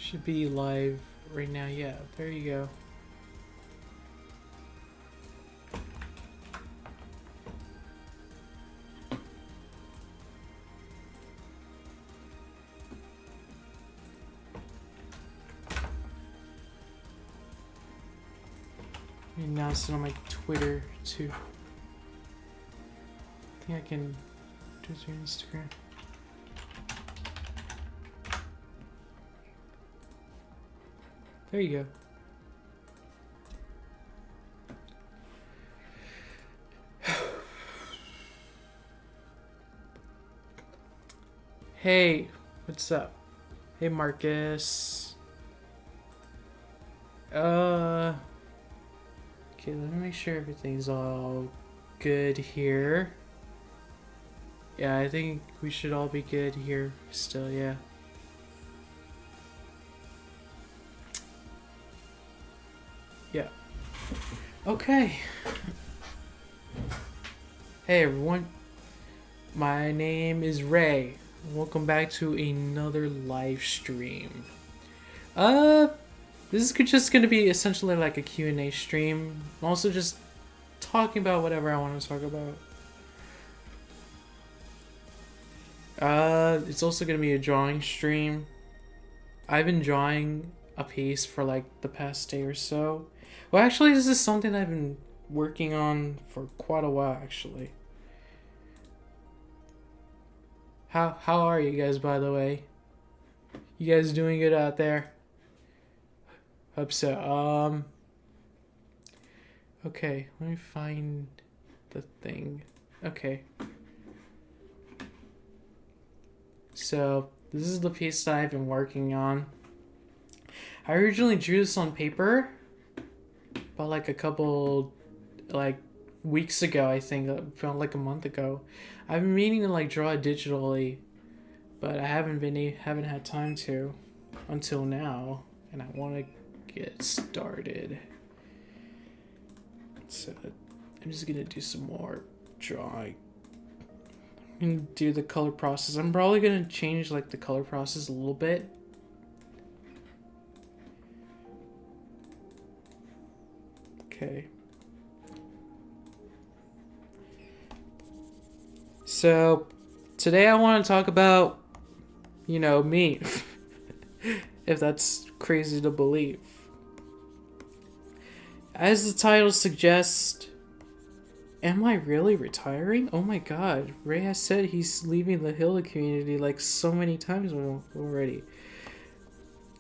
Should be live right now. Yeah, there you go. I announced it on my Twitter too. I think I can do it through Instagram. There you go. Hey, what's up? Hey, Marcus. Okay, let me make sure everything's all good here. Yeah, I think we should all be good here still, yeah. Yeah. Okay. Hey everyone. My name is Ray. Welcome back to another live stream. This is just gonna be essentially like a Q&A stream. I'm also just talking about whatever I want to talk about. It's also gonna be a drawing stream. I've been drawing a piece for like the past day or so. Well, actually, this is something I've been working on for quite a while, actually. How are you guys, by the way? You guys doing good out there? Hope so. Okay, let me find the thing. Okay. So, this is the piece that I've been working on. I originally drew this on paper, but like a couple, like, weeks ago, I think, felt like a month ago. I've been meaning to like draw it digitally, but I haven't had time to until now, and I want to get started. So I'm just gonna do some more drawing and do the color process. I'm probably gonna change like the color process a little bit. Okay. So today I want to talk about, you know, me. If that's crazy to believe. As the title suggests, am I really retiring? Oh my god, Ray has said he's leaving the Hilda community like so many times already.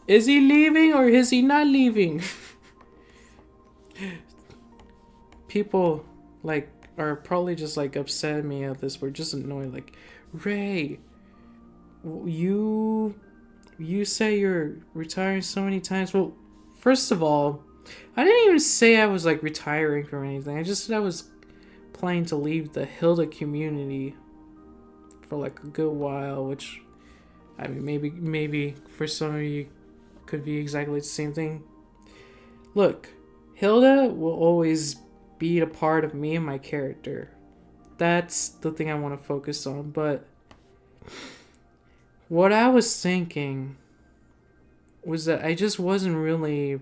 Is he leaving or is he not leaving? People like are probably just like upset at me at this. We're just annoyed. Like, Ray, you say you're retiring so many times. Well, first of all, I didn't even say I was like retiring from anything. I just said I was planning to leave the Hilda community for like a good while, which I mean maybe for some of you could be exactly the same thing. Look, Hilda will always be a part of me and my character. That's the thing I want to focus on, but what I was thinking was that I just don't really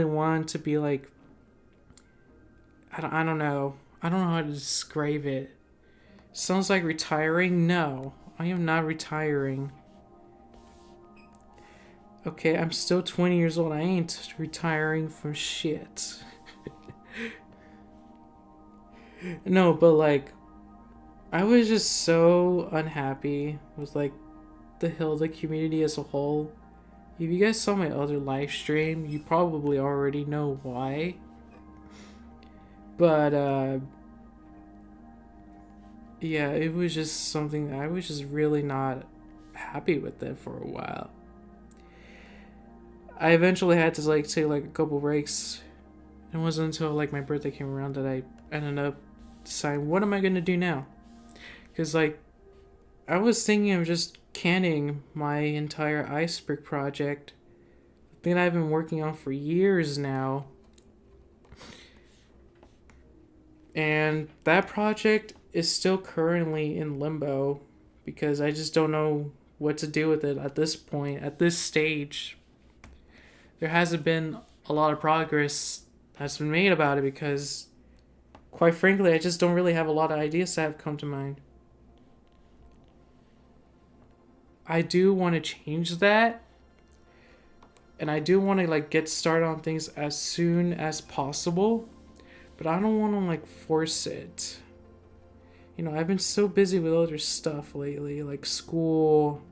want to be like, I don't know. I don't know how to describe it. Sounds like retiring? No, I am not retiring. Okay, I'm still 20 years old. I ain't retiring from shit. No, but like, I was just so unhappy with like the Hilda community as a whole. If you guys saw my other live stream, you probably already know why. But yeah, it was just something I was just really not happy with it for a while. I eventually had to like take like a couple breaks. It wasn't until like my birthday came around that I ended up deciding, what am I gonna do now? Because like I was thinking of just canning my entire iceberg project, the thing I've been working on for years now. And that project is still currently in limbo because I just don't know what to do with it at this point, at this stage. There hasn't been a lot of progress that's been made about it because, quite frankly, I just don't really have a lot of ideas that have come to mind. I do want to change that, and I do want to like get started on things as soon as possible, but I don't want to like force it. You know, I've been so busy with other stuff lately, like school.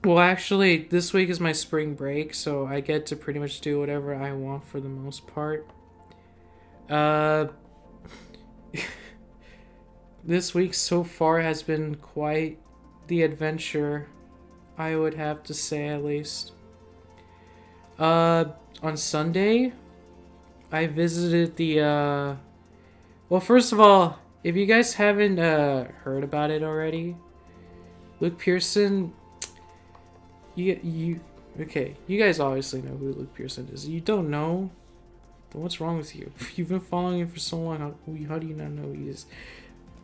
Well, actually, this week is my spring break, so I get to pretty much do whatever I want for the most part. This week so far has been quite the adventure, I would have to say, at least. On Sunday, I visited the, well, first of all, if you guys haven't, heard about it already, Luke Pearson, okay, you guys obviously know who Luke Pearson is. You don't know? Then what's wrong with you? You've been following him for so long, how do you not know who he is?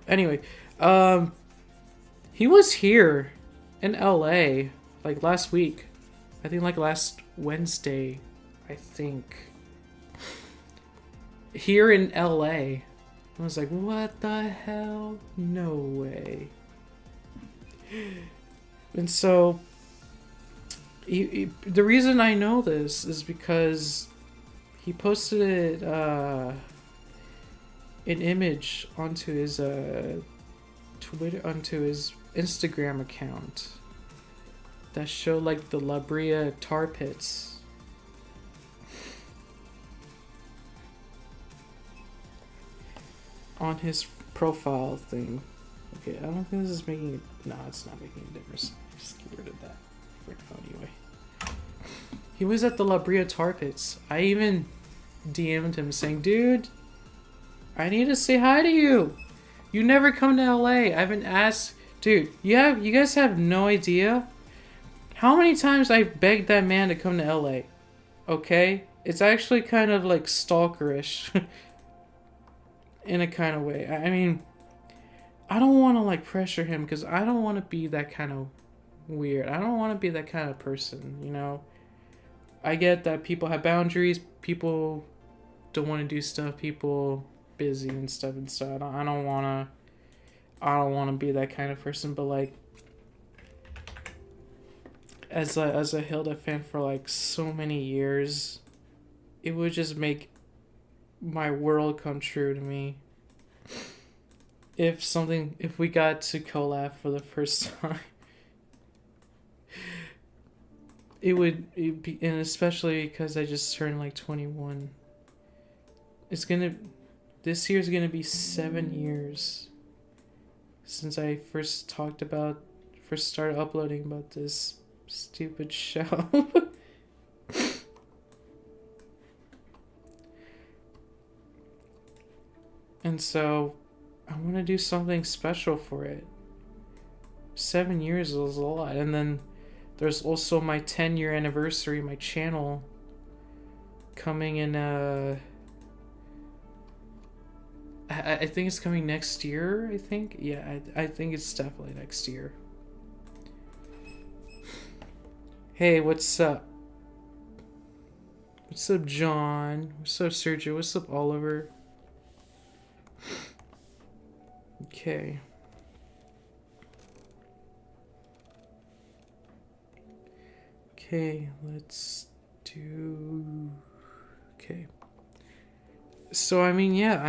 Anyway, he was here in LA, like, last week. I think, like, last Wednesday, I think. Here in LA. I was like, what the hell? No way. And so, the reason I know this is because he posted an image onto his Twitter, onto his Instagram account that showed like the La Brea tar pits. On his profile thing. Okay, I don't think this is making it. No, it's not making a difference. Just get rid of that for now anyway. He was at the La Brea tar pits. I even DM'd him saying, dude, I need to say hi to you. You never come to LA. I haven't asked. Dude, you guys have no idea how many times I begged that man to come to LA. Okay? It's actually kind of like stalkerish. In a kind of way. I mean, I don't want to like pressure him because I don't want to be that kind of weird. I don't want to be that kind of person, you know? I get that people have boundaries. People don't want to do stuff. People busy and stuff and stuff. I don't want to be that kind of person, but like as a Hilda fan for like so many years, it would just make my world come true to me if we got to collab for the first time. It'd be, and especially because I just turned like 21. This year's gonna be 7 years since I first started uploading about this stupid show. And so, I want to do something special for it. 7 years is a lot. And then, there's also my 10-year anniversary, my channel, coming in, I think it's coming next year, I think. Yeah, I think it's definitely next year. Hey, what's up? What's up, John? What's up, Sergio? What's up, Oliver? Okay. Okay, let's do... Okay. So, I mean, yeah,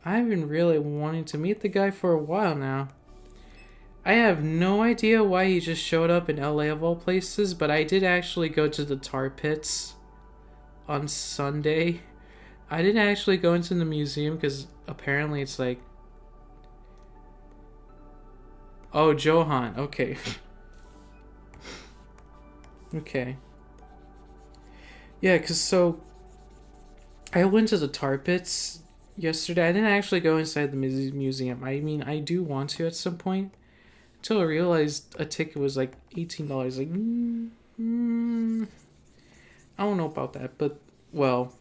I've been really wanting to meet the guy for a while now. I have no idea why he just showed up in LA of all places, but I did actually go to the tar pits on Sunday. I didn't actually go into the museum because apparently it's like... Oh, Johan. Okay. Okay. Yeah, because so... I went to the tar pits yesterday. I didn't actually go inside the museum. I mean, I do want to at some point. Until I realized a ticket was like $18. Like, I don't know about that, but, well...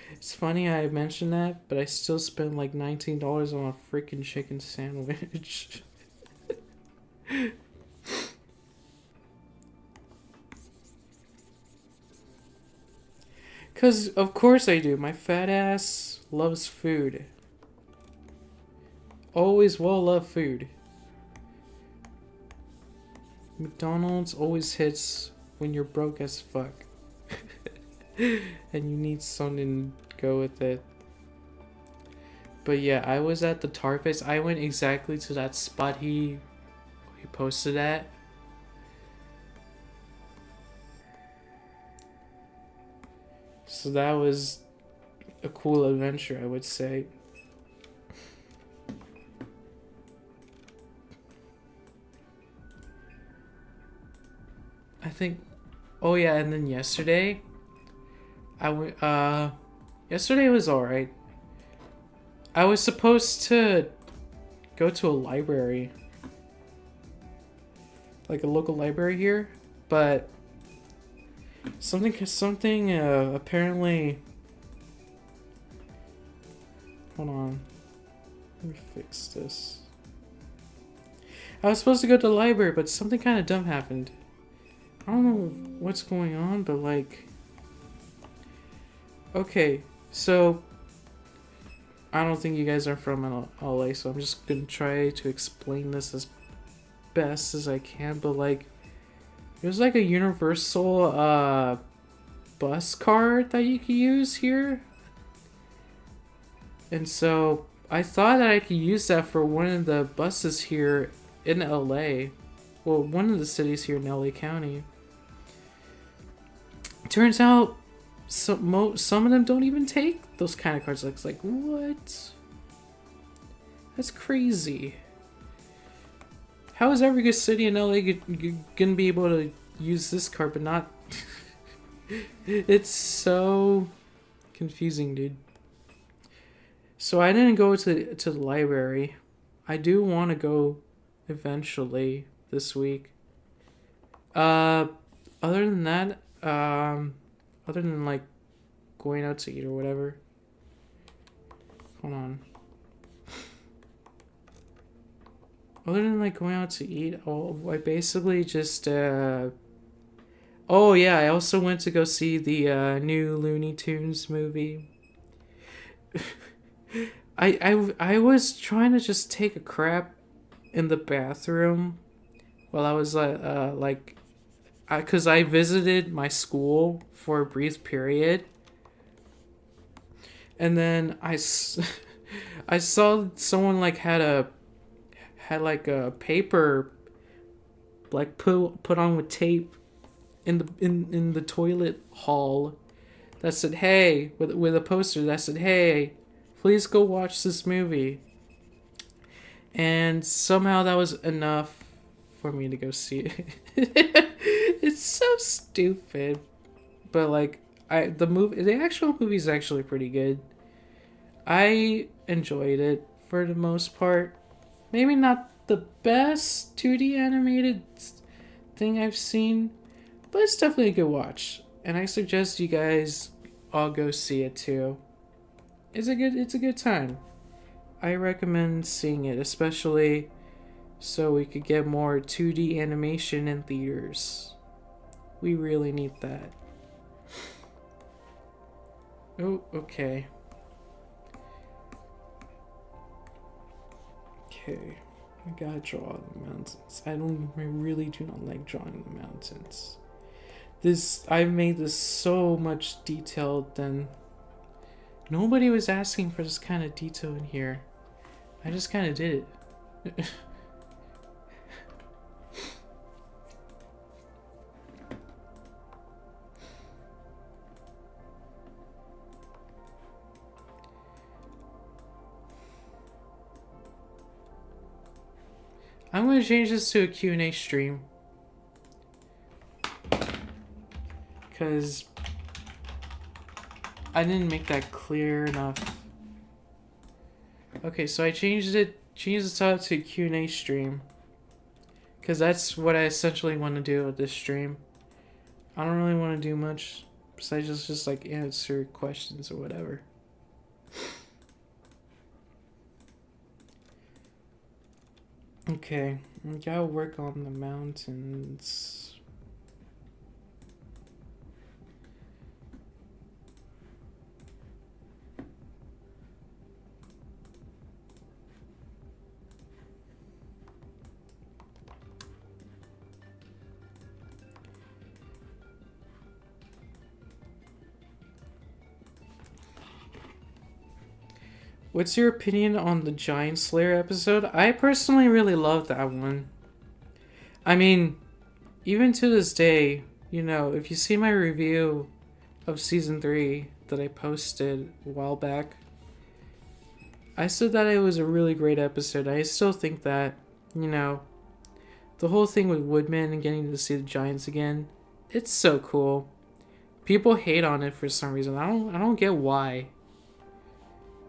It's funny I mentioned that, but I still spent like $19 on a freaking chicken sandwich. Because, of course I do. My fat ass loves food. Always will love food. McDonald's always hits when you're broke as fuck. And you need something to go with it. But yeah, I was at the tar pits. I went exactly to that spot he posted at. So that was a cool adventure, I would say. I think, oh yeah, and then yesterday, yesterday was alright. I was supposed to go to a library, like a local library here, but something apparently, hold on, let me fix this. I was supposed to go to the library, but something kind of dumb happened. I don't know what's going on, but like, okay, so I don't think you guys are from LA, so I'm just gonna try to explain this as best as I can, but like, there's like a universal bus card that you can use here, and so I thought that I could use that for one of the buses here in LA, well, one of the cities here in LA County. Turns out some of them don't even take those kind of cards. It's like, what? That's crazy. How is every good city in LA gonna be able to use this card but not? It's so confusing, dude. So I didn't go to the library. I do want to go eventually this week. Other than that, other than like going out to eat or whatever. Hold on. Other than like going out to eat, I basically just oh yeah, I also went to go see the new Looney Tunes movie. I was trying to just take a crap in the bathroom while I was because I visited my school for a brief period, and then I saw someone like had like a paper like put on with tape in the toilet hall that said, hey, with a poster that said, hey, please go watch this movie. And somehow that was enough for me to go see it. It's so stupid. But like the actual movie is actually pretty good. I enjoyed it for the most part. Maybe not the best 2D animated thing I've seen, but it's definitely a good watch. And I suggest you guys all go see it too. It's a good time. I recommend seeing it, especially so we could get more 2D animation in theaters. We really need that. Oh, okay. Okay. I gotta draw the mountains. I really do not like drawing the mountains. I've made this so much detailed than... Nobody was asking for this kind of detail in here. I just kind of did it. I'm going to change this to a Q&A stream. Because I didn't make that clear enough. Okay, so I changed this out to a Q&A stream. Because that's what I essentially want to do with this stream. I don't really want to do much besides just like answer questions or whatever. Okay, we gotta work on the mountains. What's your opinion on the Giant Slayer episode? I personally really love that one. I mean, even to this day, you know, if you see my review of season 3 that I posted a while back, I said that it was a really great episode. I still think that, you know, the whole thing with Woodman and getting to see the Giants again, it's so cool. People hate on it for some reason. I don't get why.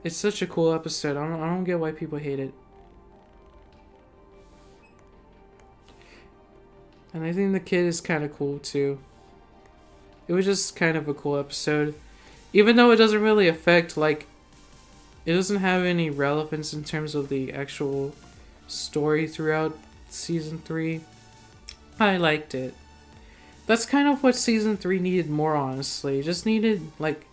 It's such a cool episode. I don't get why people hate it. And I think the kid is kind of cool too. It was just kind of a cool episode. Even though it doesn't really affect, like, it doesn't have any relevance in terms of the actual story throughout season 3. I liked it. That's kind of what season 3 needed more, honestly. It just needed, like,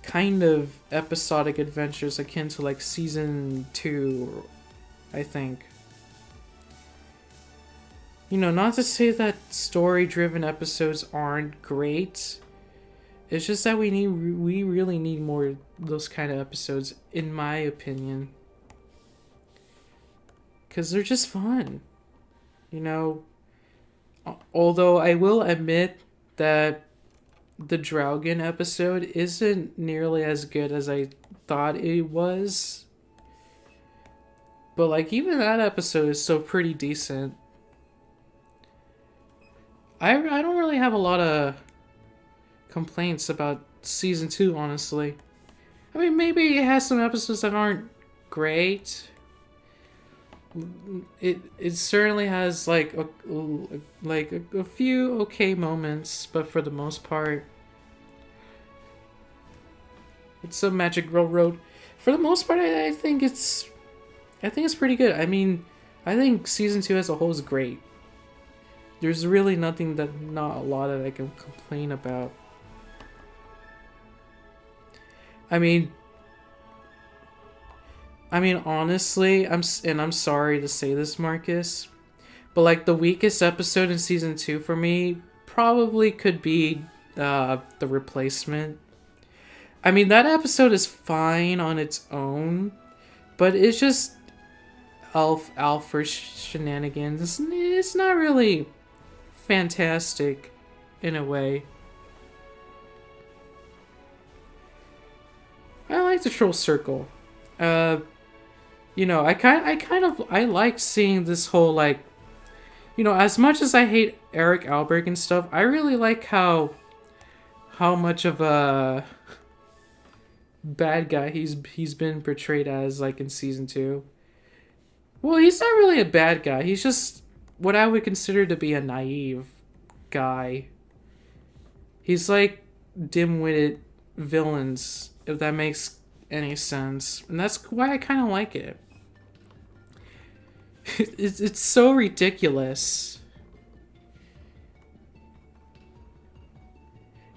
kind of episodic adventures akin to, like, season 2, I think. You know, not to say that story-driven episodes aren't great. It's just that we really need more of those kind of episodes, in my opinion. Because they're just fun. You know, although I will admit that the Draugen episode isn't nearly as good as I thought it was. But, like, even that episode is still pretty decent. I don't really have a lot of complaints about season 2, honestly. I mean, maybe it has some episodes that aren't great. It certainly has like a few okay moments, but for the most part, it's a Magic Railroad. For the most part, I think it's pretty good. I mean, I think season 2 as a whole is great. There's really not a lot that I can complain about. I mean, honestly, I'm sorry to say this, Marcus, but like the weakest episode in season 2 for me probably could be the replacement. I mean, that episode is fine on its own, but it's just Alpha shenanigans. It's not really fantastic in a way. I like the Troll Circle. You know, I like seeing this whole, like, you know, as much as I hate Eric Alberg and stuff, I really like how much of a bad guy he's been portrayed as, like, in season 2. Well, he's not really a bad guy. He's just what I would consider to be a naive guy. He's like dim-witted villains, if that makes any sense. And that's why I kind of like it. It's so ridiculous.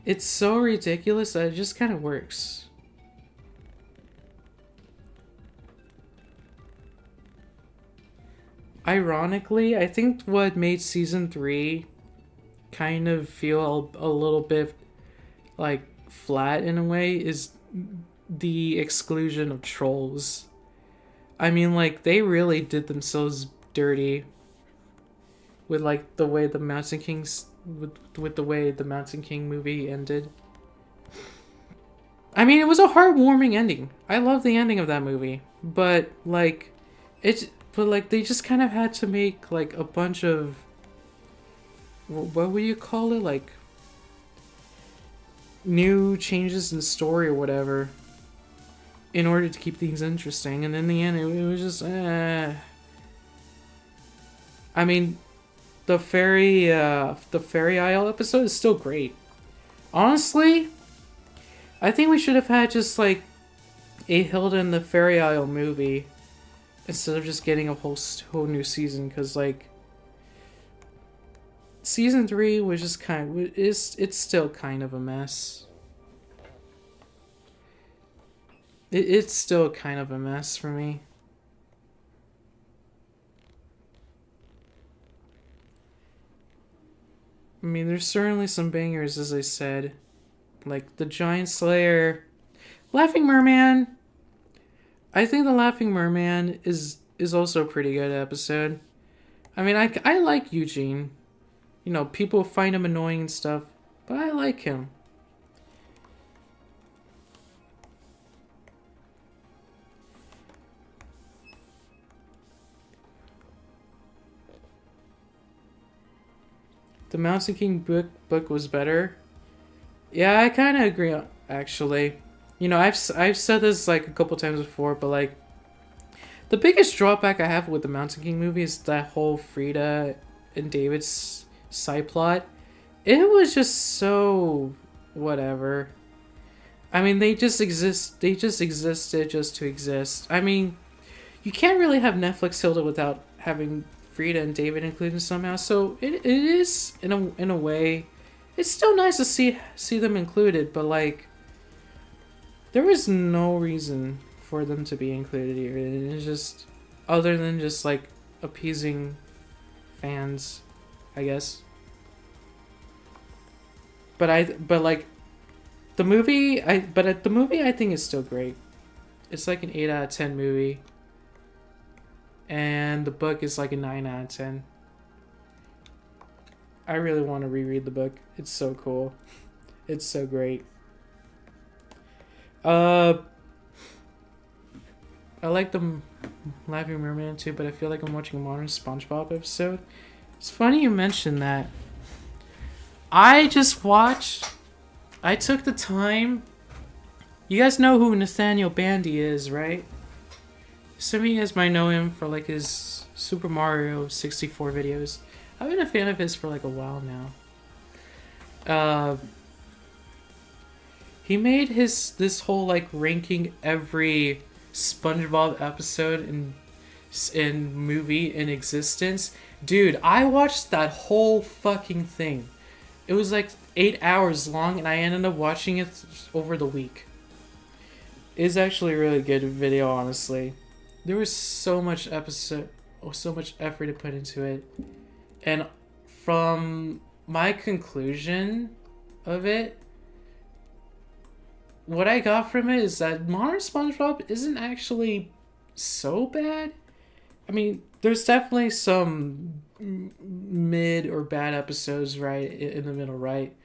It's so ridiculous that it just kind of works. Ironically, I think what made season 3 kind of feel a little bit like flat in a way is the exclusion of trolls. I mean, like, they really did themselves dirty with, like, the way the Mountain King's with the way the Mountain King movie ended. I mean, it was a heartwarming ending. I love the ending of that movie, but like they just kind of had to make like a bunch of, what would you call it, like new changes in story or whatever, in order to keep things interesting. And in the end, it was just I mean, the fairy isle episode is still great. Honestly, I think we should have had just like a Hilda and the Fairy Isle movie instead of just getting a whole new season, because like season 3 was just it's still kind of a mess. It's still kind of a mess for me. I mean, there's certainly some bangers, as I said, like the Giant Slayer, Laughing Merman. I think the Laughing Merman is also a pretty good episode. I mean, I like Eugene. You know, people find him annoying and stuff, but I like him. The Mountain King book was better. Yeah, I kind of agree, actually. You know, I've said this like a couple times before, but like the biggest drawback I have with the Mountain King movie is that whole Frida and David's side plot. It was just so whatever. I mean, they just existed just to exist. I mean, you can't really have Netflix Hilda without having Frida and David included somehow. So it is in a way, it's still nice to see them included, but like there was no reason for them to be included here. It's just other than just like appeasing fans, I guess. But like the movie I think is still great. It's like an 8 out of 10 movie. And the book is like a 9 out of 10. I really want to reread the book. It's so cool. It's so great. I like the Laughing Merman too, but I feel like I'm watching a modern SpongeBob episode. It's funny you mentioned that. I took the time. You guys know who Nathaniel Bandy is, right? Some of you guys might know him for like his Super Mario 64 videos. I've been a fan of his for like a while now. He made this whole like ranking every SpongeBob episode in movie in existence. Dude, I watched that whole fucking thing. It was like 8 hours long, and I ended up watching it over the week. It's actually a really good video, honestly. There was so much effort to put into it, and from my conclusion of it, what I got from it is that modern SpongeBob isn't actually so bad. I mean, there's definitely some mid or bad episodes right in the middle, right?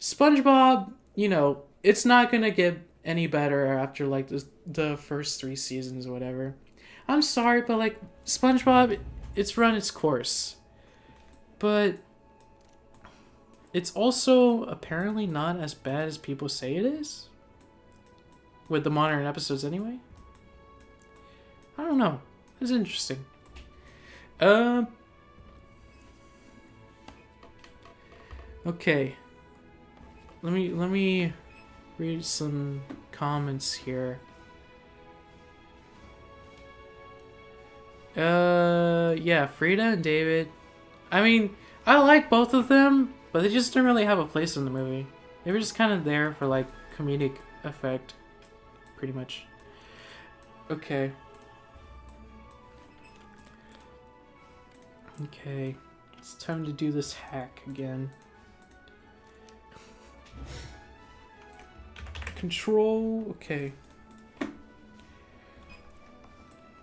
SpongeBob, you know, it's not gonna get any better after like the first 3 seasons or whatever. I'm sorry, but like SpongeBob, it's run its course. But it's also apparently not as bad as people say it is. With the modern episodes anyway. I don't know. It's interesting. Okay. Let me read some comments here. Yeah, Frida and David. I mean, I like both of them, but they just didn't really have a place in the movie. They were just kind of there for like comedic effect, pretty much. Okay. Okay, it's time to do this hack again. Control, okay.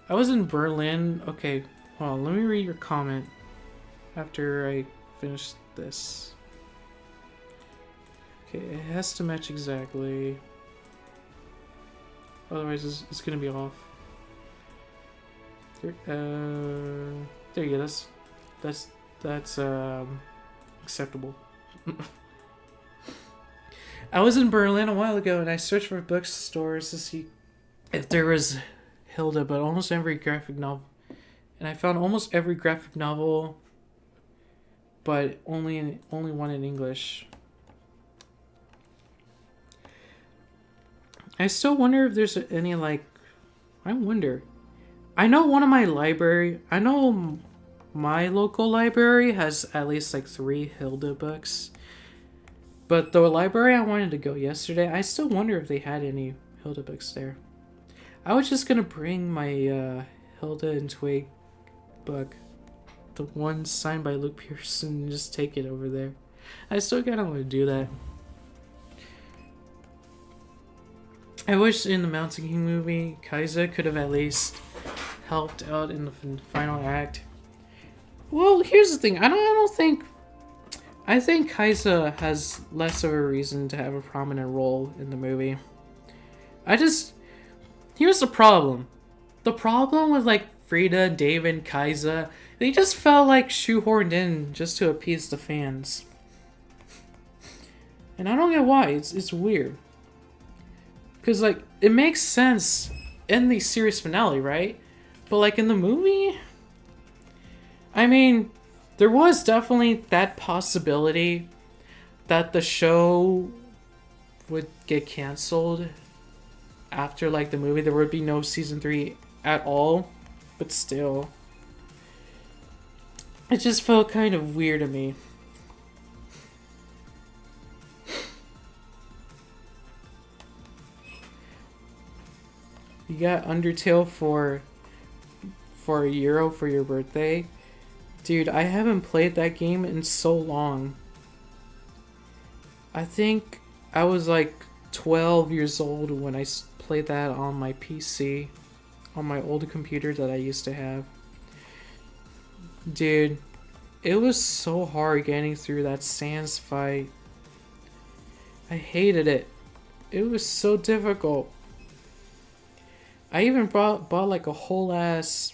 I was in Berlin. Okay, hold on, let me read your comment after I finish this. Okay, it has to match exactly. Otherwise it's gonna be off. There you go, that's acceptable. I was in Berlin a while ago and I searched for bookstores to see if there was Hilda, but almost every graphic novel, and I found almost every graphic novel, but only one in English. I still wonder if there's any like, I wonder. I know one of my library. I know my local library has at least like 3 Hilda books. But the library I wanted to go yesterday, I still wonder if they had any Hilda books there. I was just gonna bring my Hilda and Twig book, the one signed by Luke Pearson, and just take it over there. I still kind of want to do that. I wish in the Mountain King movie, Kaiser could have at least helped out in the final act. Well, here's the thing. I think Kaiser has less of a reason to have a prominent role in the movie. Here's the problem. The problem with like Frida, David, Kaiser, they just felt like shoehorned in just to appease the fans. And I don't get why. It's weird. Because like it makes sense in the series finale, right? But like in the movie, I mean, there was definitely that possibility that the show would get canceled after like the movie. There would be no season 3 at all, but still, it just felt kind of weird to me. You got Undertale for €1 for your birthday. Dude, I haven't played that game in so long. I think I was like 12 years old when I played that on my PC, on my old computer that I used to have. Dude, it was so hard getting through that Sans fight. I hated it. It was so difficult. I even bought like a whole ass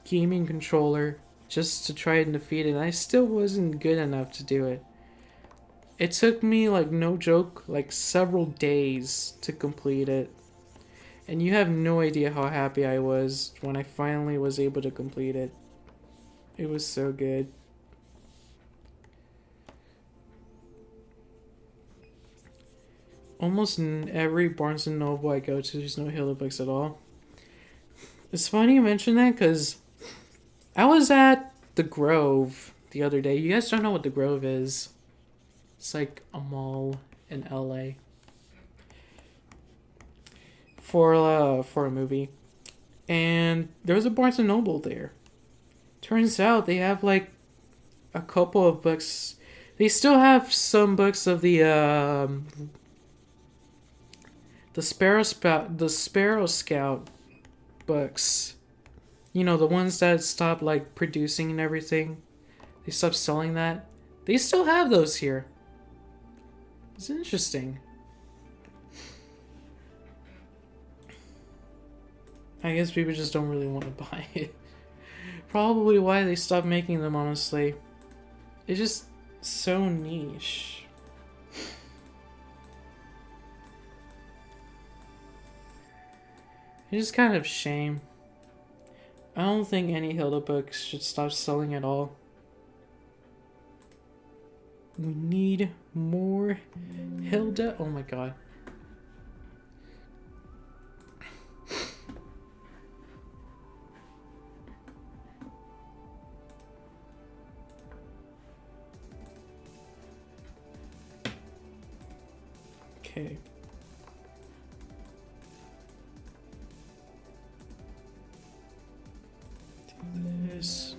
gaming controller just to try and defeat it, and I still wasn't good enough to do it. It took me, like, no joke, like several days to complete it. And you have no idea how happy I was when I finally was able to complete it. It was so good. Almost in every Barnes & Noble I go to, there's no Hilda books at all. It's funny you mention that, because I was at the Grove the other day. You guys don't know what the Grove is. It's like a mall in LA. For a movie. And there was a Barnes & Noble there. Turns out they have like a couple of books. They still have some books of the Sparrow Scout books. You know, the ones that stopped like producing and everything. They stopped selling that. They still have those here. It's interesting. I guess people just don't really want to buy it. Probably why they stopped making them, honestly. It's just so niche. It's just kind of shame. I don't think any Hilda books should stop selling at all. We need more Hilda. Oh my god. Okay. Do this.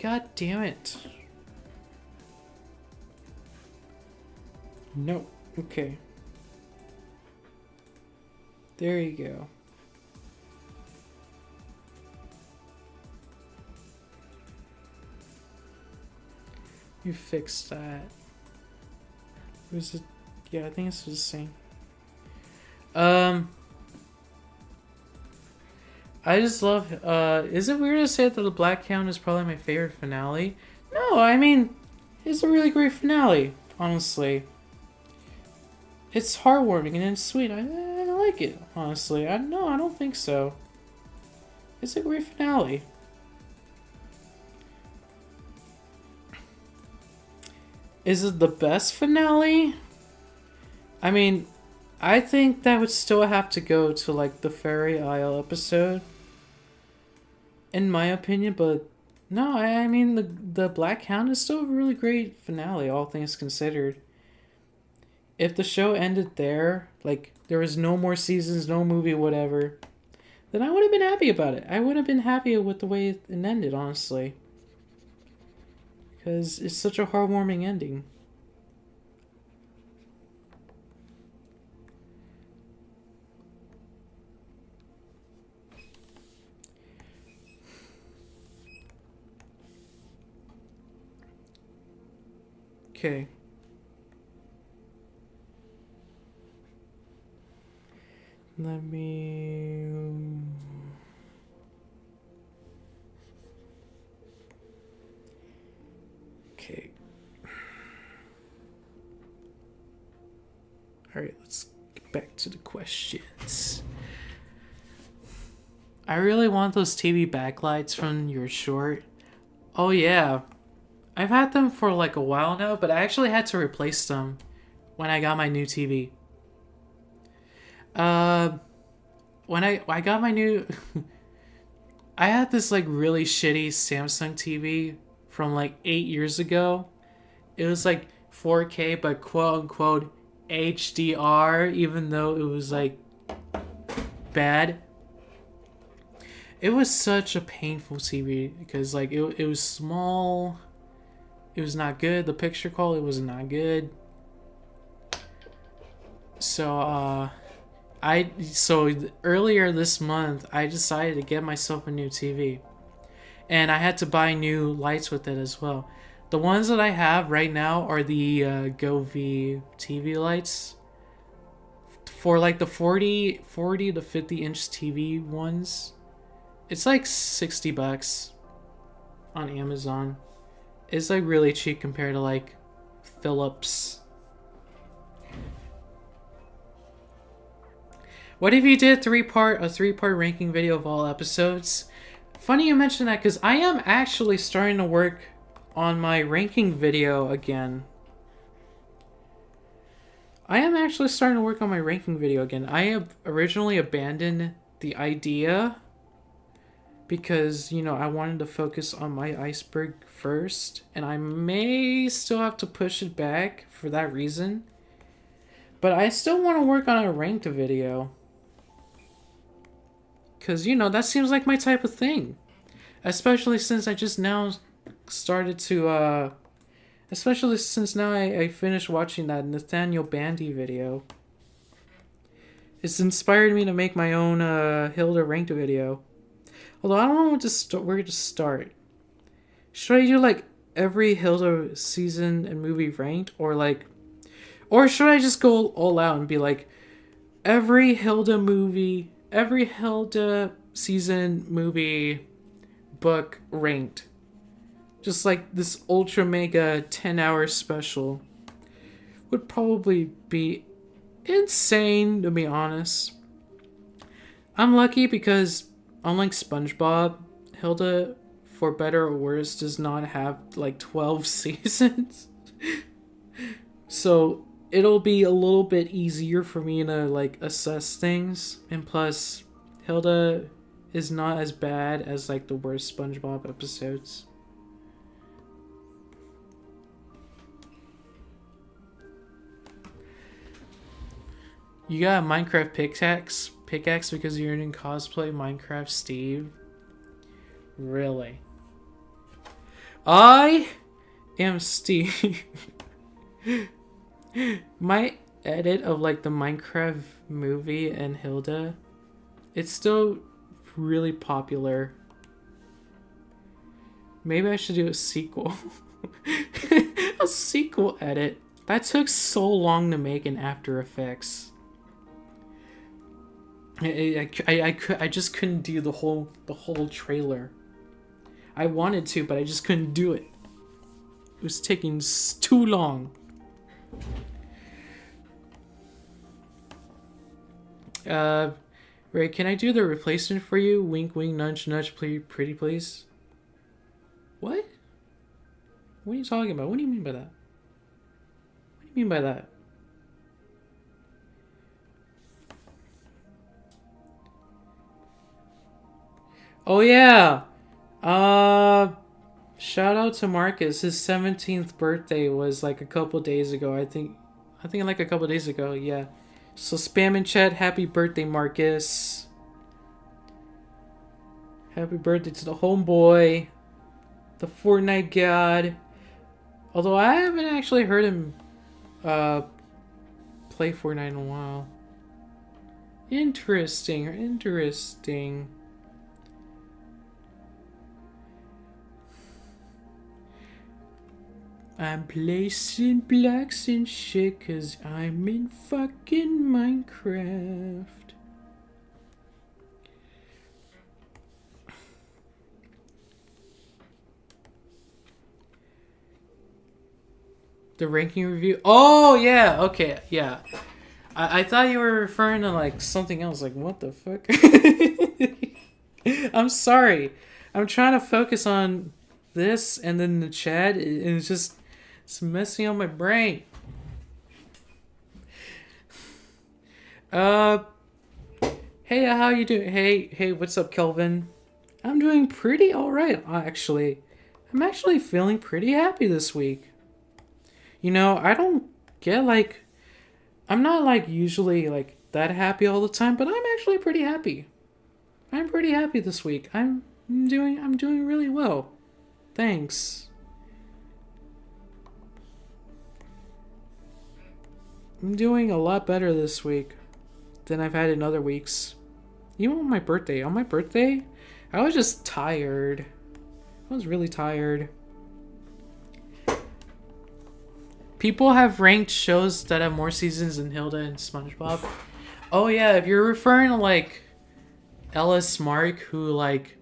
God damn it. No. Okay. There you go. You fixed that. Was it? Yeah, I think it's the same. I just love. Is it weird to say that the Black Count is probably my favorite finale? No, I mean, it's a really great finale. Honestly, it's heartwarming and it's sweet. I like it. Honestly, I don't think so. It's a great finale. Is it the best finale? I mean, I think that would still have to go to like the Fairy Isle episode. in my opinion. But no, I mean the Black Hound is still a really great finale, all things considered. If the show ended there, like there was no more seasons, no movie, whatever, then I would have been happy about it. I would have been happy with the way it ended, honestly, because it's such a heartwarming ending. Okay. Let me... Okay. Alright, let's get back to the questions. I really want those TV backlights from your short. Oh yeah. I've had them for like a while now, but I actually had to replace them when I got my new TV. When I got my new... I had this like really shitty Samsung TV from like 8 years ago. It was like 4K, but quote unquote HDR, even though it was like bad. It was such a painful TV because like it was small. It was not good. The picture quality was not good. So earlier this month I decided to get myself a new TV. And I had to buy new lights with it as well. The ones that I have right now are the GoV TV lights. For like the 40 to 50 inch TV ones, it's like $60 on Amazon. It's like really cheap compared to like Philips. What if you did a three-part ranking video of all episodes? Funny you mention that because I am actually starting to work on my ranking video again. I have originally abandoned the idea because, you know, I wanted to focus on my iceberg first, and I may still have to push it back for that reason. But I still want to work on a ranked video. Because, you know, that seems like my type of thing. Especially since I just now started to, especially since now I finished watching that Nathaniel Bandy video. It's inspired me to make my own Hilda ranked video. Although I don't know where to start. Should I do like every Hilda season and movie ranked, or should I just go all out and be like every Hilda season, movie, book ranked? Just like this ultra mega 10-hour special would probably be insane, to be honest. I'm lucky because unlike SpongeBob, Hilda, for better or worse, does not have like 12 seasons. So it'll be a little bit easier for me to like assess things. And plus, Hilda is not as bad as like the worst SpongeBob episodes. You got a Minecraft pickaxe because you're in cosplay Minecraft Steve? Really? I am Steve. My edit of like the Minecraft movie and Hilda, it's still really popular. Maybe I should do a sequel. A sequel edit. That took so long to make in After Effects. I just couldn't do the whole trailer. I wanted to, but I just couldn't do it. It was taking too long. Ray, can I do the replacement for you? Wink, wink, nudge, nudge, pretty please. What? What are you talking about? What do you mean by that? What do you mean by that? Oh yeah, Uh, Shout out to Marcus. His 17th birthday was like a couple days ago. I think like a couple days ago. Yeah. So spam in chat. Happy birthday, Marcus. Happy birthday to the homeboy, the Fortnite god. Although I haven't actually heard him uh play Fortnite in a while. Interesting. Interesting. I'm placing blocks and shit cause I'm in fucking Minecraft. The ranking review? Oh, yeah, okay, yeah. I thought you were referring to like something else. Like, what the fuck? I'm sorry. I'm trying to focus on this and then the chat. And it's messing up my brain. Uh, hey, how you doing? Hey, what's up, Kelvin? I'm doing pretty alright, actually. I'm actually feeling pretty happy this week. You know, I don't get like... I'm not like usually like that happy all the time, but I'm actually pretty happy. I'm pretty happy this week. I'm doing really well. Thanks. I'm doing a lot better this week than I've had in other weeks. Even on my birthday. On my birthday, I was just tired. I was really tired. People have ranked shows that have more seasons than Hilda and SpongeBob. Oh yeah, if you're referring to like Ellis Mark, who like...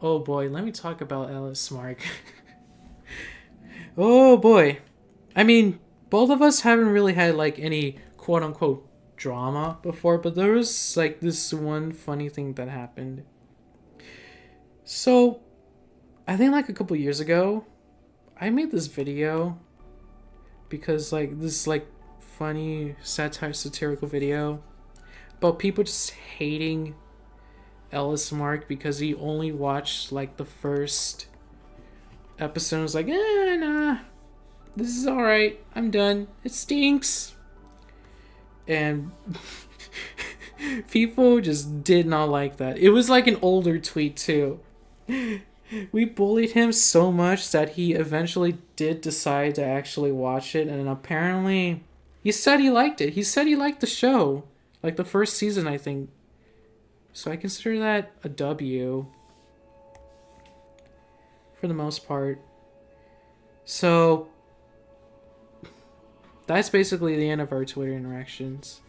Oh boy, let me talk about Ellis Mark. Oh boy. I mean, both of us haven't really had like any quote-unquote drama before, but there was like this one funny thing that happened. So, I think like a couple years ago, I made this video because like this like funny satirical video about people just hating Ellis Mark because he only watched like the first episode and was like, nah, this is alright, I'm done, it stinks. And people just did not like that. It was like an older tweet too. We bullied him so much that he eventually did decide to actually watch it, and apparently he said he liked it. He said he liked the show. Like the first season, I think. So I consider that a W. For the most part. So that's basically the end of our Twitter interactions.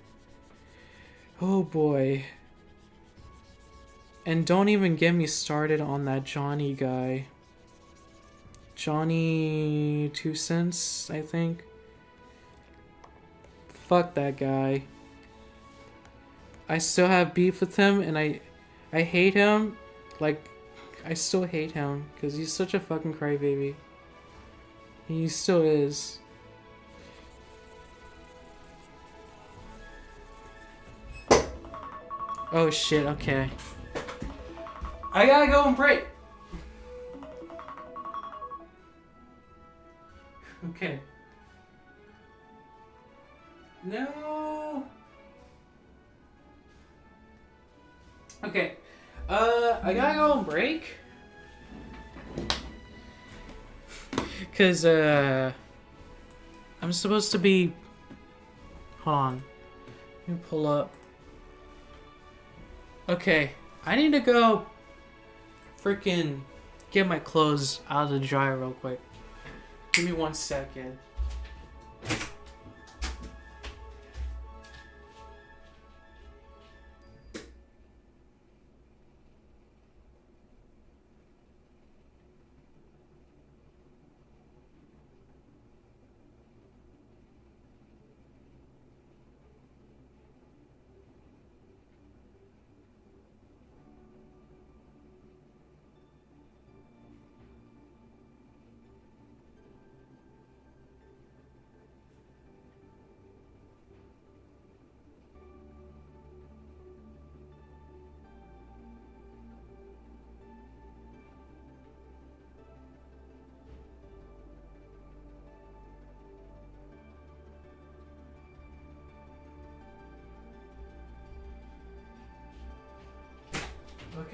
Oh boy. And don't even get me started on that Johnny guy. Johnny 2 cents, I think. Fuck that guy. I still have beef with him, and I hate him. Like, I still hate him because he's such a fucking crybaby. He still is. Oh shit, okay. I gotta go and break. Okay. No. Okay. I gotta go and break. Cause I'm supposed to be... Hold on. Let me pull up. Okay. I need to go freaking get my clothes out of the dryer real quick. Give me 1 second.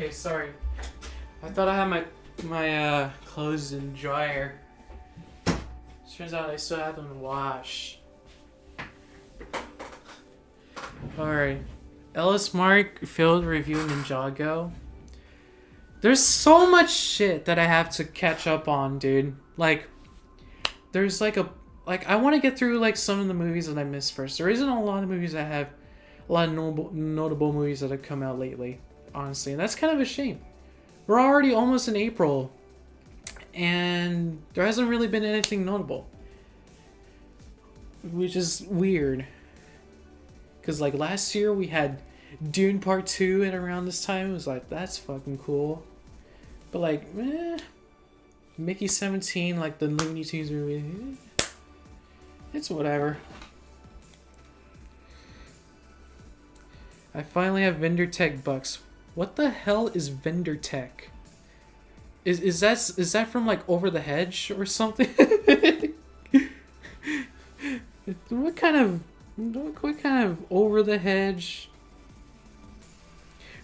Okay, sorry. I thought I had my clothes in dryer. Turns out I still have them to wash. Alright. Ellis Mark failed review Ninjago. There's so much shit that I have to catch up on, dude. Like, there's I want to get through like some of the movies that I missed first. There isn't a lot of movies that have a lot of notable movies that have come out lately, honestly, and that's kind of a shame. We're already almost in April, and there hasn't really been anything notable, which is weird. Because like last year we had Dune Part 2 at around this time. It was like, that's fucking cool. But like, Mickey 17, like the Looney Tunes movie, it's whatever. I finally have vendor tech bucks. What the hell is vendor tech? Is that from like Over the Hedge or something? What kind of Over the Hedge?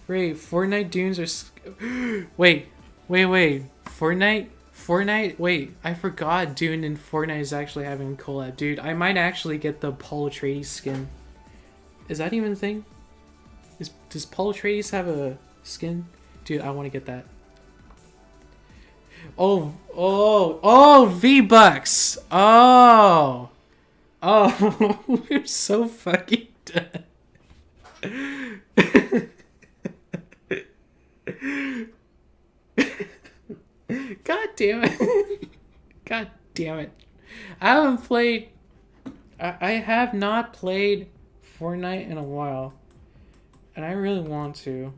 Ray, Fortnite dunes are wait. Fortnite? Wait, I forgot Dune and Fortnite is actually having a collab. Dude, I might actually get the Paul Atreides skin. Is that even a thing? Does Paul Atreides have a skin? Dude, I want to get that. Oh, V-Bucks! Oh! We're so fucking done. God damn it. God damn it. I have not played Fortnite in a while. And I really want to.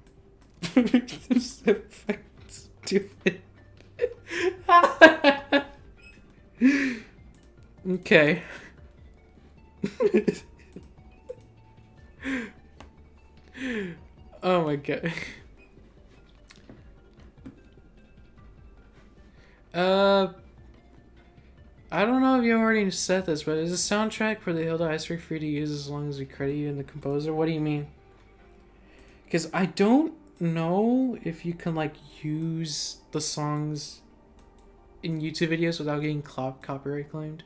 I'm so fucking stupid. Okay. Oh my god. I don't know if you already said this, but is the soundtrack for the Hilda Ice free to use as long as we credit you in the composer? What do you mean? Because I don't know if you can like use the songs in YouTube videos without getting copyright claimed.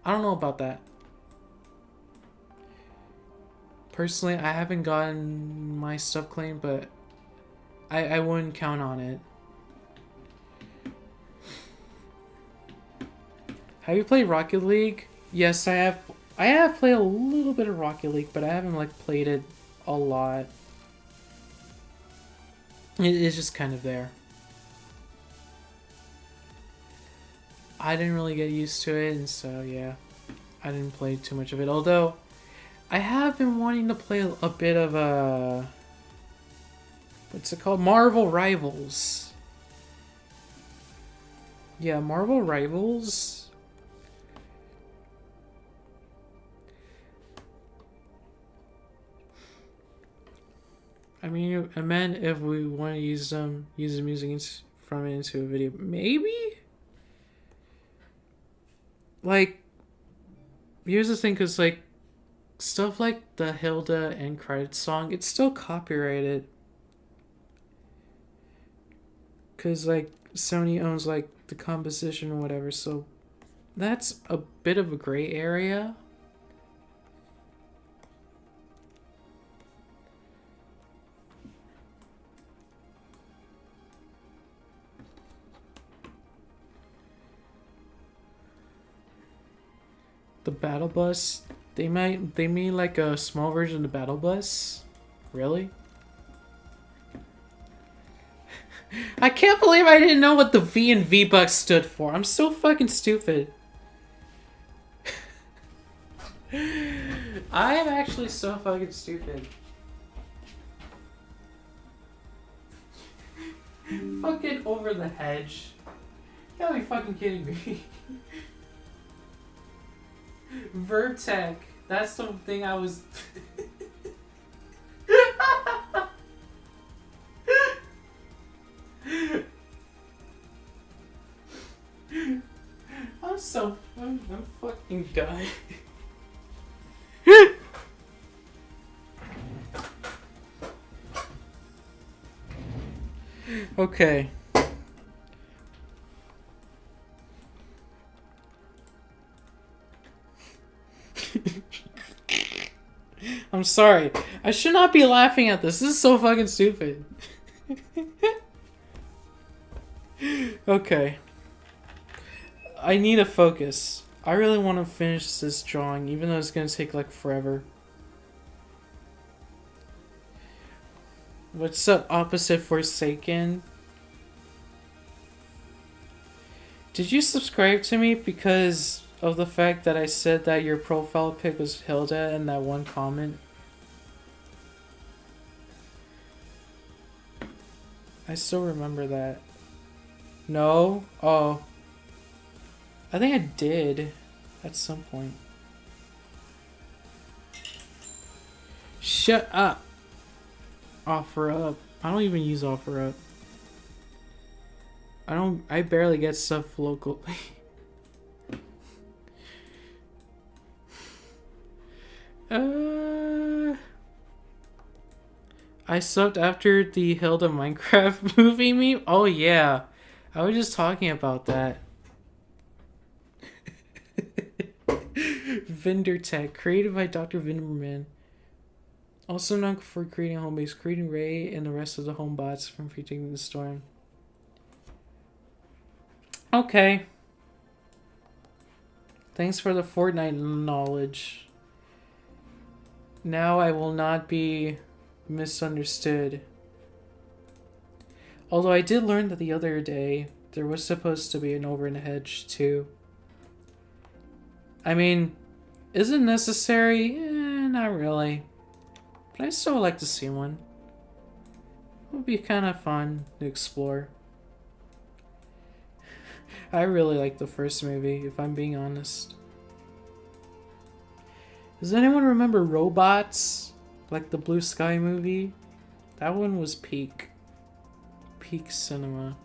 I don't know about that. Personally, I haven't gotten my stuff claimed, but I wouldn't count on it. Have you played Rocket League? Yes, I have. I have played a little bit of Rocket League, but I haven't like played it a lot. It's just kind of there. I didn't really get used to it, and so yeah, I didn't play too much of it. Although, I have been wanting to play a bit of what's it called? Marvel Rivals. Yeah, Marvel Rivals. I mean, I meant if we want to use the music from it into a video, maybe. Like, here's the thing, cause like stuff like the Hilda end credits song, it's still copyrighted. Cause like Sony owns like the composition or whatever, so that's a bit of a gray area. The battle bus, they made like a small version of the battle bus. Really? I can't believe I didn't know what the V in V-Bucks stood for. I'm so fucking stupid. I am actually so fucking stupid. Fucking Over the Hedge. You gotta be fucking kidding me. Vertec. That's the thing I was... I'm fucking dying. Okay. I'm sorry. I should not be laughing at this. This is so fucking stupid. Okay. I need to focus. I really want to finish this drawing, even though it's going to take like forever. What's the opposite Forsaken? Did you subscribe to me because of the fact that I said that your profile pic was Hilda in that one comment? I still remember that. No? Oh. I think I did at some point. Shut up. OfferUp. I don't even use OfferUp. I barely get stuff locally. I subbed after the Hilda Minecraft movie meme? Oh yeah. I was just talking about that. Vendor Tech, created by Dr. Vinderman. Also known for creating home base, creating Ray and the rest of the home bots from Predicting the Storm. Okay. Thanks for the Fortnite knowledge. Now I will not be misunderstood. Although I did learn that the other day there was supposed to be an over in the hedge too. I mean, is it necessary? Not really. But I still would like to see one. It would be kind of fun to explore. I really like the first movie, if I'm being honest. Does anyone remember Robots? Like the Blue Sky movie? That one was peak cinema.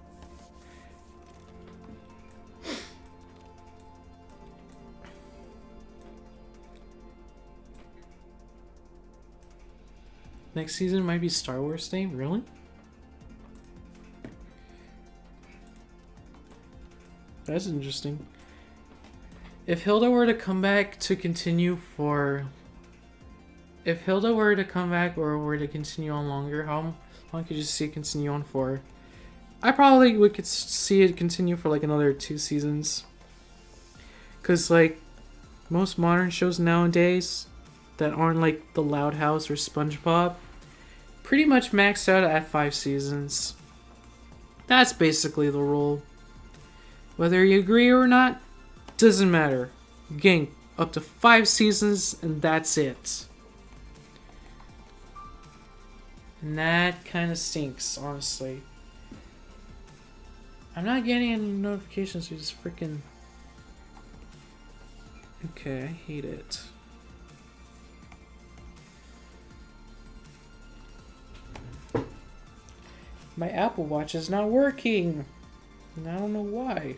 Next season might be Star Wars Day? Really? That's interesting. If Hilda were to come back to continue for... If Hilda were to come back or were to continue on longer, how long could you see it continue on for? I probably could see it continue for like another 2 seasons. Because like, most modern shows nowadays that aren't like The Loud House or SpongeBob pretty much maxed out at 5 seasons. That's basically the rule. Whether you agree or not, doesn't matter. You're getting up to 5 seasons and that's it. And that kind of stinks, honestly. I'm not getting any notifications, you just freaking... Okay, I hate it. My Apple Watch is not working. And I don't know why.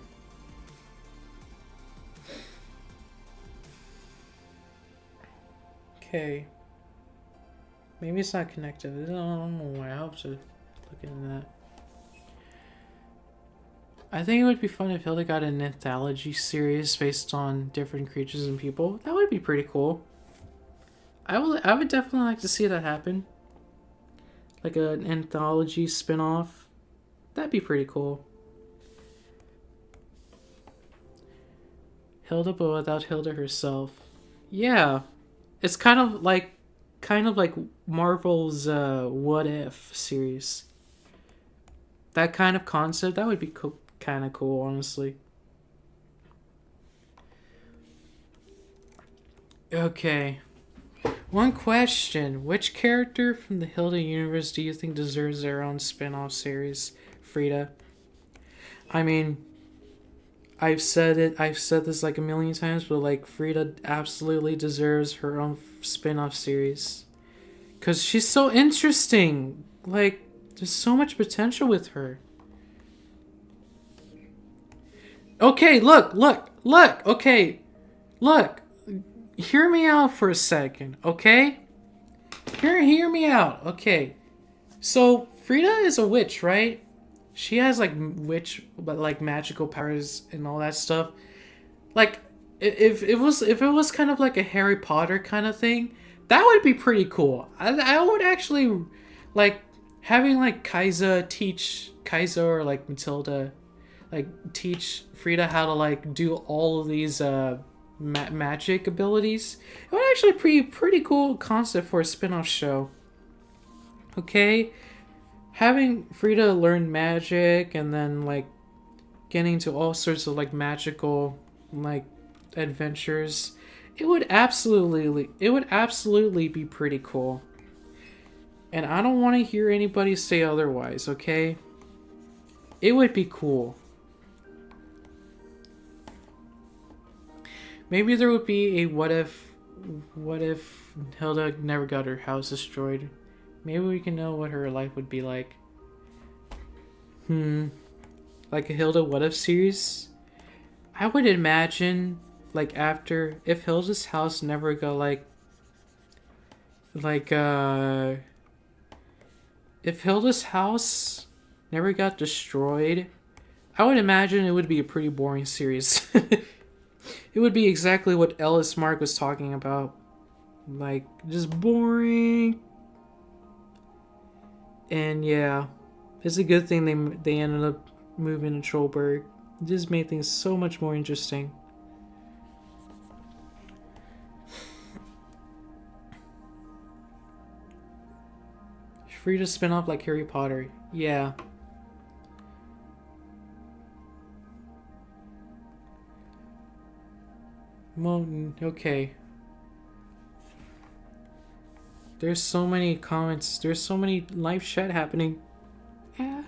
Okay. Maybe it's not connected. I don't know why. I'll have to look into that. I think it would be fun if Hilda got an anthology series based on different creatures and people. That would be pretty cool. I would definitely like to see that happen. Like an anthology spin-off. That'd be pretty cool. Hilda, but without Hilda herself. Yeah. It's kind of like Marvel's What If series. That kind of concept, that would be kind of cool, honestly. Okay. One question. Which character from the Hilda universe do you think deserves their own spin-off series? Frida. I mean, I've said this like a million times, but like Frida absolutely deserves her own spin-off series. Cause she's so interesting. Like, there's so much potential with her. Okay, look, okay. Look. Hear me out for a second, okay? Hear me out, okay? So, Frida is a witch, right? she has like witch, but like magical powers and all that stuff. Like if it was kind of like a Harry Potter kind of thing, that would be pretty cool. I would actually like having like Kaiser or like Matilda like teach Frida how to like do all of these magic abilities. It would actually pretty cool concept for a spin-off show. Okay, having Frida learn magic and then like getting to all sorts of like magical like adventures, it would absolutely be pretty cool. And I don't want to hear anybody say otherwise, okay? It would be cool. Maybe there would be a what if Hilda never got her house destroyed. Maybe we can know what her life would be like. Like a Hilda what if series? I would imagine like after if Hilda's house never got if Hilda's house never got destroyed, I would imagine it would be a pretty boring series. It would be exactly what Ellis Mark was talking about. Like, just boring. And yeah, it's a good thing they ended up moving to Trollberg. It just made things so much more interesting. Free to spin off like Harry Potter. Yeah. Well, okay. There's so many comments. There's so many live chat happening. Yeah.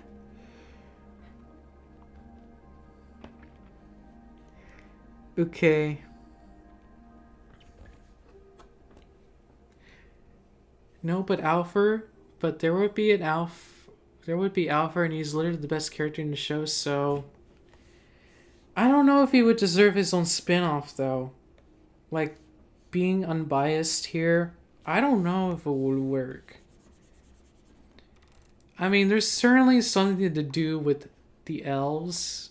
Okay. No, but Alpha. But there would be Alpha, and he's literally the best character in the show, so I don't know if he would deserve his own spin-off though. Like, being unbiased here, I don't know if it would work. I mean, there's certainly something to do with the elves,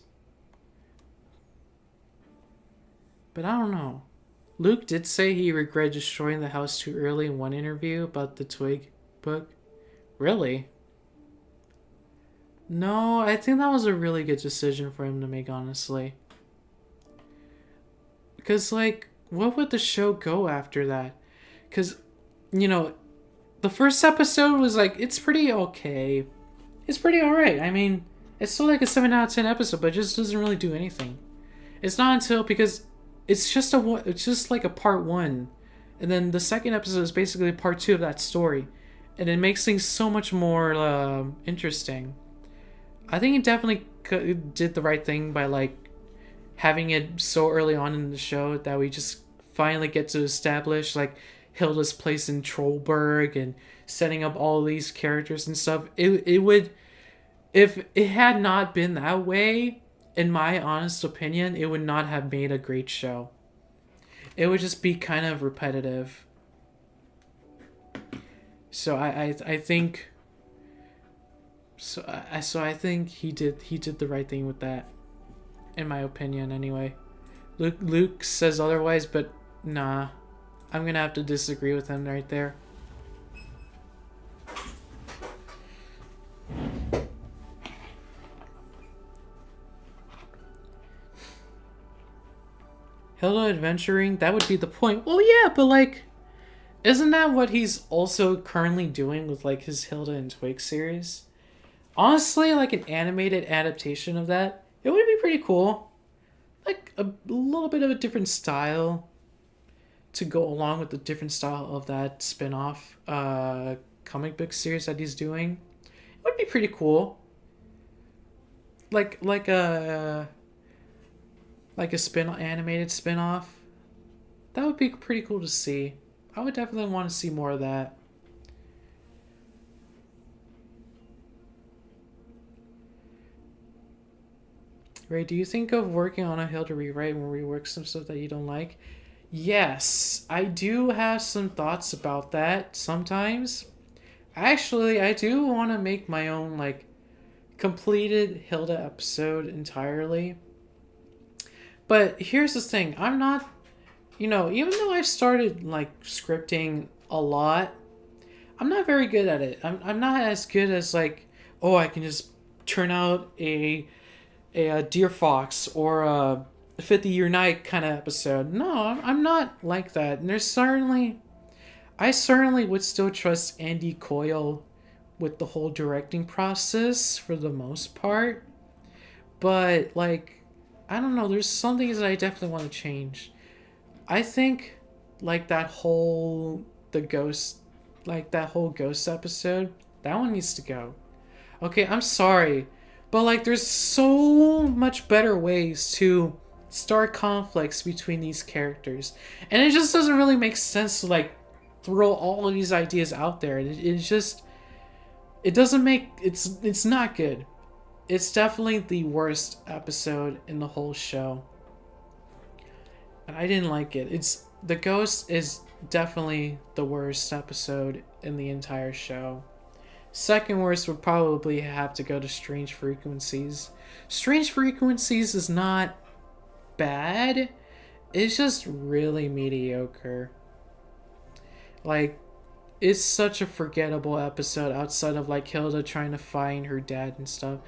but I don't know. Luke did say he regretted destroying the house too early in one interview about the Twig book. Really? No, I think that was a really good decision for him to make, honestly. Because, like, what would the show go after that? Because, you know, the first episode was like, it's pretty okay. It's pretty alright. I mean, it's still like a 7 out of 10 episode, but it just doesn't really do anything. It's not until, because it's just like a part 1. And then the second episode is basically part 2 of that story. And it makes things so much more interesting. I think it definitely did the right thing by like having it so early on in the show that we just finally get to establish like Hilda's place in Trollberg and setting up all these characters and stuff. It would, if it had not been that way, in my honest opinion, it would not have made a great show. It would just be kind of repetitive. So I think I think he did the right thing with that, in my opinion anyway. Luke says otherwise, but nah, I'm gonna have to disagree with him right there. Hilda adventuring, that would be the point. Well, yeah, but like, isn't that what he's also currently doing with like his Hilda and Twig series? Honestly, like an animated adaptation of that, it would be pretty cool. Like a little bit of a different style to go along with the different style of that spin-off comic book series that he's doing. It would be pretty cool. Like a animated spin-off. That would be pretty cool to see. I would definitely want to see more of that. Ray, do you think of working on a Hilda rewrite and rework some stuff that you don't like? Yes, I do have some thoughts about that sometimes. Actually, I do want to make my own, like, completed Hilda episode entirely. But here's the thing, I'm not, even though I started like scripting a lot, I'm not very good at it. I'm not as good as like, oh, I can just turn out a Deer Fox or a 50-Year Night kind of episode. No, I'm not like that. And I certainly would still trust Andy Coyle with the whole directing process for the most part. But like, I don't know, there's some things that I definitely want to change. I think like that whole ghost episode, that one needs to go. Okay, I'm sorry, but like there's so much better ways to start conflicts between these characters. And it just doesn't really make sense to like throw all of these ideas out there. It doesn't make it's not good. It's definitely the worst episode in the whole show. And I didn't like it. The ghost is definitely the worst episode in the entire show. Second worst would probably have to go to Strange Frequencies. Strange Frequencies is not bad. It's just really mediocre. Like, it's such a forgettable episode outside of like Hilda trying to find her dad and stuff.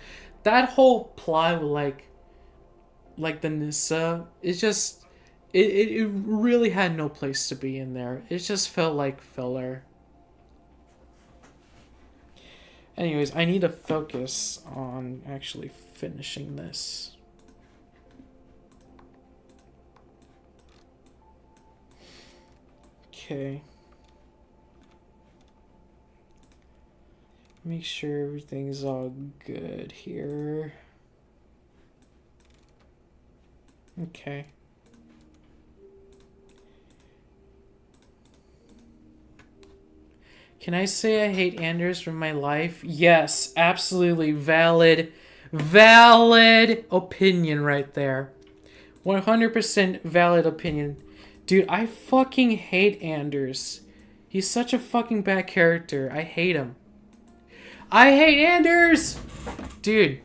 That whole plot with like the Nissa, it really had no place to be in there. It just felt like filler. Anyways, I need to focus on actually finishing this. Okay. Make sure everything's all good here. Okay. Can I say I hate Anders from my life? Yes, absolutely valid opinion right there. 100% valid opinion. Dude, I fucking hate Anders. He's such a fucking bad character. I hate him. I hate Anders! Dude,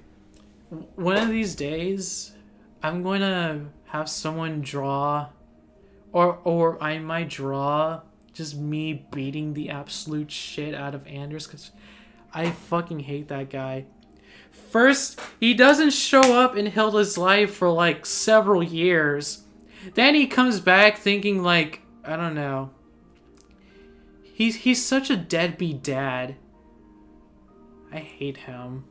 one of these days, I'm going to have someone draw, or I might draw just me beating the absolute shit out of Anders, because I fucking hate that guy. First, he doesn't show up in Hilda's life for like several years. Then he comes back thinking like, I don't know. He's such a deadbeat dad. I hate him.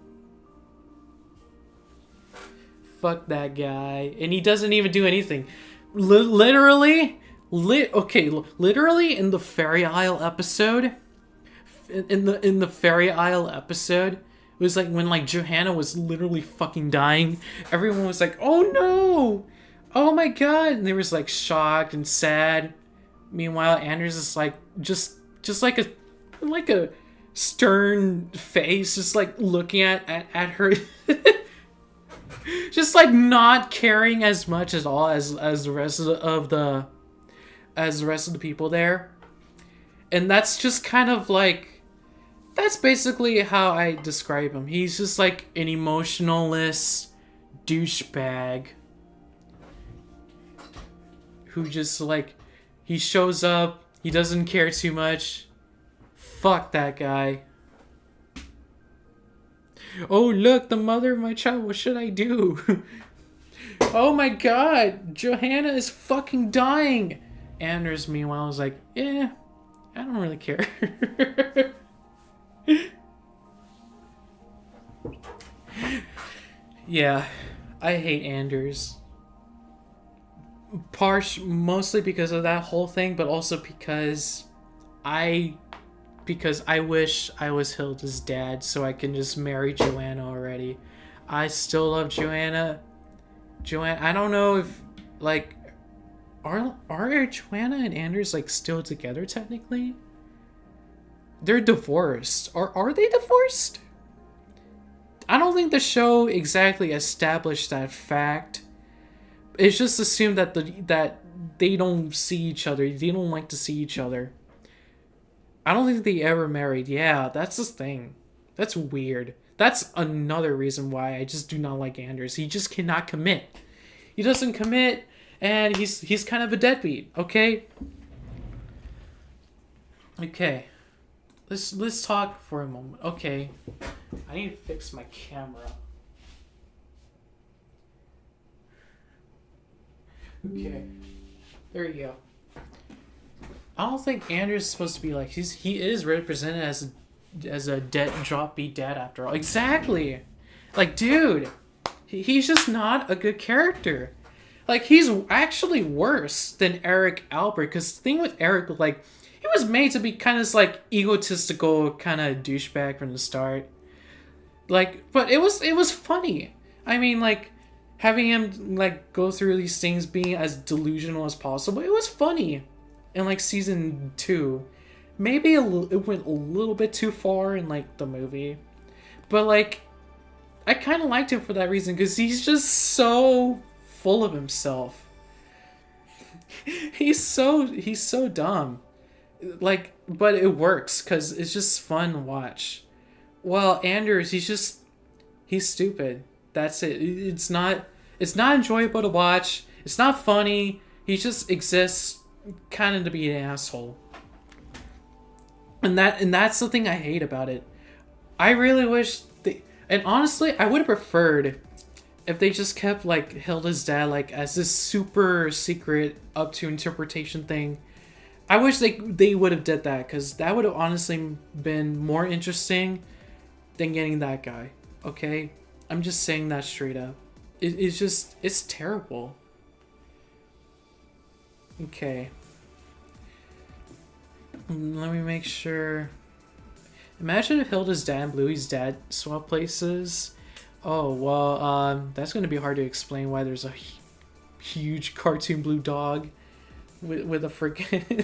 Fuck that guy. And he doesn't even do anything. Literally in the Fairy Isle episode, in the Fairy Isle episode, it was like when like Johanna was literally fucking dying. Everyone was like, "Oh no, oh my god!" And they was like shocked and sad. Meanwhile, Anders is like just like a stern face, just like looking at her, just like not caring as much as the rest of the people there. And that's just kind of like, that's basically how I describe him. He's just like an emotionless douchebag who just like, he shows up, he doesn't care too much. Fuck that guy. Oh look, the mother of my child, what should I do? Oh my god, Johanna is fucking dying. Anders, meanwhile, was like, yeah, I don't really care. Yeah, I hate Anders. Mostly because of that whole thing, but also because I wish I was Hilda's dad so I can just marry Joanna already. I still love Joanna. I don't know if, like, are Joanna and Anders, like, still together technically? They're divorced. Are they divorced? I don't think the show exactly established that fact. It's just assumed that that they don't see each other. They don't like to see each other. I don't think they ever married. Yeah, that's the thing. That's weird. That's another reason why I just do not like Anders. He just cannot commit. He doesn't commit, and he's kind of a deadbeat. Okay. Okay. Let's talk for a moment. Okay. I need to fix my camera. Okay. There you go. I don't think Anders is supposed to be like he is represented as a dead drop beat dad after all. Exactly. Like, dude, he's just not a good character. Like, he's actually worse than Eric Albert. Because the thing with Eric, like, he was made to be kind of like egotistical kind of douchebag from the start. Like, but it was funny. I mean, like, having him like go through these things, being as delusional as possible, it was funny. In like season 2, maybe it went a little bit too far in like the movie, but like I kind of liked him for that reason because he's just so full of himself. he's so dumb, like, but it works because it's just fun to watch. Well, Anders, he's stupid. That's it. It's not enjoyable to watch. It's not funny. He just exists kind of to be an asshole. And that's the thing I hate about it. I really wish and honestly, I would have preferred if they just kept like Hilda's dad like as this super secret up to interpretation thing. I wish they would have did that because that would have honestly been more interesting than getting that guy. Okay? I'm just saying that straight up. It's terrible. Okay. Let me make sure. Imagine if Hilda's dad and Bluey's dad swap places. Oh, well, that's going to be hard to explain why there's a huge cartoon blue dog with a freaking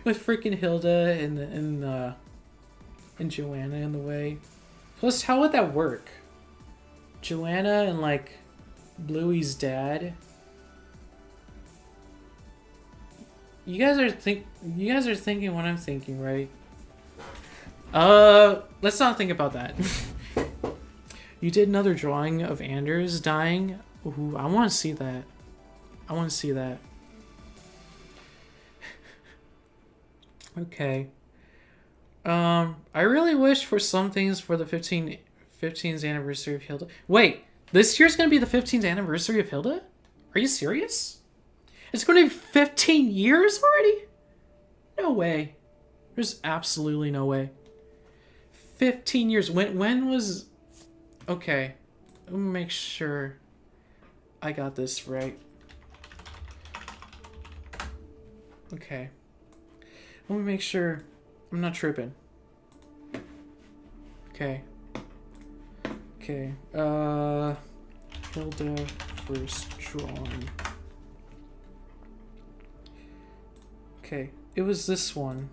with freaking Hilda and Joanna in the way. Plus, how would that work? Joanna and like Bluey's dad. You guys are thinking what I'm thinking, right? Let's not think about that. You did another drawing of Anders dying. Ooh, I want to see that. I want to see that. Okay. I really wish for some things for the 15th anniversary of Hilda. Wait, this year's gonna be the 15th anniversary of Hilda? Are you serious? It's gonna be 15 years already? No way. There's absolutely no way. 15 years. When was... Okay. Let me make sure I got this right. Okay. Let me make sure I'm not tripping. Okay. Okay. Hilda first drawing. Okay. It was this one.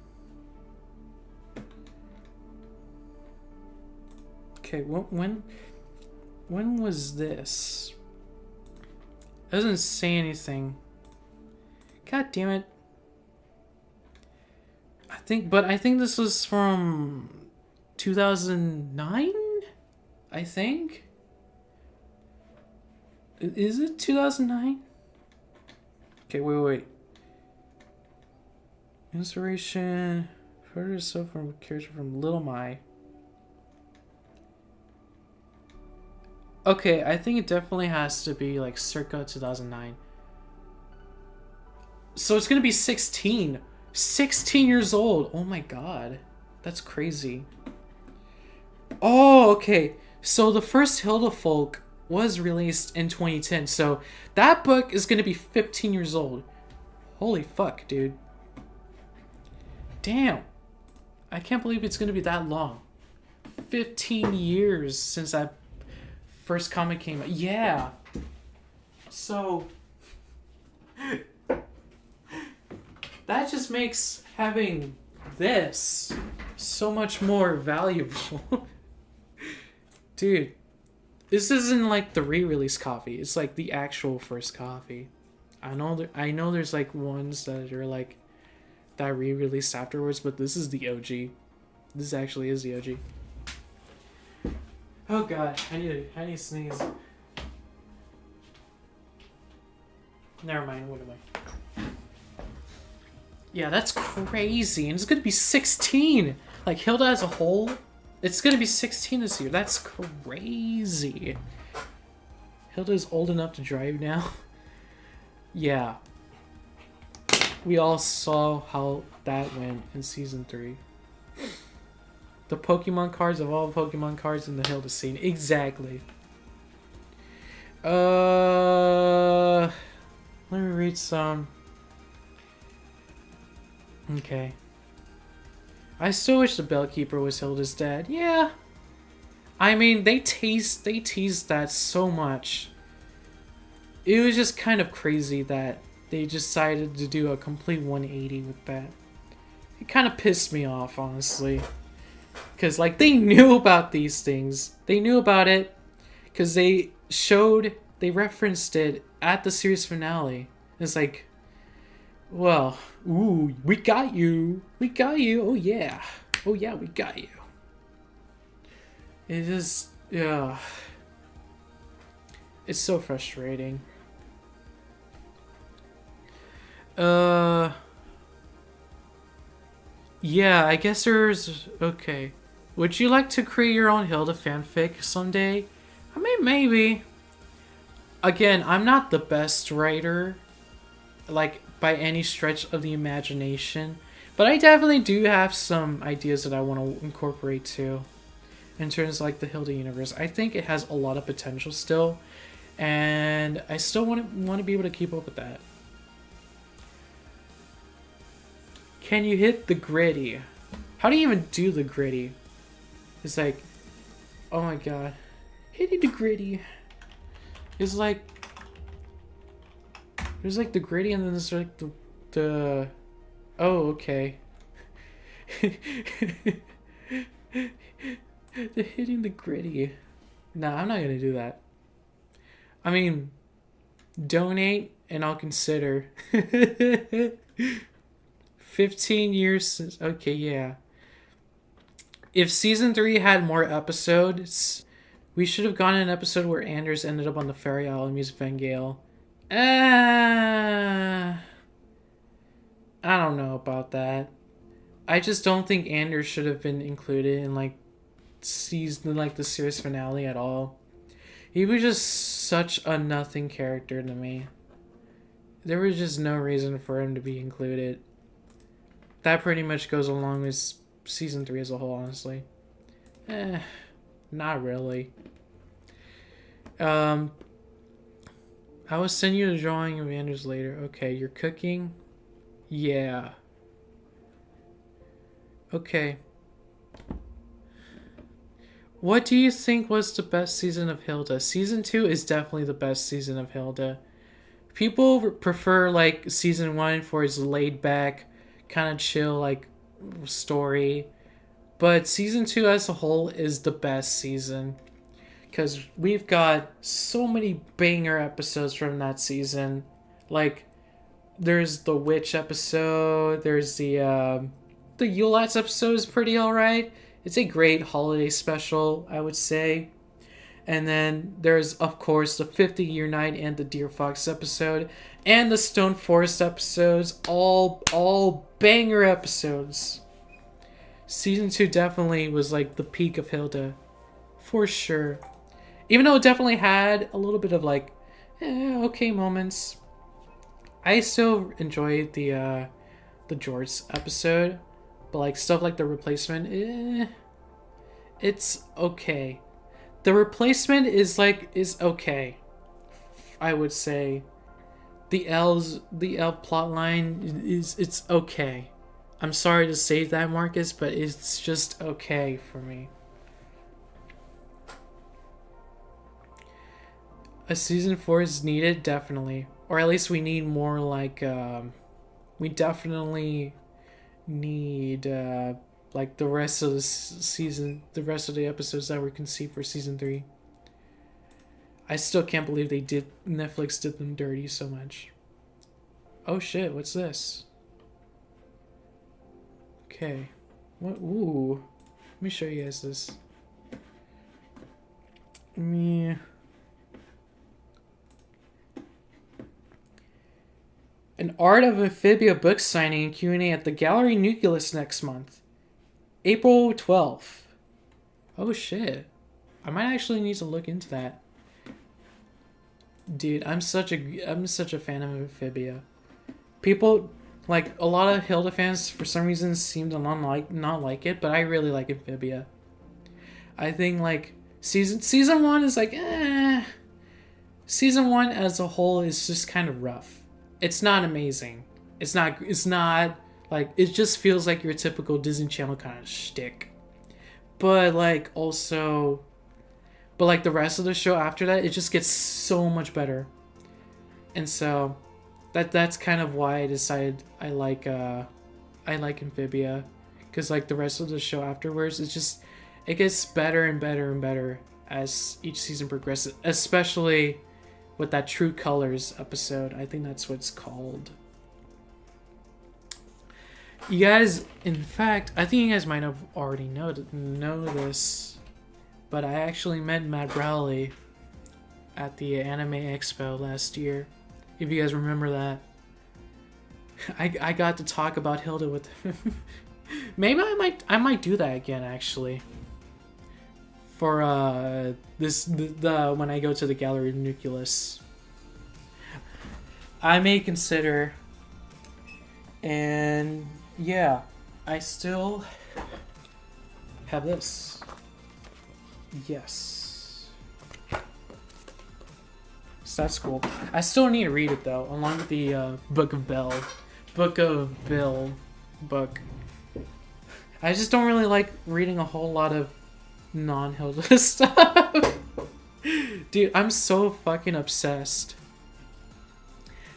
Okay, when was this? It doesn't say anything. God damn it. I think this was from 2009? I think? Is it 2009? Okay, wait. Inspiration. Photo yourself from a character from Little My. Okay, I think it definitely has to be like circa 2009. So it's gonna be 16. 16 years old. Oh my god. That's crazy. Oh, okay. So the first Hilda Folk was released in 2010. So that book is gonna be 15 years old. Holy fuck, dude. Damn. I can't believe it's gonna be that long. 15 years since that first comic came out. Yeah. So that just makes having this so much more valuable. Dude, this isn't like the re-release copy. It's like the actual first copy. I know there's like ones that are like that re-released afterwards, but this is the OG. This actually is the OG. Oh god, I need to sneeze. Never mind, what am I? Yeah, that's crazy. And it's gonna be 16! Like, Hilda as a whole, it's gonna be 16 this year. That's crazy. Hilda's old enough to drive now. Yeah. We all saw how that went in Season 3. The Pokemon cards of all Pokemon cards in the Hilda scene. Exactly. Let me read some. Okay. I still wish the Bellkeeper was Hilda's dad. Yeah. I mean, they teased that so much. It was just kind of crazy that they decided to do a complete 180 with that. It kind of pissed me off, honestly. Because, like, they knew about these things. They knew about it because they referenced it at the series finale. It's like, well, ooh, we got you. We got you. Oh, yeah. Oh, yeah, we got you. It just, yeah. It's so frustrating. Yeah, I guess there's... Okay. Would you like to create your own Hilda fanfic someday? I mean, maybe. Again, I'm not the best writer, like, by any stretch of the imagination. But I definitely do have some ideas that I want to incorporate too. In terms of, like, the Hilda universe. I think it has a lot of potential still. And I still want to be able to keep up with that. Can you hit the gritty? How do you even do the gritty? It's like, oh my god. Hitting the gritty. It's like, there's like the gritty and then there's like the oh, okay. The hitting the gritty. Nah, I'm not gonna do that. I mean, donate and I'll consider. 15 years since... Okay, yeah. If Season 3 had more episodes, we should have gone in an episode where Anders ended up on the Fairy Isle and meets Vengale. I don't know about that. I just don't think Anders should have been included in, like, the series finale at all. He was just such a nothing character to me. There was just no reason for him to be included. That pretty much goes along with Season 3 as a whole, honestly. Not really. I will send you the drawing of Anders later. Okay, you're cooking? Yeah. Okay. What do you think was the best season of Hilda? Season 2 is definitely the best season of Hilda. People prefer, like, Season 1 for its laid-back, kind of chill, like, story. But Season 2 as a whole is the best season. Because we've got so many banger episodes from that season. Like, there's the witch episode. There's the Yulet's episode is pretty alright. It's a great holiday special, I would say. And then there's, of course, the 50-year night and the Deer Fox episode. And the Stone Forest episodes. All banger episodes. Season 2 definitely was like the peak of Hilda. For sure. Even though it definitely had a little bit of like, okay moments. I still enjoyed the George episode. But like stuff like the replacement, it's okay. The replacement is okay. I would say. The elf plotline it's okay. I'm sorry to say that, Marcus, but it's just okay for me. A season 4 is needed, definitely. Or at least we need more like we definitely need like the rest of the season, the rest of the episodes that we can see for Season 3. I still can't believe Netflix did them dirty so much. Oh shit, what's this? Okay. What? Ooh. Let me show you guys this. Me. An Art of Amphibia book signing and Q&A at the Gallery Nucleus next month. April 12th. Oh shit. I might actually need to look into that. Dude, I'm such a fan of Amphibia. People, like, a lot of Hilda fans for some reason seem to not like it, but I really like Amphibia. I think like season 1 is like Season 1 as a whole is just kind of rough. It's not amazing. It's not like, it just feels like your typical Disney Channel kind of shtick. But like also, but like the rest of the show after that, it just gets so much better. And so that's kind of why I decided I like Amphibia, because like the rest of the show afterwards, it gets better and better and better as each season progresses, especially with that True Colors episode. I think that's what it's called. You guys, in fact, I think you guys might have already know this, but I actually met Matt Browley at the Anime Expo last year. If you guys remember that. I got to talk about Hilda with him. Maybe I might do that again, actually. For when I go to the Gallery Nucleus. I may consider. And yeah, I still have this. Yes. So that's cool. I still need to read it though, along with the Book of Bill book. I just don't really like reading a whole lot of non-Hilda stuff. Dude, I'm so fucking obsessed.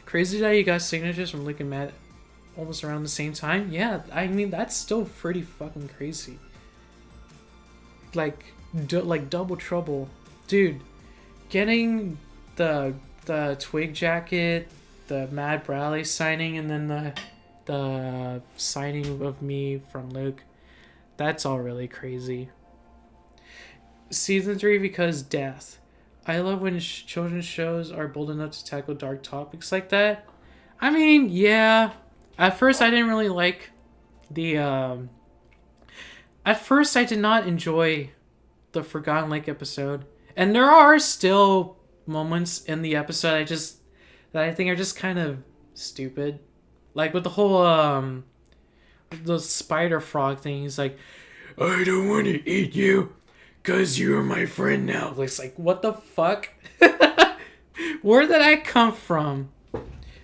Crazy that you got signatures from Luke and Matt almost around the same time. Yeah, I mean, that's still pretty fucking crazy. Like double trouble. Dude, getting the Twig jacket, the Matt Browley signing, and then the signing of me from Luke, that's all really crazy. Season 3 because death. I love when children's shows are bold enough to tackle dark topics like that. I mean, yeah. At first, I didn't really like the... At first, I did not enjoy the Forgotten Lake episode. And there are still moments in the episode that I think are just kind of stupid. Like with the whole, the spider frog thing. He's like, I don't want to eat you, 'cause you're my friend now. It's like, what the fuck? Where did that come from?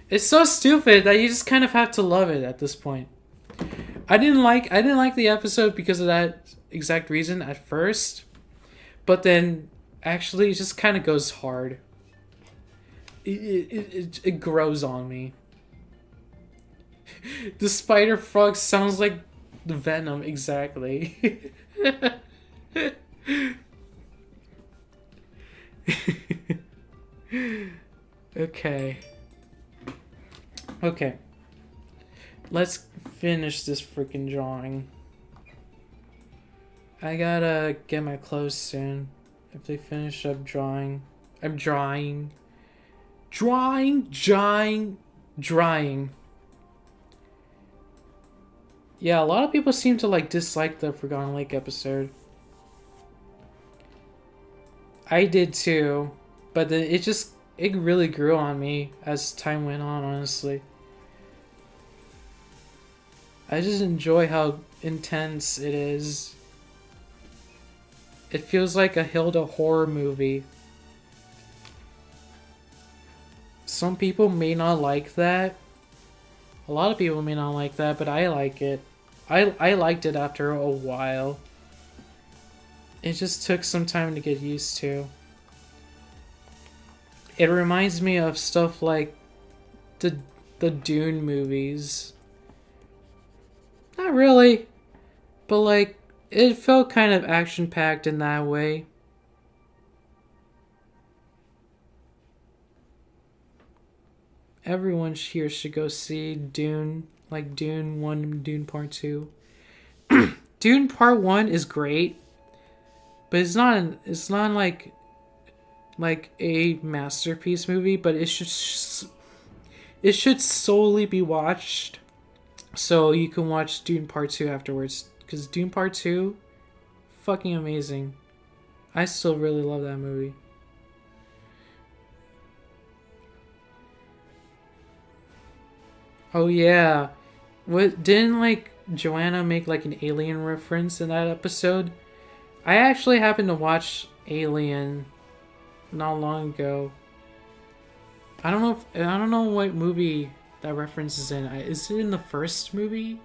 It's so stupid that you just kind of have to love it at this point. I didn't like the episode because of that exact reason at first, but then actually it just kind of goes hard. It grows on me. The spider frog sounds like the Venom, exactly. Okay. Let's finish this freaking drawing. I gotta get my clothes soon. If they finish up drawing. I'm drawing. Yeah, a lot of people seem to dislike the Forgotten Lake episode. I did too, but then it really grew on me as time went on, honestly. I just enjoy how intense it is. It feels like a Hilda horror movie. Some people may not like that. A lot of people may not like that, but I like it. I liked it after a while. It just took some time to get used to. It reminds me of stuff like the Dune movies. Not really, but it felt kind of action-packed in that way. Everyone here should go see Dune, Dune 1 and Dune Part 2. Dune Part 1 is great, but it's not like a masterpiece movie, but it should solely be watched so you can watch Dune Part 2 afterwards, because Dune Part 2, fucking amazing. I still really love that movie. Oh yeah. What, didn't like Joanna make like an Alien reference in that episode? I actually happened to watch Alien not long ago. I don't know what movie that reference is in. Is it in the first movie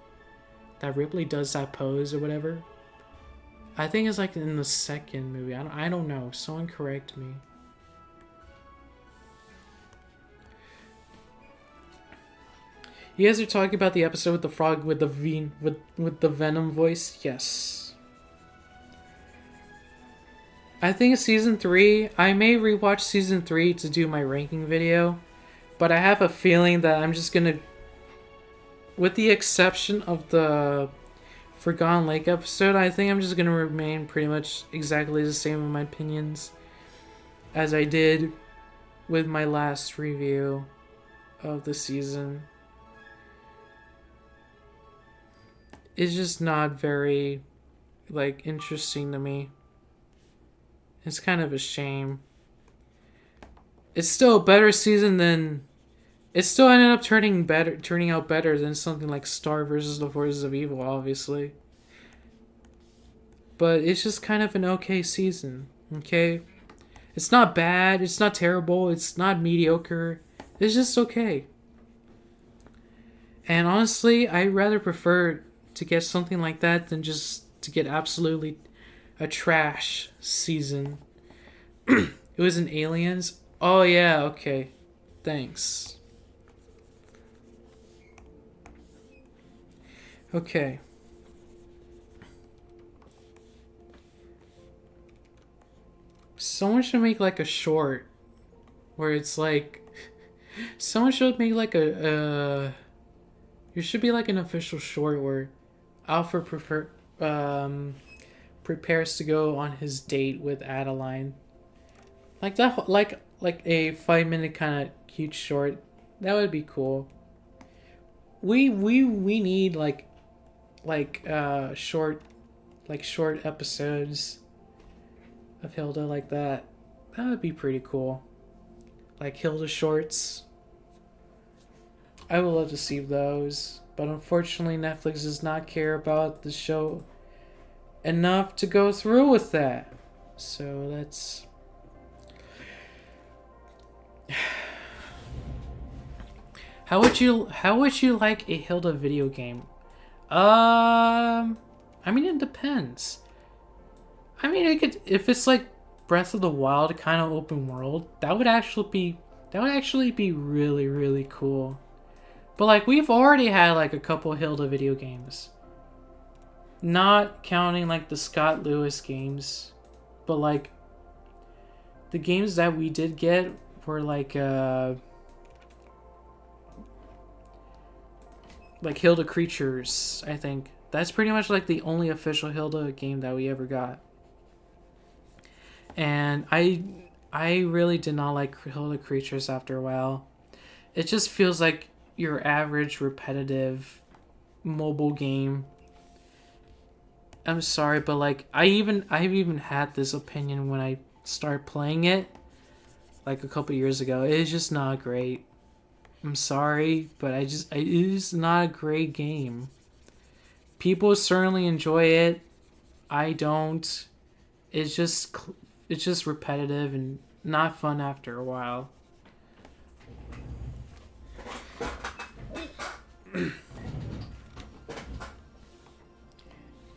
that Ripley does that pose or whatever? I think it's like in the second movie. I don't know. Someone correct me. You guys are talking about the episode with the frog with the venom voice? Yes. I think it's season 3. I may rewatch season 3 to do my ranking video, but I have a feeling that I'm just gonna, with the exception of the Forgotten Lake episode, I think I'm just gonna remain pretty much exactly the same in my opinions as I did with my last review of the season. It's just not very, like, interesting to me. It's kind of a shame. It's still a better season than... It still ended up turning out better than something like Star vs. the Forces of Evil, obviously. But it's just kind of an okay season, okay? It's not bad, it's not terrible, it's not mediocre. It's just okay. And honestly, I rather prefer to get something like that than just to get absolutely a trash season. It was in Aliens? Oh yeah, okay. Thanks. Okay. Someone should make like a short where it's like... Someone should make like a... There should be like an official short where Alfred prepares to go on his date with Adeline. Like that, like a 5-minute kind of cute short. That would be cool. We need short episodes of Hilda like that. That would be pretty cool. Like Hilda shorts. I would love to see those, but unfortunately Netflix does not care about the show enough to go through with that. So that's... How would you like a Hilda video game? I mean, it depends. I mean, it could, if it's like Breath of the Wild kind of open world, that would actually be really, really cool. But like, we've already had like a couple Hilda video games. Not counting like the Scott Lewis games, but like the games that we did get were like Hilda Creatures, I think. That's pretty much like the only official Hilda game that we ever got. And I really did not like Hilda Creatures after a while. It just feels like your average repetitive mobile game. I'm sorry, but like I've even had this opinion when I started playing it like a couple years ago. It's just not great. I'm sorry, but it is not a great game. People certainly enjoy it. I don't. It's just repetitive and not fun after a while.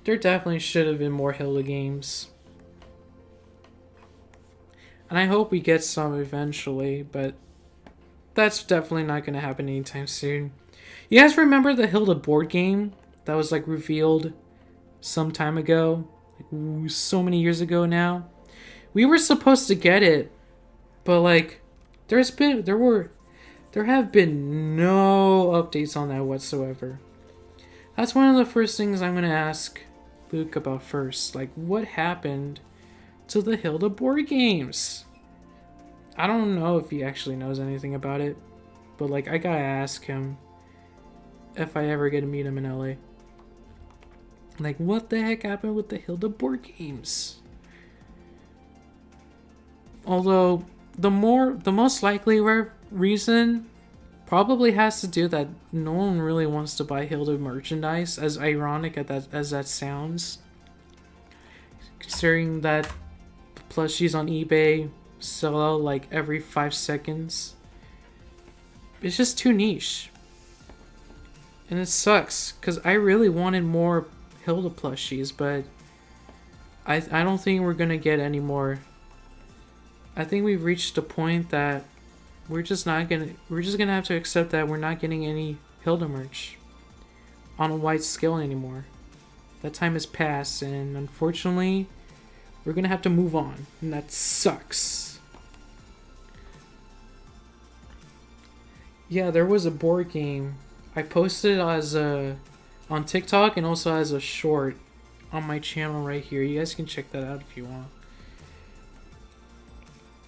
There definitely should have been more Hilda games. And I hope we get some eventually, but that's definitely not going to happen anytime soon. You guys remember the Hilda board game that was like revealed some time ago? Like, so many years ago now. We were supposed to get it, but like there have been no updates on that whatsoever. That's one of the first things I'm going to ask Luke about first. Like, what happened to the Hilda board games? I don't know if he actually knows anything about it, but like I gotta ask him if I ever get to meet him in LA. Like, what the heck happened with the Hilda board games? Although the most likely reason probably has to do that no one really wants to buy Hilda merchandise, as ironic as that sounds. Considering that plushies on eBay sell out like every 5 seconds. It's just too niche. And it sucks, because I really wanted more Hilda plushies, but I don't think we're gonna get any more. I think we've reached a point that we're just gonna have to accept that we're not getting any Hilda merch on a wide scale anymore. That time has passed, and unfortunately, we're gonna have to move on, and that sucks. Yeah, there was a board game. I posted it on TikTok and also as a short on my channel right here. You guys can check that out if you want.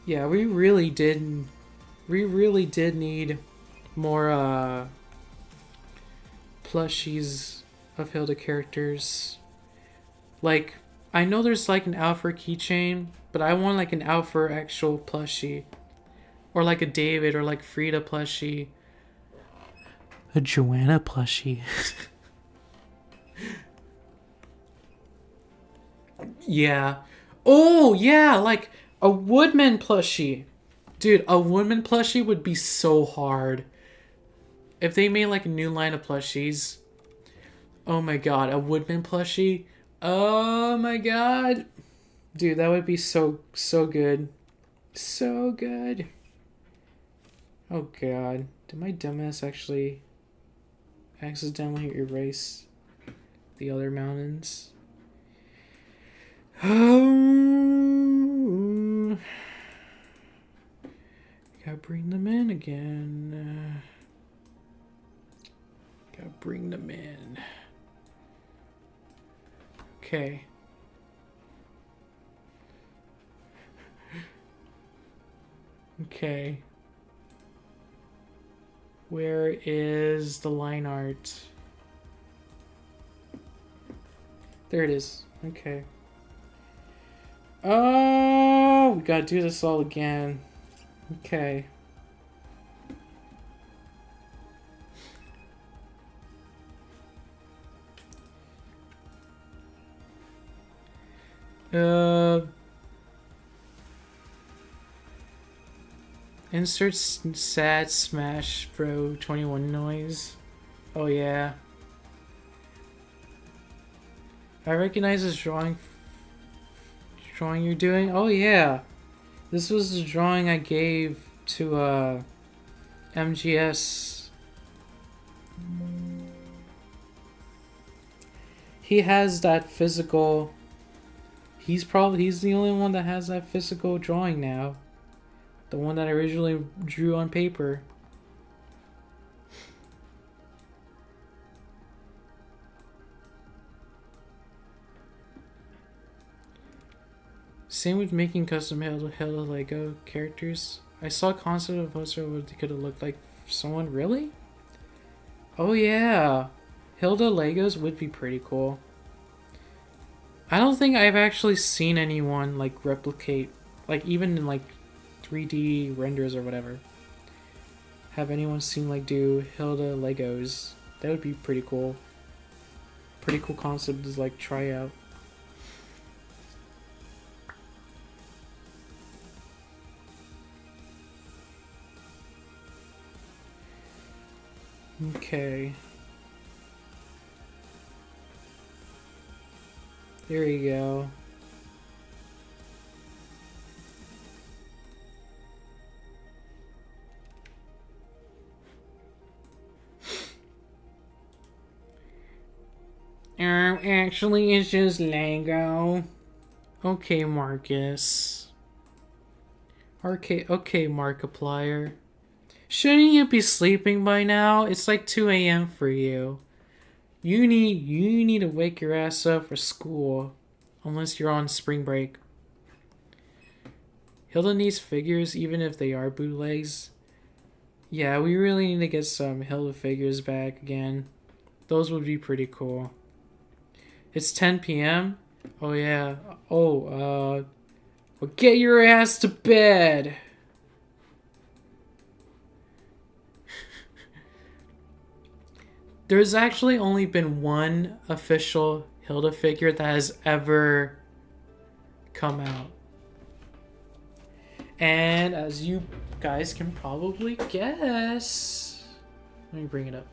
Yeah, we really did need more plushies of Hilda characters. Like, I know there's like an Alpha keychain, but I want like an Alpha actual plushie. Or like a David or like Frida plushie. A Joanna plushie. Yeah. Oh, yeah, like a Woodman plushie. Dude, a Woodman plushie would be so hard. If they made like a new line of plushies. Oh my god, a Woodman plushie. Oh my god. Dude, that would be so good. So good. Oh god. Did my dumbass actually accidentally erase the other mountains? Oh. Gotta bring them in again. Gotta bring them in. Okay. Okay. Where is the line art? There it is. Okay. Oh, we gotta do this all again. Okay. Insert sad Smash Bro 21 noise. Oh yeah. I recognize this drawing you're doing. Oh yeah. This was the drawing I gave to MGS. He has that physical. He's the only one that has that physical drawing now. The one that I originally drew on paper. Same with making custom Hilda Lego characters. I saw a concept of a poster of what they could have looked like for someone. Really? Oh yeah. Hilda Legos would be pretty cool. I don't think I've actually seen anyone like replicate, like even in like 3D renders or whatever. Have anyone seen like do Hilda Legos? That would be pretty cool. Pretty cool concept to like try out. Okay. There you go. Actually, it's just Lego. Okay, Marcus. Okay, Markiplier. Shouldn't you be sleeping by now? It's like 2 a.m. for you. You need to wake your ass up for school. Unless you're on spring break. Hilda needs figures, even if they are bootlegs. Yeah, we really need to get some Hilda figures back again. Those would be pretty cool. It's 10 p.m. Oh yeah. Oh, well, get your ass to bed. There's actually only been one official Hilda figure that has ever come out. And as you guys can probably guess, let me bring it up.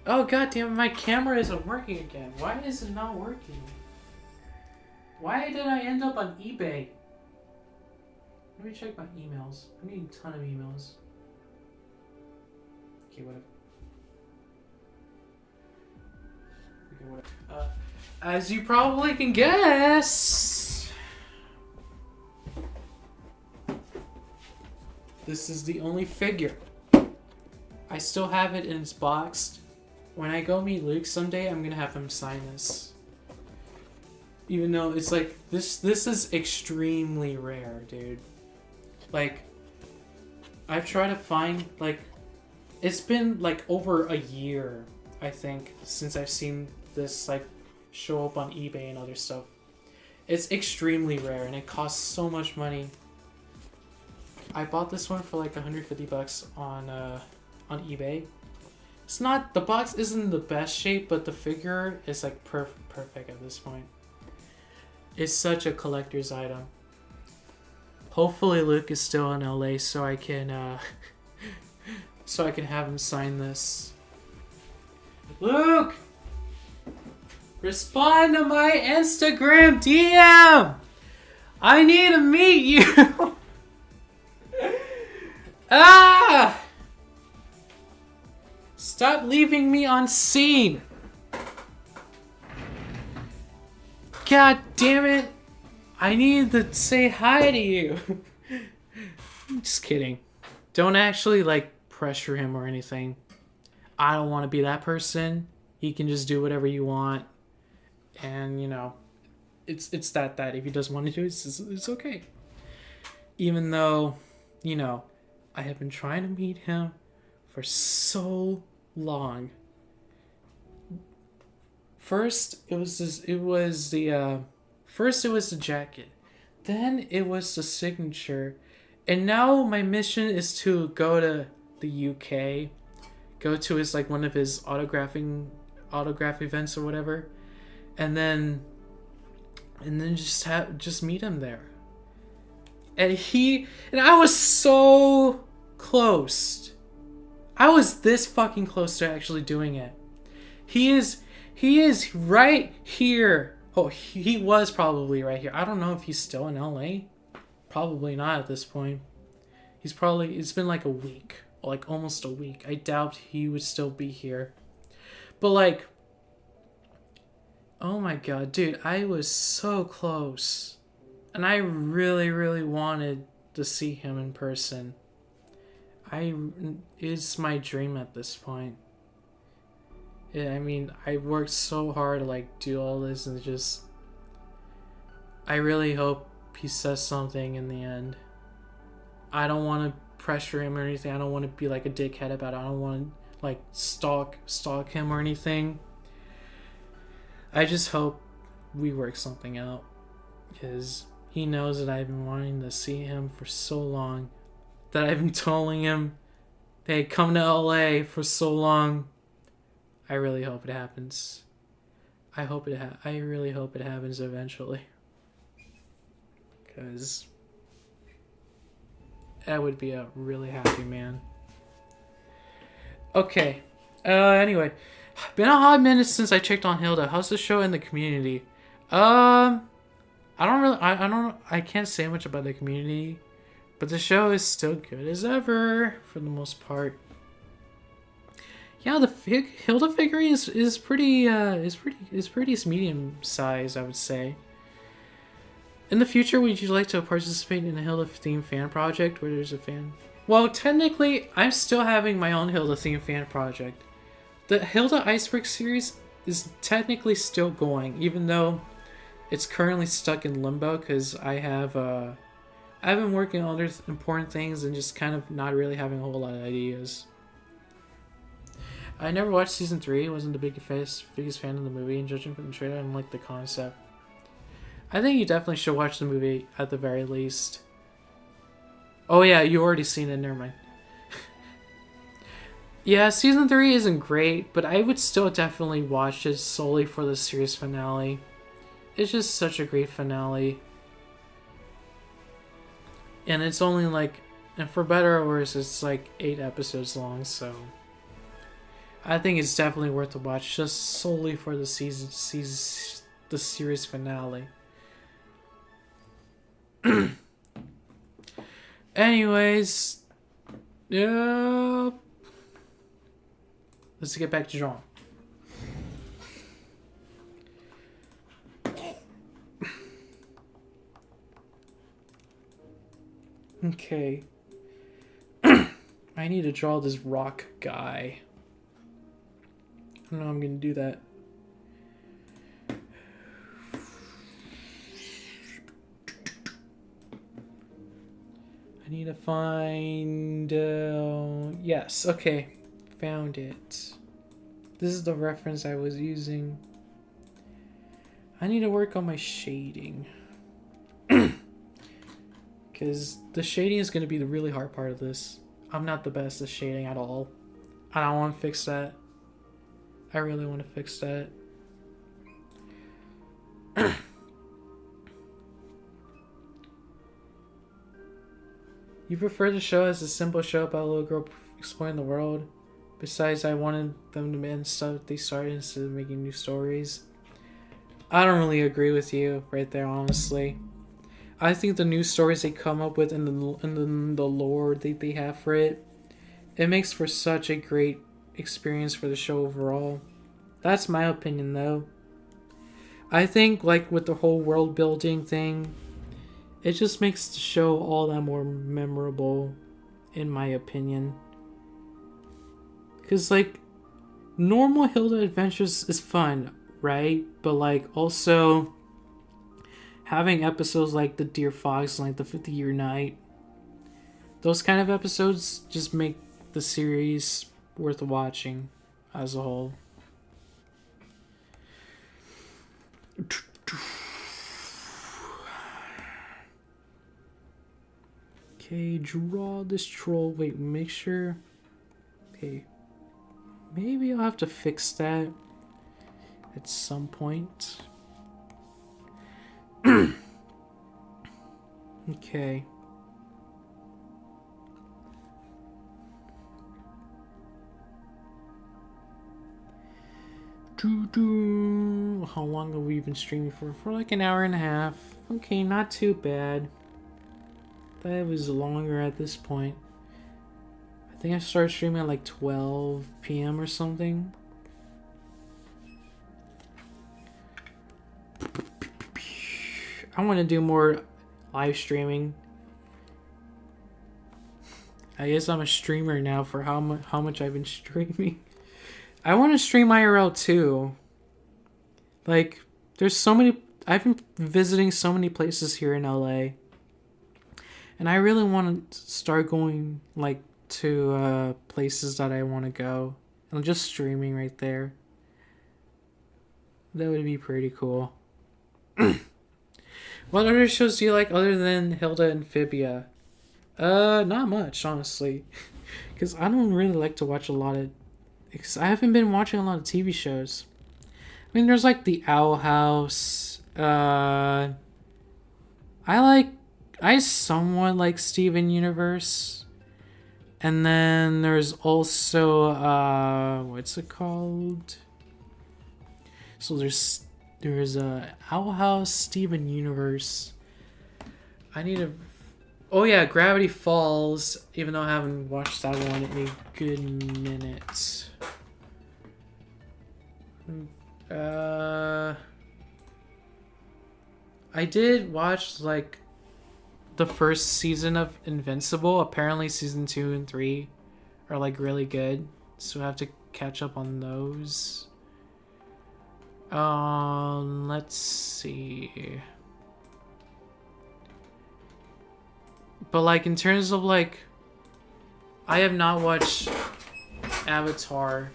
Oh god damn it, my camera isn't working again. Why is it not working? Why did I end up on eBay? Let me check my emails. I'm getting a ton of emails. Okay, whatever. Okay, whatever. As you probably can guess, this is the only figure. I still have it in its box. When I go meet Luke someday, I'm gonna have him sign this. Even though it's like, this is extremely rare, dude. Like, I've tried to find, like, it's been like over a year, I think, since I've seen this like show up on eBay and other stuff. It's extremely rare and it costs so much money. I bought this one for like 150 bucks on eBay. It's not, the box isn't the best shape, but the figure is like perfect at this point. It's such a collector's item. Hopefully Luke is still in LA so I can so I can have him sign this. Luke! Respond to my Instagram DM! I need to meet you! Ah! Stop leaving me on scene! God damn it! I need to say hi to you! I'm just kidding. Don't actually, like, pressure him or anything. I don't want to be that person. He can just do whatever you want. And, you know, it's that if he doesn't want to do it, it's okay. Even though, you know, I have been trying to meet him for so long. First, it was the jacket. Then it was the signature. And now my mission is to go to the UK, go to his like one of his autograph events or whatever, and then just meet him there. And I was so close. I was this fucking close to actually doing it. He is right here. Oh, he was probably right here. I don't know if he's still in LA. Probably not at this point. It's been like a week. Like almost a week. I doubt he would still be here. But like, oh my god, dude, I was so close. And I really, really wanted to see him in person. It's my dream at this point. Yeah, I mean, I worked so hard to like do all this and just, I really hope he says something in the end. I don't want to pressure him or anything. I don't want to be like a dickhead about it. I don't want to like stalk him or anything. I just hope we work something out, because he knows that I've been wanting to see him for so long, that I've been telling him, hey, come to LA for so long. I really hope it happens. I really hope it happens eventually, because that would be a really happy man. Okay. Anyway, been a hot minute since I checked on Hilda. How's the show in the community? I can't say much about the community, but the show is still good as ever for the most part. Yeah, the Hilda figurine is pretty medium size, I would say. In the future, would you like to participate in a Hilda themed fan project where there's a fan? Well, technically, I'm still having my own Hilda themed fan project. The Hilda Iceberg series is technically still going, even though It's currently stuck in limbo because I've been working on other important things and just kind of not really having a whole lot of ideas. I never watched season 3. Wasn't the biggest fan of the movie, and judging from the trailer, I didn't like the concept. I think you definitely should watch the movie at the very least. Oh yeah, you already seen it. Never mind. Yeah, season 3 isn't great, but I would still definitely watch it solely for the series finale. It's just such a great finale. And it's only like, and for better or worse, it's like 8 episodes long, so I think it's definitely worth a watch just solely for the the series finale. Anyways, yeah. Let's get back to drawing. Okay. I need to draw this rock guy. I don't know how I'm gonna do that. I need to find... yes, okay. Found it. This is the reference I was using. I need to work on my shading. Because the shading is going to be the really hard part of this. I'm not the best at shading at all. I don't want to fix that. I really want to fix that. You prefer the show as a simple show about a little girl exploring the world? Besides, I wanted them to end stuff they started instead of making new stories. I don't really agree with you right there, honestly. I think the new stories they come up with and the lore that they have for it, it makes for such a great experience for the show overall. That's my opinion, though. I think, like, with the whole world building thing, it just makes the show all that more memorable, in my opinion. Because, like, normal Hilda Adventures is fun, right? But, like, also having episodes like the Dear Fox and like the 50-Year Night, those kind of episodes just make the series worth watching as a whole. Okay, draw this troll. Wait, make sure. Okay. Maybe I'll have to fix that at some point. Okay. How long have we been streaming for? For like an hour and a half. Okay, not too bad. That was longer at this point. I think I started streaming at like 12 p.m. or something. I want to do more live streaming. I guess I'm a streamer now for how much I've been streaming. I want to stream IRL too. Like, there's so many... I've been visiting so many places here in LA. And I really want to start going, like, to places that I want to go. And just streaming right there. That would be pretty cool. What other shows do you like other than Hilda Amphibia? Not much, honestly. Because I don't really like to watch a lot of... Because I haven't been watching a lot of TV shows. I mean, there's like The Owl House. I somewhat like Steven Universe. And then there's also, what's it called? So there's Owl House, Steven Universe. I need to... Oh yeah, Gravity Falls, even though I haven't watched that one in a good minute. I did watch, like, the first season of Invincible. Apparently season 2 and 3 are, like, really good. So I have to catch up on those. Let's see. But like in terms of like, I have not watched Avatar,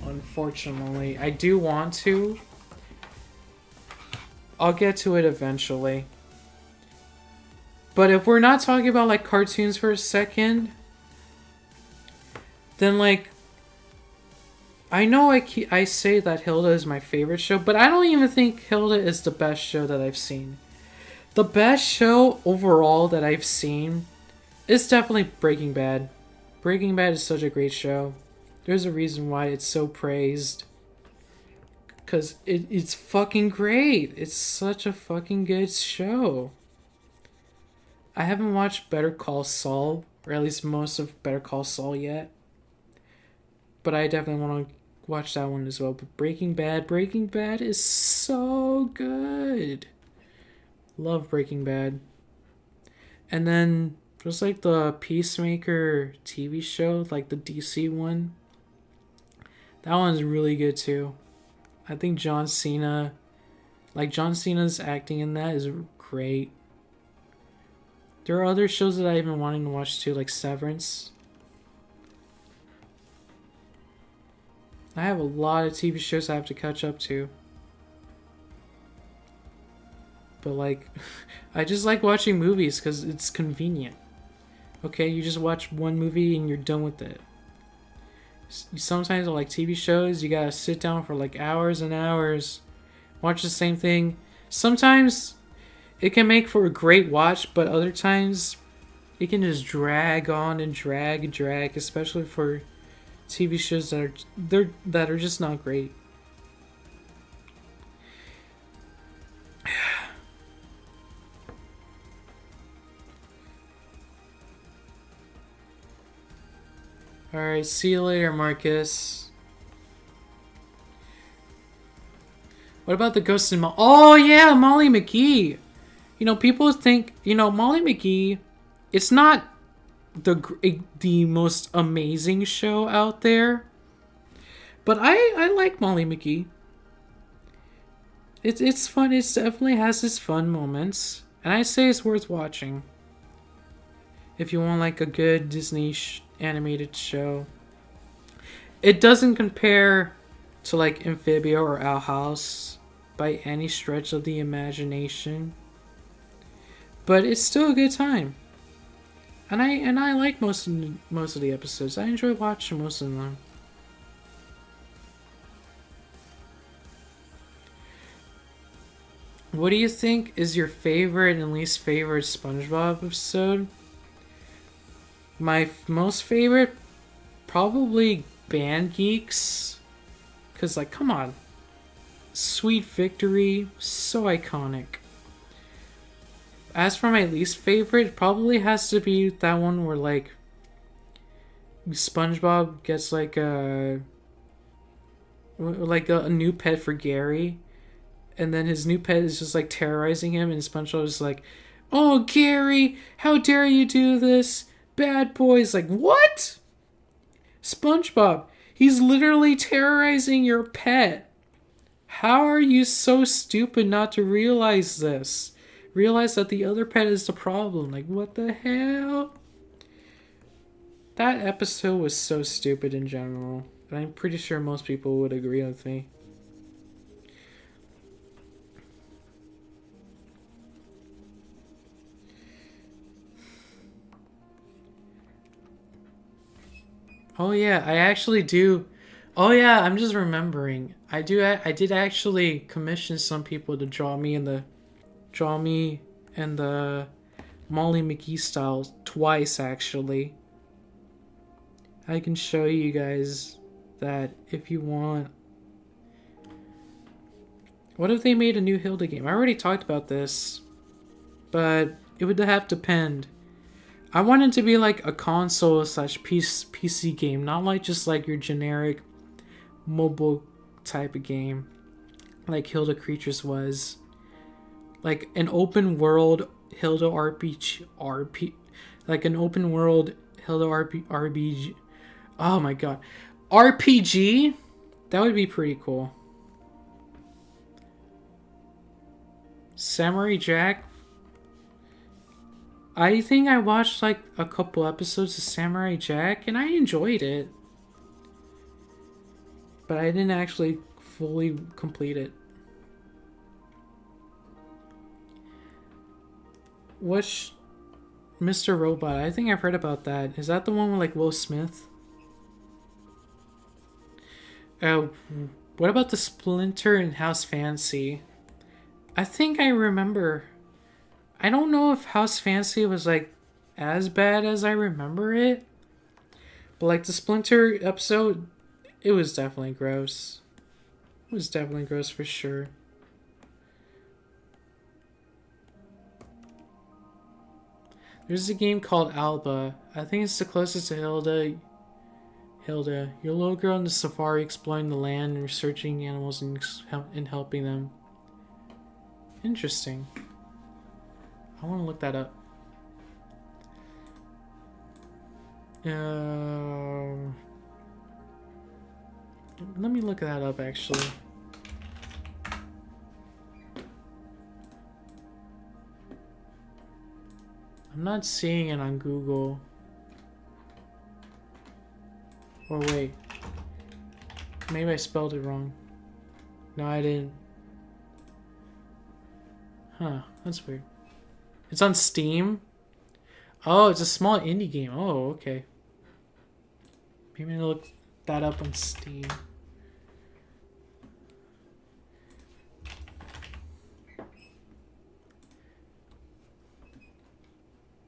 unfortunately. I do want to. I'll get to it eventually. But if we're not talking about like cartoons for a second, then like, I know I say that Hilda is my favorite show, but I don't even think Hilda is the best show that I've seen. The best show overall that I've seen is definitely Breaking Bad. Breaking Bad is such a great show. There's a reason why it's so praised. Because it's fucking great. It's such a fucking good show. I haven't watched Better Call Saul, or at least most of Better Call Saul yet. But I definitely want to watch that one as well. But Breaking Bad is so good. Love Breaking Bad. And then there's like the Peacemaker TV show, like the DC one. That one's really good too. I think John Cena's acting in that is great. There are other shows that I've been wanting to watch too, like Severance. I have a lot of TV shows I have to catch up to. But like, I just like watching movies because it's convenient. Okay, you just watch one movie and you're done with it. Sometimes like TV shows, you gotta sit down for like hours and hours, watch the same thing. Sometimes it can make for a great watch, but other times it can just drag on and drag, especially for TV shows that are just not great. Alright, see you later, Marcus. What about the Ghost in Molly? Oh yeah, Molly McGee. You know, people think, Molly McGee, it's not the most amazing show out there. But I like Molly McGee. It's fun. It definitely has its fun moments. And I say it's worth watching. If you want like a good Disney animated show. It doesn't compare to like Amphibia or Owl House by any stretch of the imagination. But it's still a good time. And I like most of the episodes. I enjoy watching most of them. What do you think is your favorite and least favorite SpongeBob episode? My most favorite, probably Band Geeks. Because, like, come on. Sweet Victory, so iconic. As for my least favorite, probably has to be that one where, like, SpongeBob gets, like, a new pet for Gary. And then his new pet is just, like, terrorizing him. And SpongeBob is like, "Oh, Gary, how dare you do this? Bad boys." Like, what? SpongeBob, he's literally terrorizing your pet. How are you so stupid not to realize this? Realize that the other pet is the problem. Like, what the hell? That episode was so stupid in general. But I'm pretty sure most people would agree with me. Oh yeah, I actually do. Oh yeah, I'm just remembering. I did actually commission some people to draw me in the Molly McGee style twice actually. I can show you guys that if you want. What if they made a new Hilda game? I already talked about this, but it would have to depend. I want it to be like a console / PC game, not like just like your generic mobile type of game like Hilda Creatures was. Like an open world Hilda like an open world Hilda RPG. Oh my god. RPG? That would be pretty cool. Samurai Jack. I think I watched like a couple episodes of Samurai Jack and I enjoyed it. But I didn't actually fully complete it. What's Mr. Robot? I think I've heard about that. Is that the one with like Will Smith? What about the Splinter and House Fancy? I think I remember. I don't know if House Fancy was like as bad as I remember it. But like the Splinter episode, it was definitely gross. It was definitely gross for sure. There's a game called Alba. I think it's the closest to Hilda. Hilda, your little girl in the safari exploring the land and researching animals and helping them. Interesting. I want to look that up. Let me look that up actually. I'm not seeing it on Google. Or wait. Maybe I spelled it wrong. No, I didn't. Huh, that's weird. It's on Steam? Oh, it's a small indie game. Oh, okay. Maybe I'll look that up on Steam.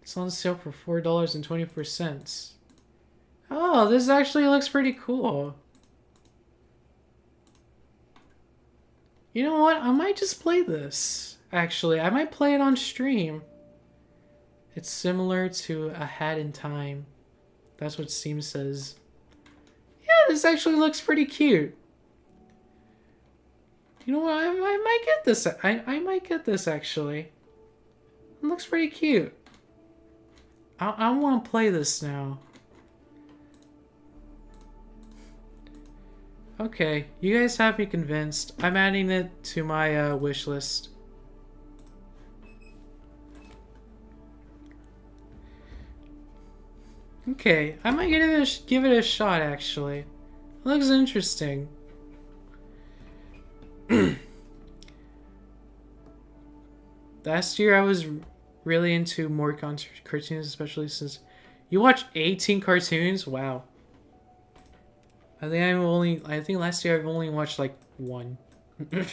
It's on sale for $4.24. Oh, this actually looks pretty cool. You know what? I might just play this. Actually, I might play it on stream. It's similar to A Hat in Time. That's what Steam says. Yeah, this actually looks pretty cute. You know what? I might get this. I might get this actually. It looks pretty cute. I want to play this now. Okay, you guys have me convinced. I'm adding it to my wish list. Okay, I might give it a shot actually. It looks interesting. Last year I was really into more cartoons, especially since you watch 18 cartoons. Wow. I think last year I've only watched like one. That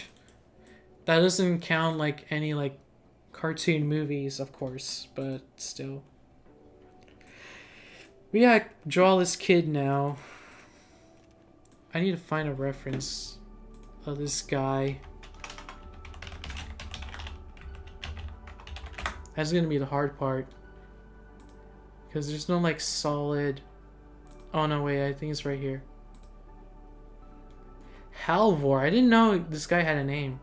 doesn't count like any like cartoon movies, of course, but still. We gotta draw this kid now. I need to find a reference of this guy. That's gonna be the hard part. Because there's no like solid... Oh no, wait, I think it's right here. Halvor. I didn't know this guy had a name.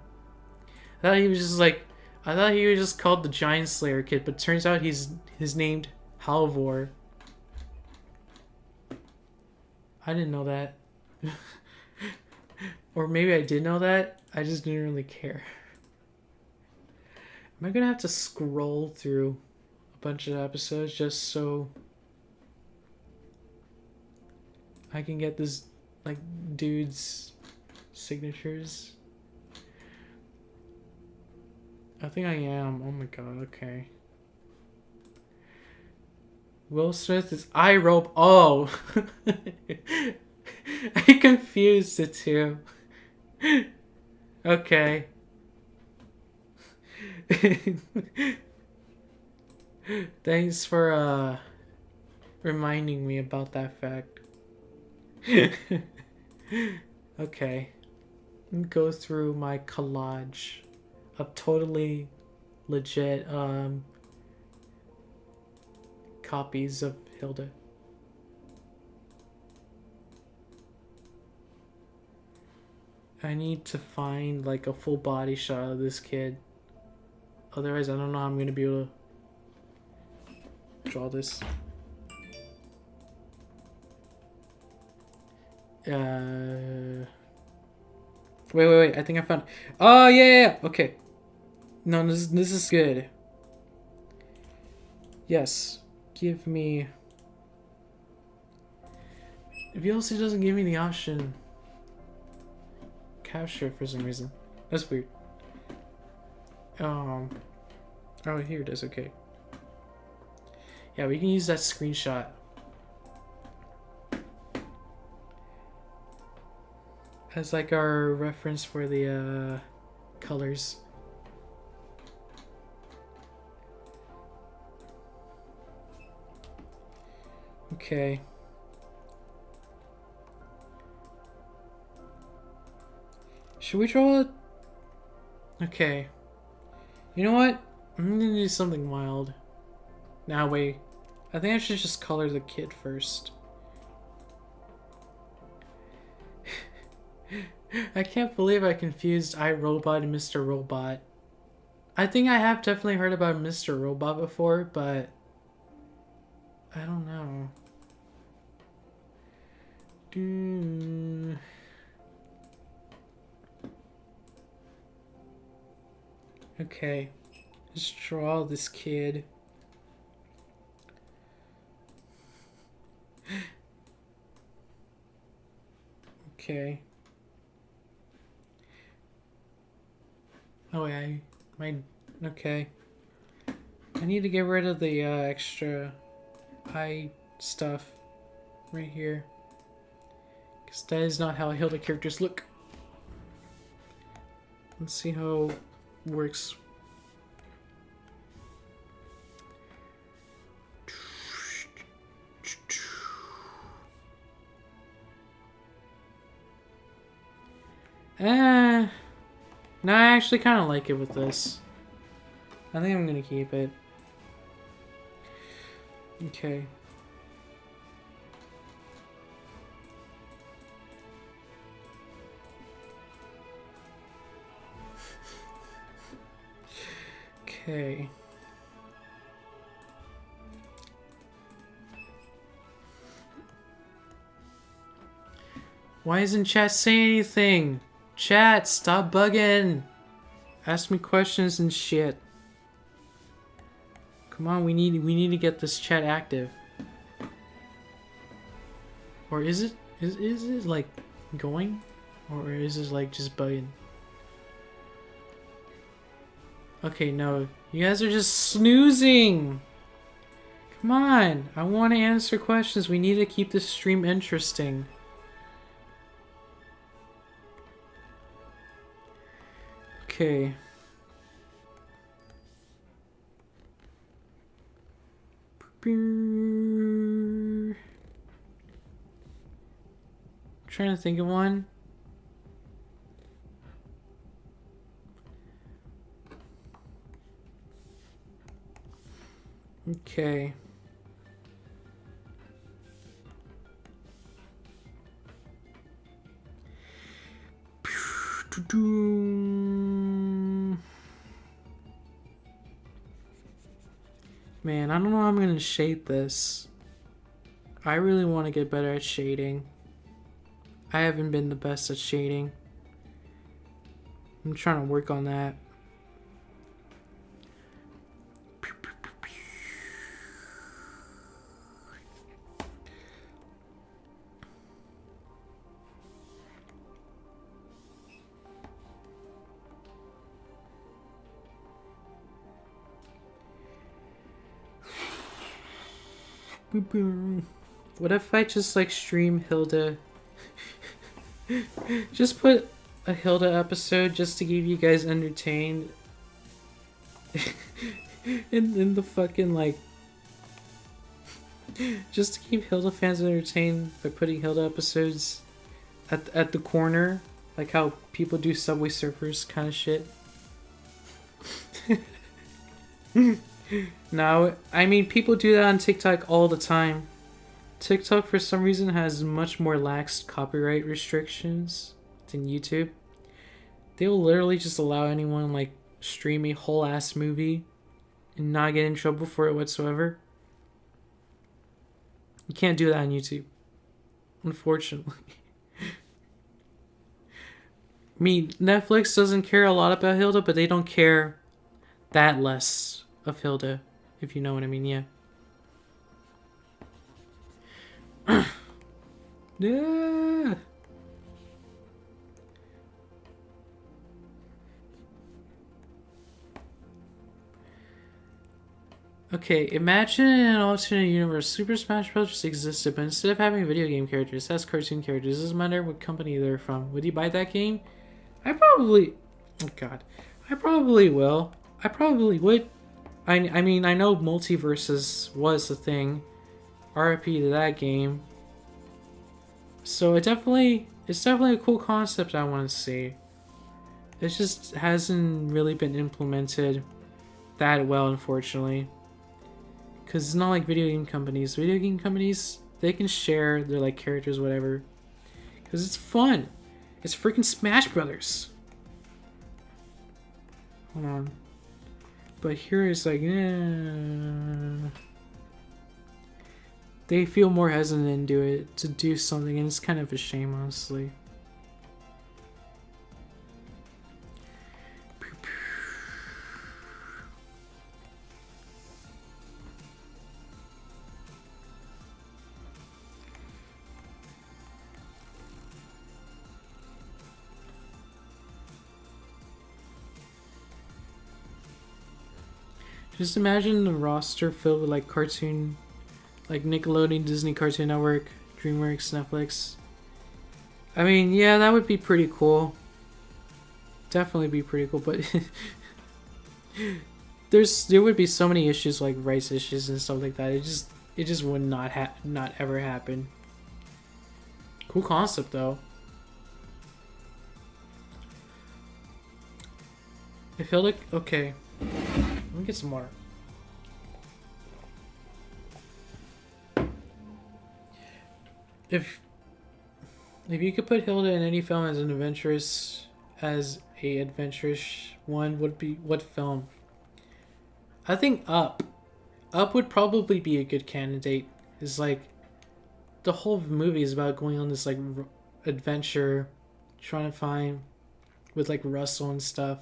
I thought he was just like... I thought he was just called the Giant Slayer kid, but turns out he's named Halvor. I didn't know that. Or maybe I did know that. I just didn't really care. Am I gonna have to scroll through a bunch of episodes just so I can get this like dude's signatures? I think I am. Oh my god, okay. Will Smith is iRope. Oh! I confused the two. Okay. Thanks for reminding me about that fact. Okay. Let me go through my collage of totally legit copies of Hilda. I need to find like a full body shot of this kid. Otherwise, I don't know how I'm gonna be able to draw this. Wait. I think I found. Oh yeah. Okay. No, this is good. Yes. Give me... VLC doesn't give me the option. Capture for some reason. That's weird. Oh, here it is. Okay. Yeah, we can use that screenshot. As like our reference for the colors. Okay. Should we draw it? Okay. You know what? I'm gonna do something wild. Nah, wait. I think I should just color the kid first. I can't believe I confused iRobot and Mr. Robot. I think I have definitely heard about Mr. Robot before, but I don't know. Okay, let's draw this kid. Okay. Oh, okay. I need to get rid of the extra eye stuff right here. Because that is not how Hilda characters look. Let's see how it works. No, I actually kind of like it with this. I think I'm gonna keep it. Okay. Okay. Why isn't chat saying anything? Chat, stop bugging. Ask me questions and shit. Come on, we need to get this chat active. Or is it like going? Or is it like just bugging? Okay, no. You guys are just snoozing. Come on. I want to answer questions. We need to keep this stream interesting. Okay. Trying to think of one. Okay. Man, I don't know how I'm gonna shade this. I really want to get better at shading. I haven't been the best at shading. I'm trying to work on that. What if I just like stream Hilda? Just put a Hilda episode just to keep you guys entertained. in the fucking like, just to keep Hilda fans entertained by putting Hilda episodes at the corner, like how people do Subway Surfers kind of shit. No, I mean, people do that on TikTok all the time. TikTok, for some reason, has much more lax copyright restrictions than YouTube. They'll literally just allow anyone, like, stream a whole-ass movie and not get in trouble for it whatsoever. You can't do that on YouTube, unfortunately. I mean, Netflix doesn't care a lot about Hilda, but they don't care that less of Hilda, if you know what I mean. Yeah. Yeah. Okay, imagine in an alternate universe, Super Smash Bros. Just existed, but instead of having video game characters, it has cartoon characters. It doesn't matter what company they're from. Would you buy that game? I probably... Oh, God. I probably will. I probably would. I mean, I know multiverses was a thing. RIP to that game. So it's definitely a cool concept I want to see. It just hasn't really been implemented that well, unfortunately. Because it's not like video game companies. Video game companies, they can share their like characters, whatever. Because it's fun. It's freaking Smash Brothers. Hold on. But here it's like, they feel more hesitant to do something, and it's kind of a shame, honestly. Just imagine the roster filled with like cartoon, like Nickelodeon, Disney Cartoon Network, DreamWorks, Netflix. I mean, yeah, that would be pretty cool. Definitely be pretty cool, but there would be so many issues like rights issues and stuff like that. It just would not ever happen. Cool concept though. I feel like okay. Let me get some more. If you could put Hilda in any film as a adventurous one, would be what film? I think Up. Up would probably be a good candidate. It's like the whole movie is about going on this like adventure, trying to find with like Russell and stuff.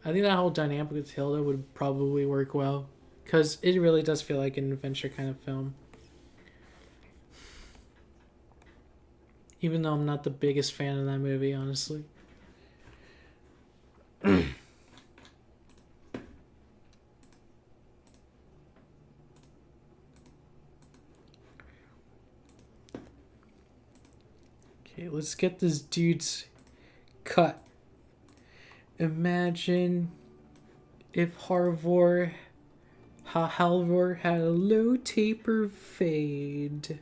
I think that whole dynamic with Hilda would probably work well, because it really does feel like an adventure kind of film. Even though I'm not the biggest fan of that movie, honestly. Okay, let's get this dude's cut. Imagine if Halvor had a low taper fade.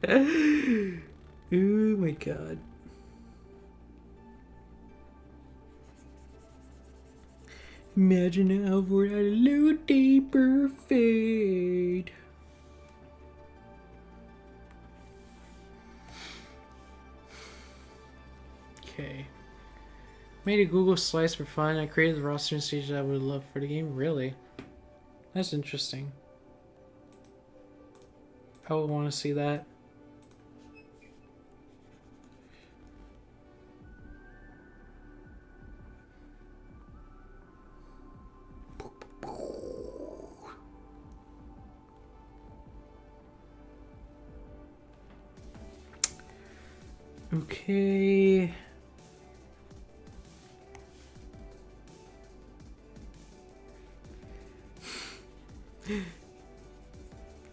Oh my god. Imagine Halvor had a low taper fade. Okay. Made a Google slice for fun. I created the roster and stage that I would love for the game. Really? That's interesting. I would want to see that. Okay.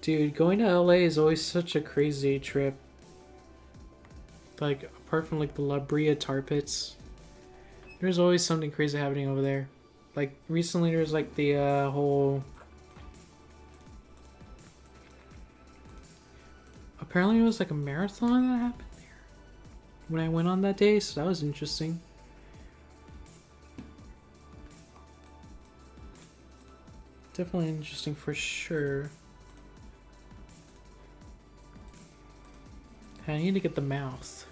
Dude, going to LA is always such a crazy trip. Like, apart from like the La Brea tar pits, there's always something crazy happening over there. Like, recently there's like the whole... Apparently it was like a marathon that happened there when I went on that day, so that was interesting. Definitely interesting for sure. I need to get the mouth.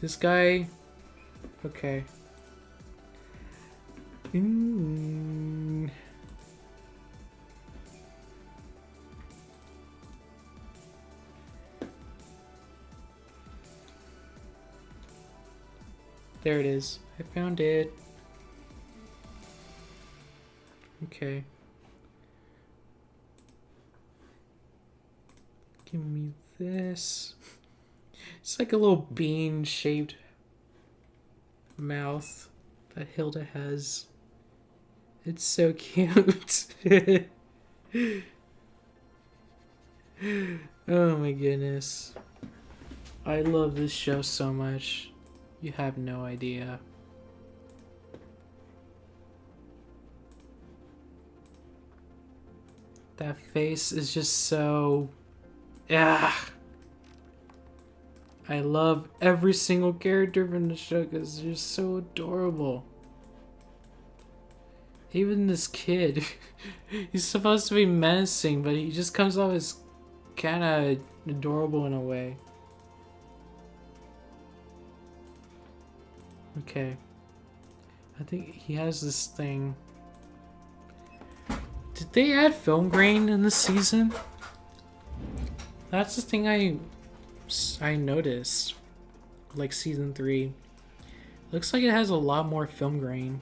This guy... Okay. There it is. I found it. Okay. Give me this. It's like a little bean-shaped mouth that Hilda has. It's so cute. Oh my goodness. I love this show so much. You have no idea. That face is just so... Yeah. I love every single character from the show because they're so adorable. Even this kid. He's supposed to be menacing, but he just comes off as kind of adorable in a way. Okay. I think he has this thing. Did they add film grain in this season? That's the thing I noticed. Like season 3. Looks like it has a lot more film grain.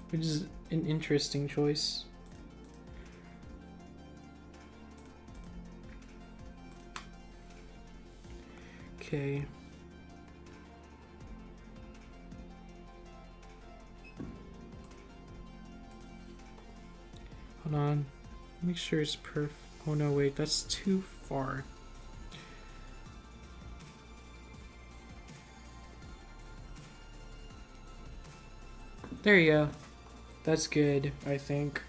Which is an interesting choice. Okay. Hold on. Make sure it's perfect. Oh no, wait, that's too far. There you go. That's good, I think.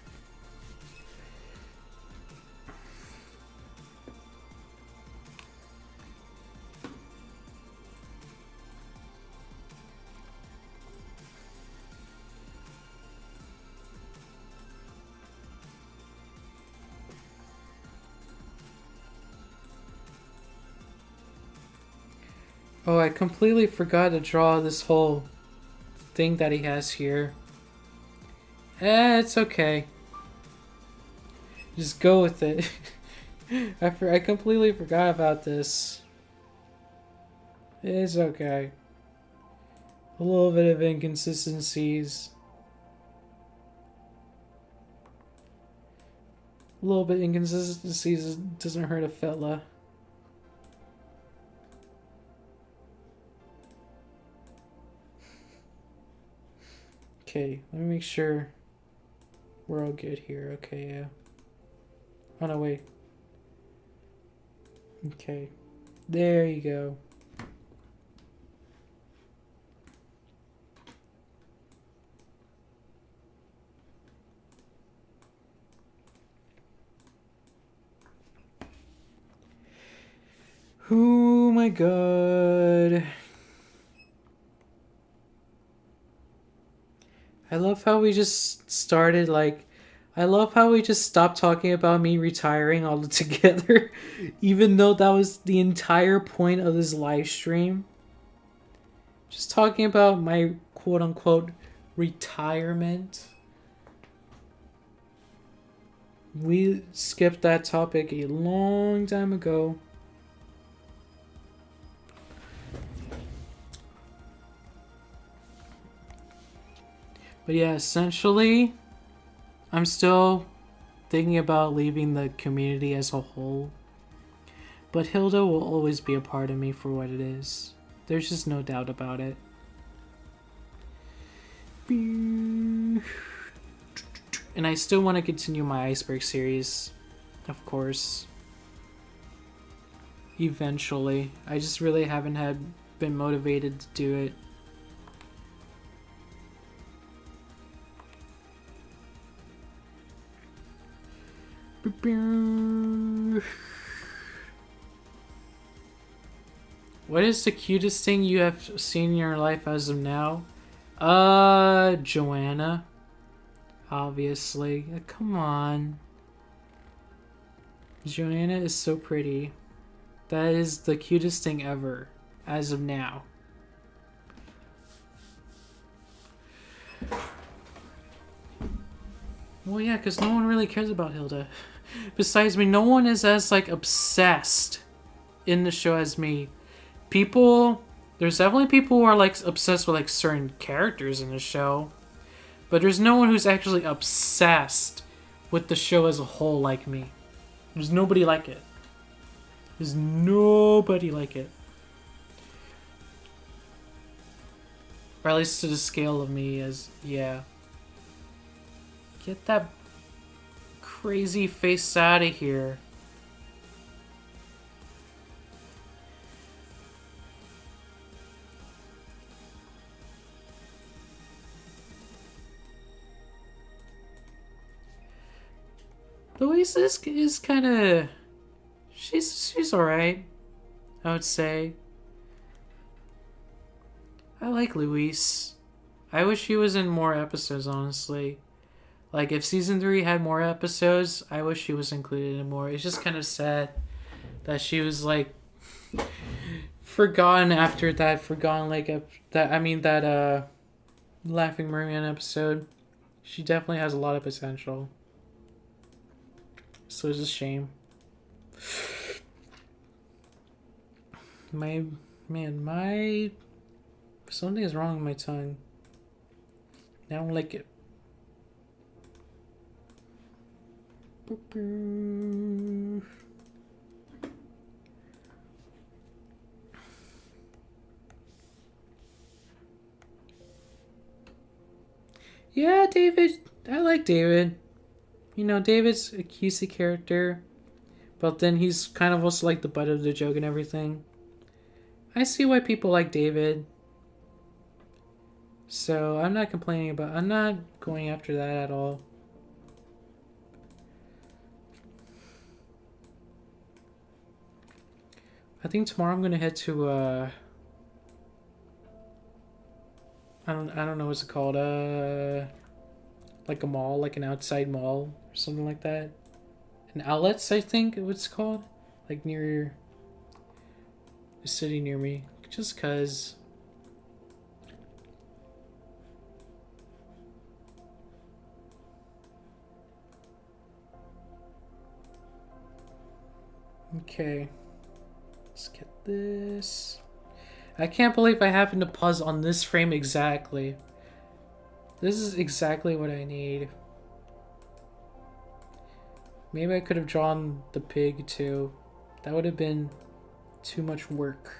Oh, I completely forgot to draw this whole thing that he has here. It's okay. Just go with it. I completely forgot about this. It's okay. A little bit of inconsistencies. A little bit of inconsistencies doesn't hurt a fella. Okay, let me make sure we're all good here. Okay, yeah. Oh no, wait. Okay. There you go. Oh my god. I love how we just started, like, I love how we just stopped talking about me retiring altogether, even though that was the entire point of this live stream. Just talking about my quote-unquote retirement. We skipped that topic a long time ago. But yeah, essentially, I'm still thinking about leaving the community as a whole. But Hilda will always be a part of me for what it is. There's just no doubt about it. And I still want to continue my Iceberg series, of course. Eventually. I just really haven't been motivated to do it. What is the cutest thing you have seen in your life as of now? Joanna. Obviously. Come on. Joanna is so pretty. That is the cutest thing ever, as of now. Well, yeah, because no one really cares about Hilda. Besides me, no one is as, like, obsessed in the show as me. People There's definitely people who are like obsessed with like certain characters in the show, but there's no one who's actually obsessed with the show as a whole like me. There's nobody like it. There's nobody like it. Or at least to the scale of me as, yeah. Get that crazy face out of here. Louise is kind of... She's alright, I would say. I like Luis. I wish he was in more episodes, honestly. Like, if Season 3 had more episodes, I wish she was included in more. It's just kind of sad that she was, like, forgotten after that. That Laughing Merman episode. She definitely has a lot of potential. So it's a shame. Something is wrong with my tongue. I don't like it. Yeah, David. I like David. You know, David's a cutesy character, but then he's kind of also like the butt of the joke and everything. I see why people like David. So I'm not going after that at all. I think tomorrow I'm gonna head to I don't know what's it called, like a mall, like an outside mall or something like that. An outlets, I think it's called, like near a city near me, just cause. Okay, let's get this. I can't believe I happened to pause on this frame exactly. This is exactly what I need. Maybe I could have drawn the pig too. That would have been too much work.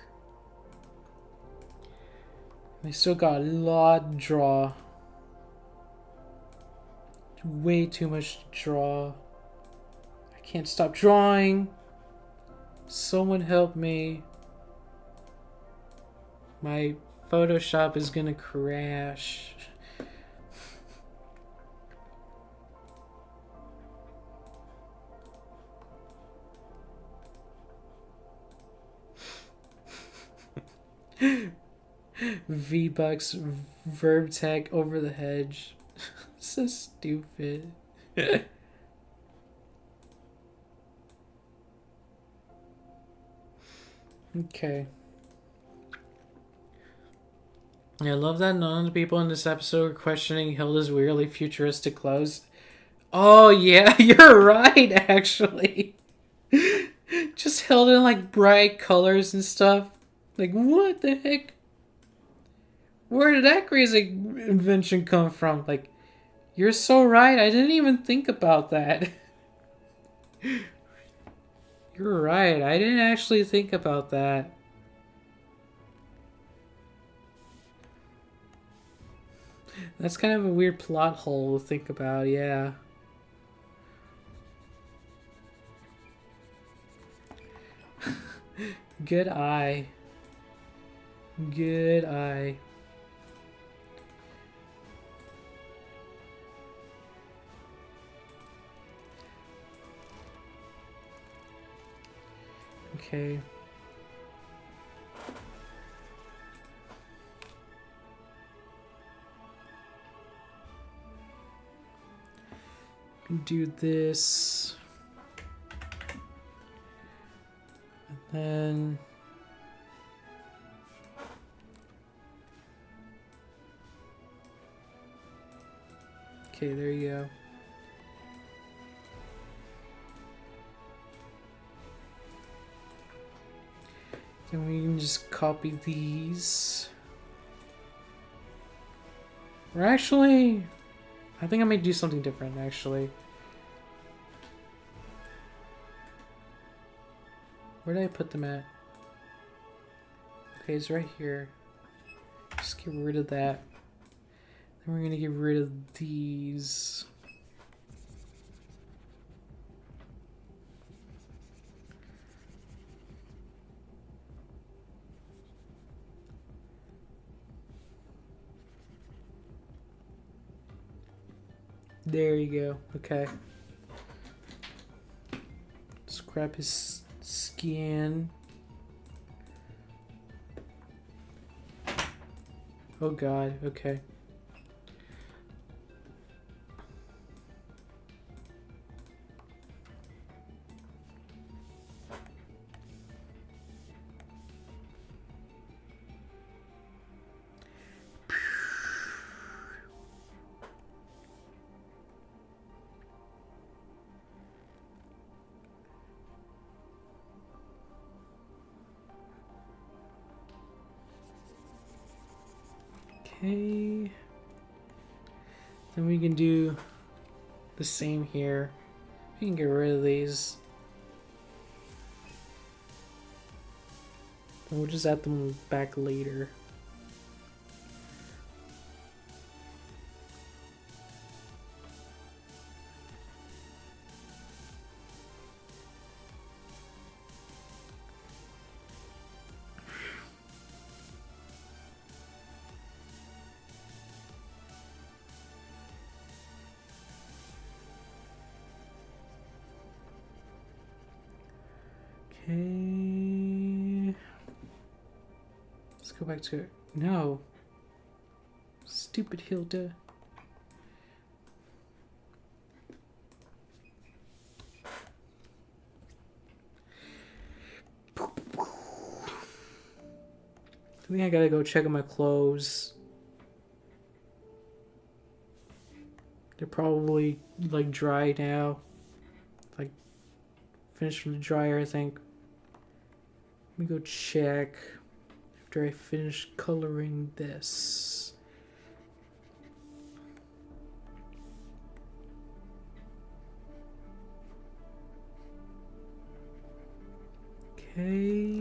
I still got a lot to draw. Way too much to draw. I can't stop drawing. Someone help me. My Photoshop is gonna crash. V-Bucks verb tag over the hedge. So stupid. Okay. I love that none of the people in this episode are questioning Hilda's weirdly futuristic clothes. Oh yeah, you're right, actually. Just Hilda in like bright colors and stuff. Like, what the heck? Where did that crazy invention come from? Like, you're so right. I didn't even think about that. You're right. I didn't actually think about that. That's kind of a weird plot hole to think about, yeah. Good eye. Good eye. Okay. Do this. And then okay, there you go. Then we can just copy these. Or actually, I think I may do something different actually. Where did I put them at? Okay, it's right here. Just get rid of that. Then we're gonna get rid of these. There you go. Okay. Let's grab his skin. Oh god, okay. Okay. Then we can do the same here. We can get rid of these. And we'll just add them back later. Okay. Let's go back to it. No. Stupid Hilda. I think I gotta go check on my clothes. They're probably like dry now. Like finished from the dryer, I think. Let me go check after I finish coloring this. Okay.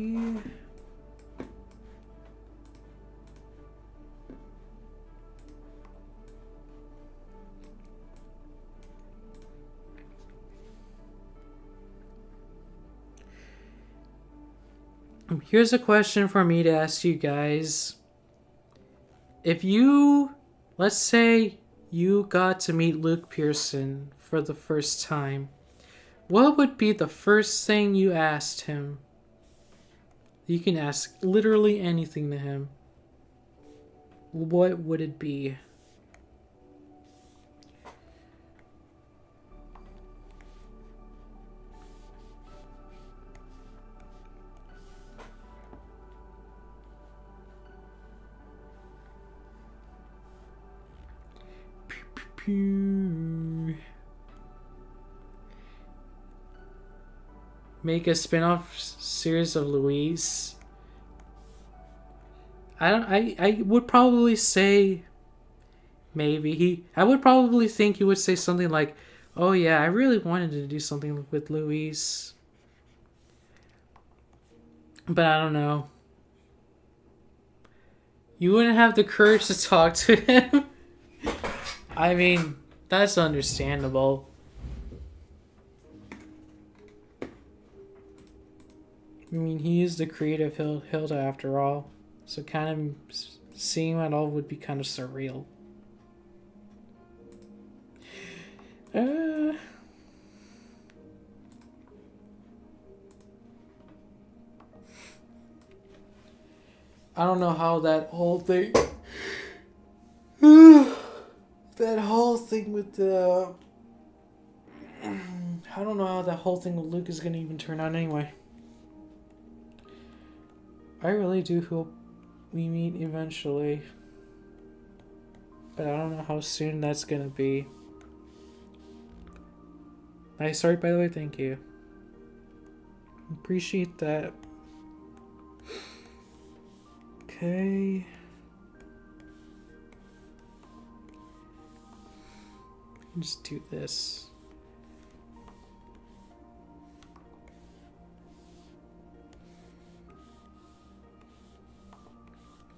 Here's a question for me to ask you guys. If you, let's say you got to meet Luke Pearson for the first time, what would be the first thing you asked him? You can ask literally anything to him. What would it be? Make a spin-off series of Luis. I would probably say maybe I would probably think he would say something like, "Oh yeah, I really wanted to do something with Luis." But I don't know. You wouldn't have the courage to talk to him. I mean, that's understandable. I mean, he is the creative Hilda after all. So kind of seeing that all would be kind of surreal. I don't know how that whole thing... that whole thing with the... I don't know how that whole thing with Luke is going to even turn out anyway. I really do hope we meet eventually. But I don't know how soon that's going to be. Nice art, by the way. Thank you. Appreciate that. Okay. Just do this.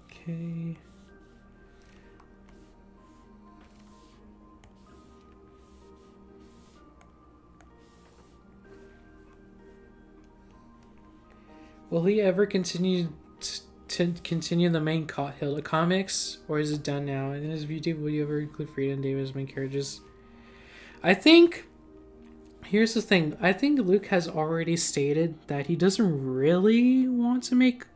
Okay. Will he ever continue to continue the main Hilda comics, or is it done now? In his YouTube, will you ever include Frida and David as main characters? I think. Here's the thing. I think Luke has already stated that he doesn't really want to make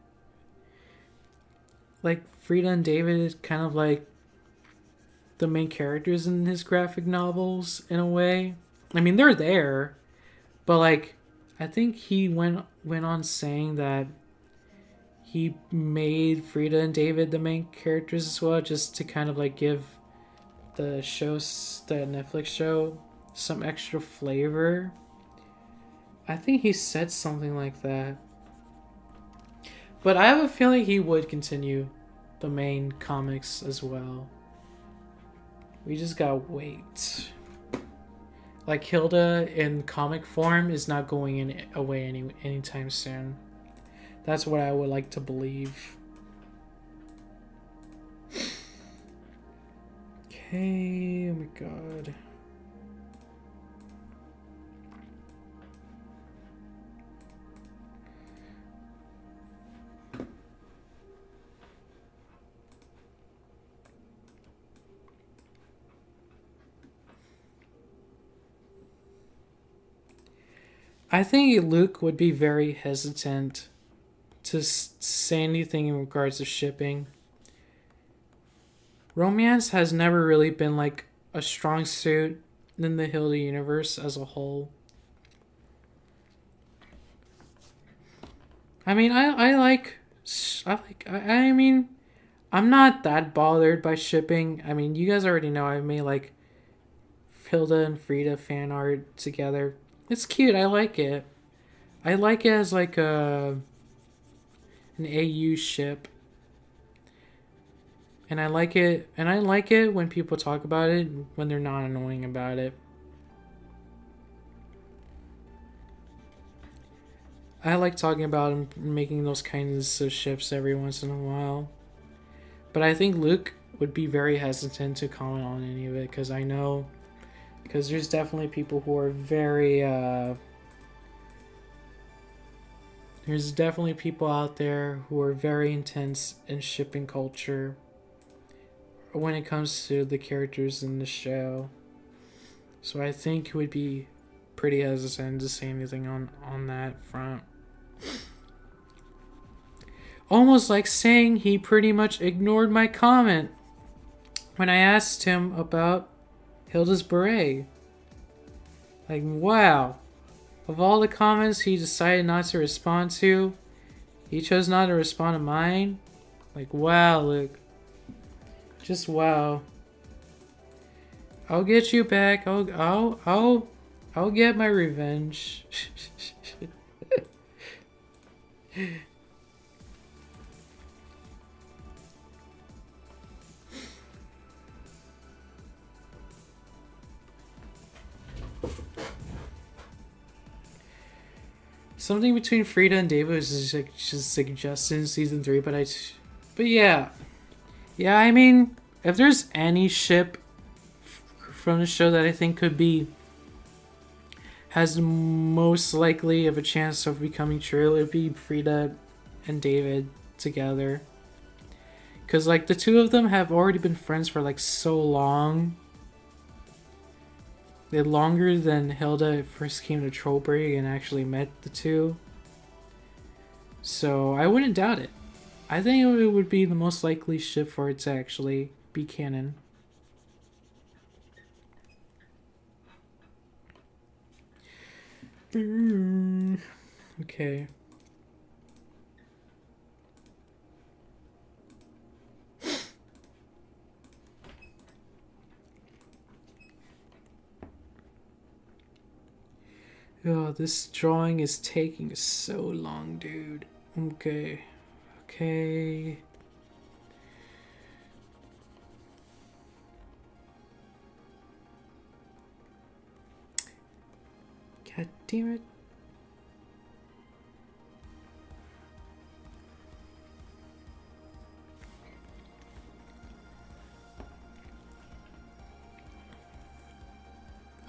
like Frida and David kind of like the main characters in his graphic novels in a way. I mean, they're there, but like I think he went on saying that he made Frida and David the main characters as well, just to kind of like give the Netflix show some extra flavor. I think he said something like that. But I have a feeling he would continue the main comics as well. We just gotta wait. Like Hilda in comic form is not going away anytime soon. That's what I would like to believe. Okay, oh my god. I think Luke would be very hesitant to say anything in regards to shipping. Romance has never really been like a strong suit in the Hilda universe as a whole. I mean, I mean, I'm not that bothered by shipping. I mean, you guys already know I've made like Hilda and Frida fan art together. It's cute. I like it. I like it as like an AU ship. And I like it when people talk about it when they're not annoying about it. I like talking about and making those kinds of ships every once in a while. But I think Luke would be very hesitant to comment on any of it because there's definitely people who are very there's definitely people out there who are very intense in shipping culture when it comes to the characters in the show. So I think he would be pretty hesitant to say anything on that front. Almost like saying he pretty much ignored my comment when I asked him about Hilda's beret. Like, wow. Of all the comments he decided not to respond to, he chose not to respond to mine. Like, wow, Luke. Just wow. I'll get you back. I'll get my revenge. Something between Frida and David was just suggested in season 3, but yeah. Yeah, I mean, if there's any ship from the show that I think has most likely of a chance of becoming true, it'd be Frida and David together. Because, like, the two of them have already been friends for, like, so long. Longer than Hilda first came to Trollberg and actually met the two. So, I wouldn't doubt it. I think it would be the most likely ship for it to actually be canon. Okay. Oh, this drawing is taking so long, dude. Okay. Okay. God damn it.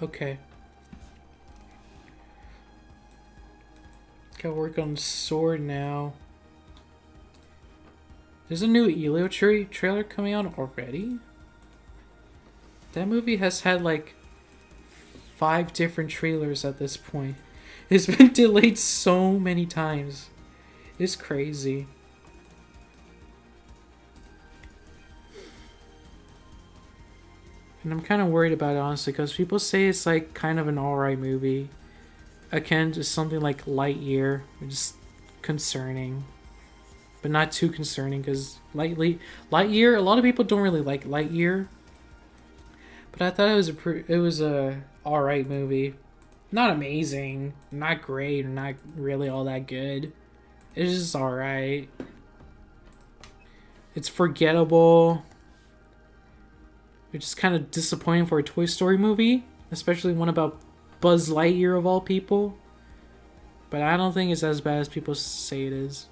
Okay. Gotta work on the sword now. There's a new Elio trailer coming out already? That movie has had like 5 different trailers at this point. It's been delayed so many times. It's crazy. And I'm kind of worried about it, honestly, because people say it's like kind of an alright movie. Akin to something like Lightyear, which is concerning. But not too concerning, because Lightyear, a lot of people don't really like Lightyear. But I thought it was a alright movie. Not amazing, not great, not really all that good. It's just alright. It's forgettable. Which is kind of disappointing for a Toy Story movie. Especially one about Buzz Lightyear of all people. But I don't think it's as bad as people say it is.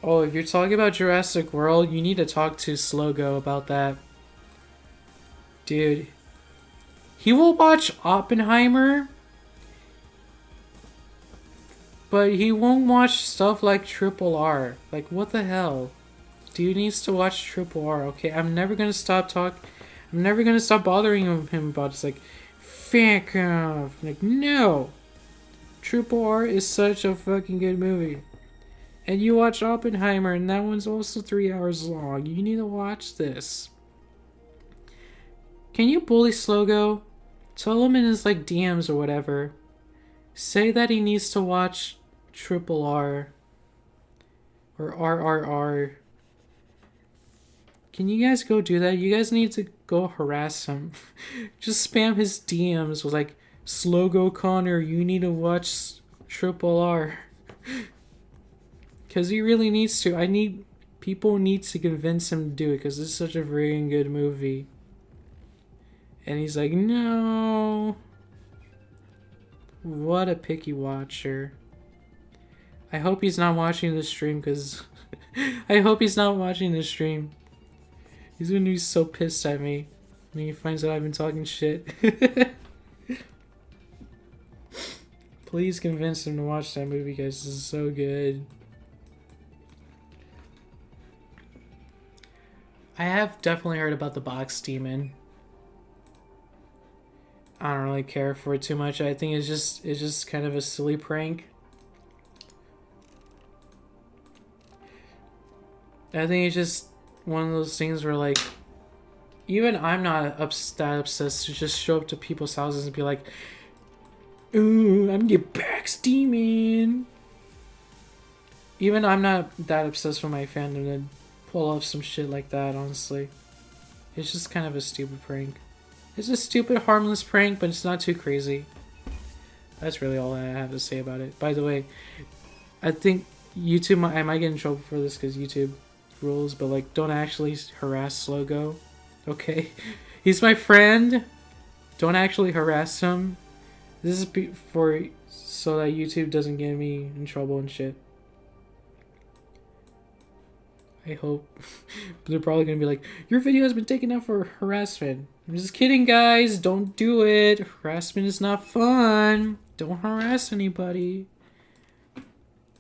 Oh, if you're talking about Jurassic World, you need to talk to Slogo about that. Dude. He will watch Oppenheimer, but he won't watch stuff like Triple R. Like, what the hell? Dude needs to watch Triple R, okay? I'm never gonna stop bothering him about it. It's like, fuck off. Like, no! Triple R is such a fucking good movie. And you watch Oppenheimer, and that one's also 3 hours long. You need to watch this. Can you bully Slogo? Tell him in his, like, DMs or whatever. Say that he needs to watch Triple R. Or RRR. Can you guys go do that? You guys need to go harass him. Just spam his DMs with, like, Slogo Connor, you need to watch Triple R. Because he really needs to. People need to convince him to do it because it's such a very good movie. And he's like, no. What a picky watcher. I hope he's not watching this stream because... I hope he's not watching this stream. He's gonna be so pissed at me when he finds out I've been talking shit. Please convince him to watch that movie, guys. This is so good. I have definitely heard about the box demon. I don't really care for it too much. I think it's just kind of a silly prank. I think it's just one of those things where, like, even I'm not that obsessed to just show up to people's houses and be like, ooh, I'm your box demon. Even I'm not that obsessed with my fandom to pull off some shit like that, honestly. It's just kind of a stupid prank. It's a stupid, harmless prank, but it's not too crazy. That's really all I have to say about it. By the way, I think YouTube, I might get in trouble for this because YouTube rules, but, like, don't actually harass Slogo, okay? He's my friend. Don't actually harass him. This is so that YouTube doesn't get me in trouble and shit. I hope. But they're probably gonna be like, your video has been taken out for harassment. I'm just kidding, guys. Don't do it. Harassment is not fun. Don't harass anybody.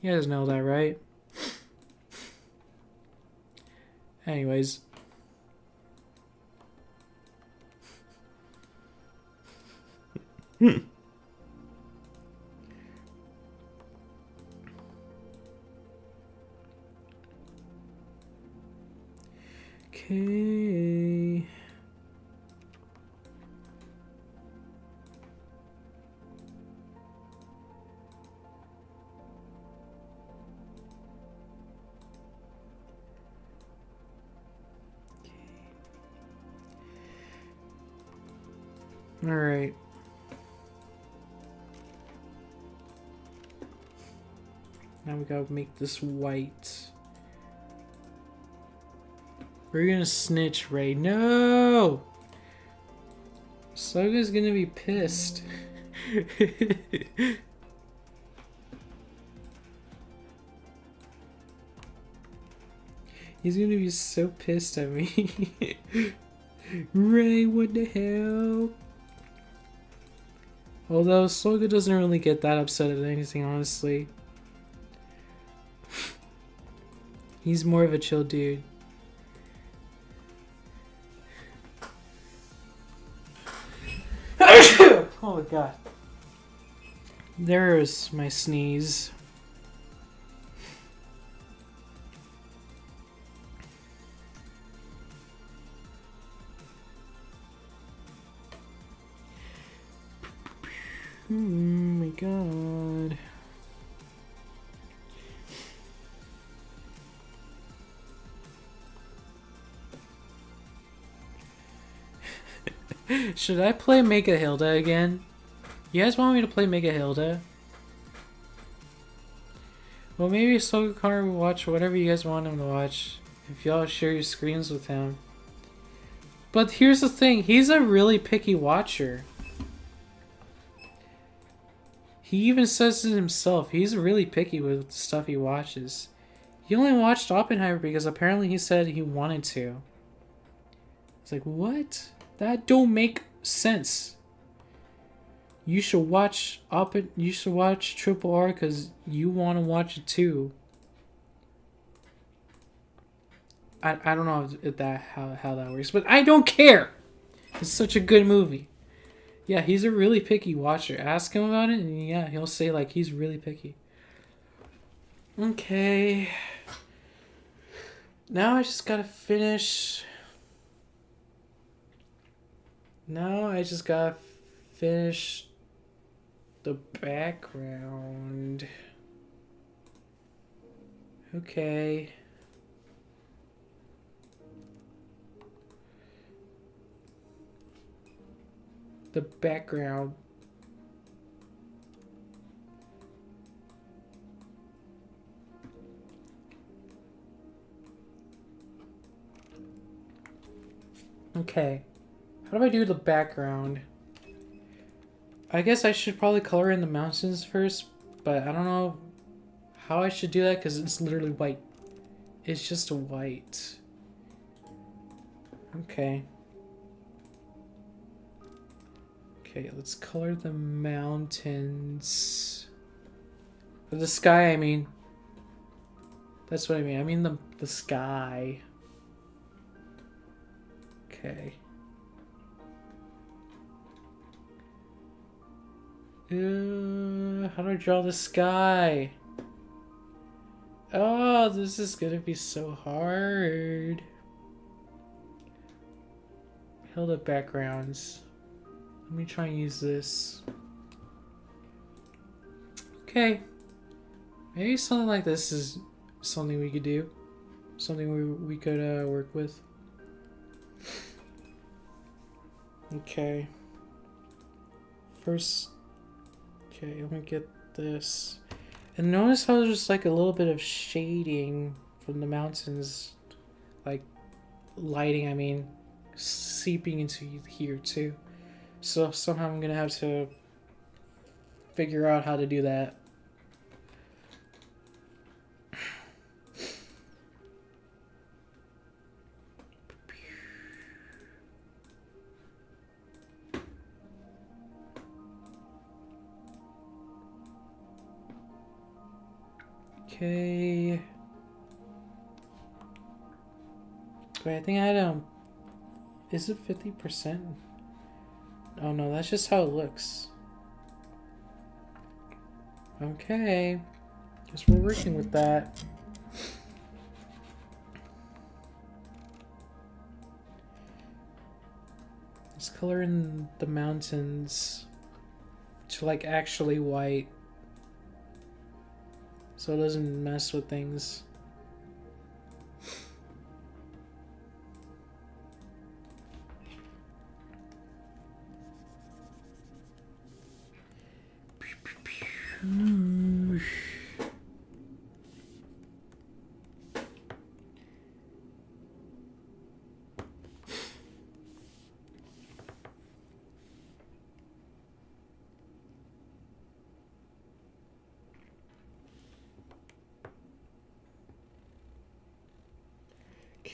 You guys know that, right? Anyways. Okay. All right. Now we gotta make this white. We're gonna snitch, Rey. No! Soga's gonna be pissed. He's gonna be so pissed at me. Rey, what the hell? Although Soga doesn't really get that upset at anything, honestly. He's more of a chill dude. Oh my god. There's my sneeze. Oh my god. Should I play Mega Hilda again? You guys want me to play Mega Hilda? Well, maybe Soga Connor will watch whatever you guys want him to watch. If y'all share your screens with him. But here's the thing, he's a really picky watcher. He even says it himself, he's really picky with the stuff he watches. He only watched Oppenheimer because apparently he said he wanted to. It's like, what? That don't make sense. You should watch Triple R because you want to watch it too. I don't know if that how that works, but I don't care. It's such a good movie. Yeah, he's a really picky watcher. Ask him about it, and yeah, he'll say like he's really picky. Okay. Now I just gotta finish. Now I just gotta finish the background. Okay. The background. Okay. How do I do the background? I guess I should probably color in the mountains first, but I don't know how I should do that because it's literally white. It's just white. Okay. Okay, let's color the mountains. Or the sky, I mean. That's what I mean. I mean the sky. Okay. How do I draw the sky? Oh, this is gonna be so hard. Hilda backgrounds. Let me try and use this. Okay. Maybe something like this is something we could do. Something we could work with. Okay. First, okay, I'm gonna get this. And notice how there's like a little bit of shading from the mountains, like lighting, I mean, seeping into here too. So somehow I'm gonna have to figure out how to do that. Okay. Wait, I think I had is it 50%? Oh no, that's just how it looks. Okay. Guess we're working with that. Let's color in the mountains to like actually white. So it doesn't mess with things.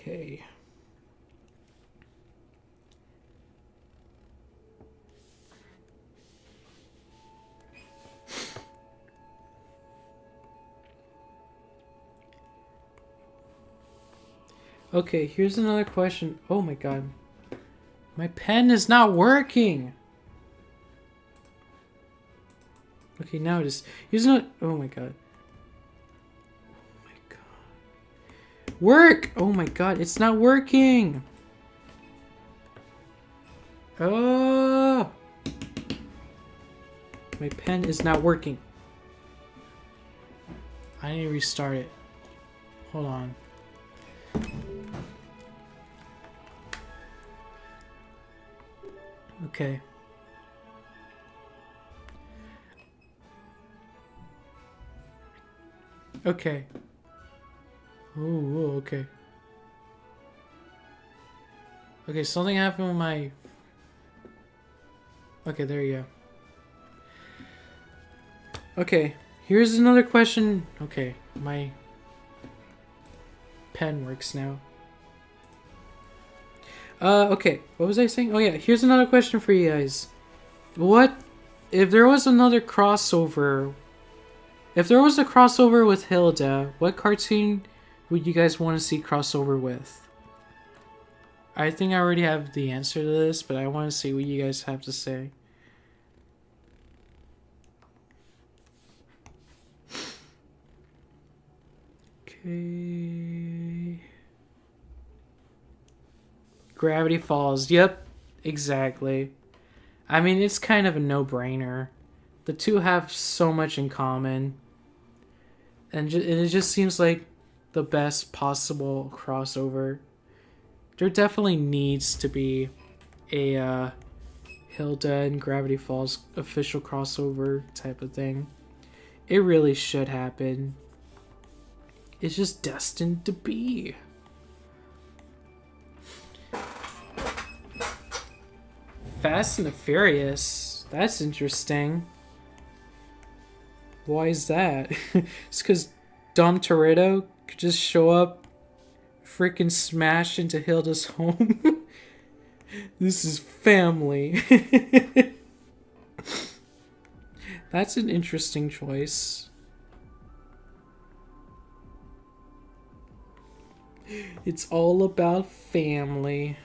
Okay. Okay, here's another question. Oh my god. My pen is not working! Okay, now it is. Here's not. Oh my god. Oh my god. Work! Oh my god, it's not working! Oh! My pen is not working. I need to restart it. Hold on. Okay. Okay. Oh, okay. Okay, something happened with my... Okay, there you go. Okay, here's another question. Okay, my pen works now. Okay, what was I saying? Oh yeah, here's another question for you guys. What if there was another crossover? If there was a crossover with Hilda, what cartoon would you guys want to see crossover with? I think I already have the answer to this, but I want to see what you guys have to say. Okay. Gravity Falls. Yep, exactly. I mean, it's kind of a no-brainer. The two have so much in common. And it just seems like the best possible crossover. There definitely needs to be a Hilda and Gravity Falls official crossover type of thing. It really should happen. It's just destined to be. Fast and the Furious. That's interesting. Why is that? It's because Dom Toretto could just show up, freaking smash into Hilda's home. This is family. That's an interesting choice. It's all about family.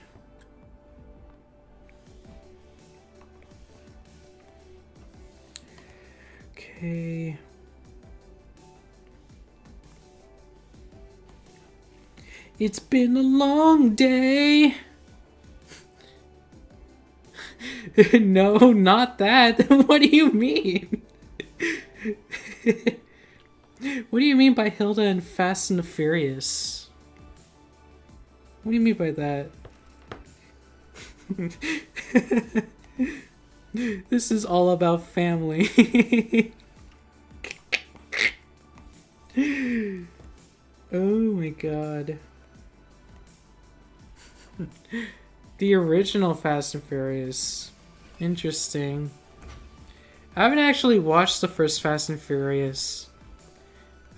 Okay. It's been a long day. No, not that. What do you mean? What do you mean by Hilda and Fast and the Furious? What do you mean by that? This is all about family. Oh my god. The original Fast and Furious. Interesting. I haven't actually watched the first Fast and Furious.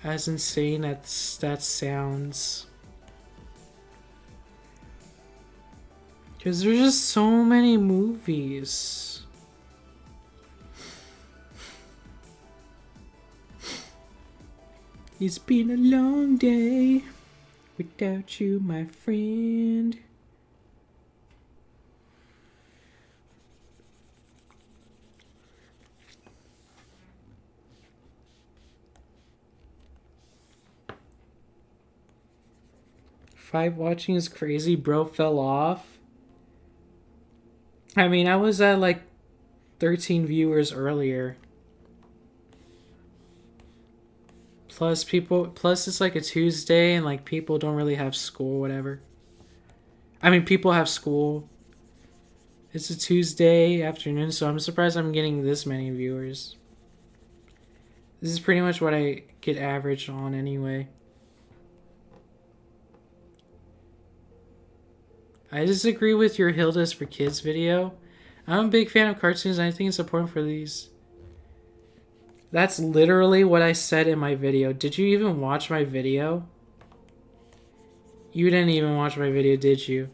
As insane as that sounds. Because there's just so many movies. It's been a long day without you, my friend. Five watching is crazy, bro fell off. I mean, I was at like 13 viewers earlier. Plus it's like a Tuesday and like people don't really have school, whatever. I mean, people have school. It's a Tuesday afternoon, so I'm surprised I'm getting this many viewers. This is pretty much what I get averaged on anyway. I disagree with your Hilda's for Kids video. I'm a big fan of cartoons and I think it's important for these. That's literally what I said in my video. Did you even watch my video? You didn't even watch my video, did you?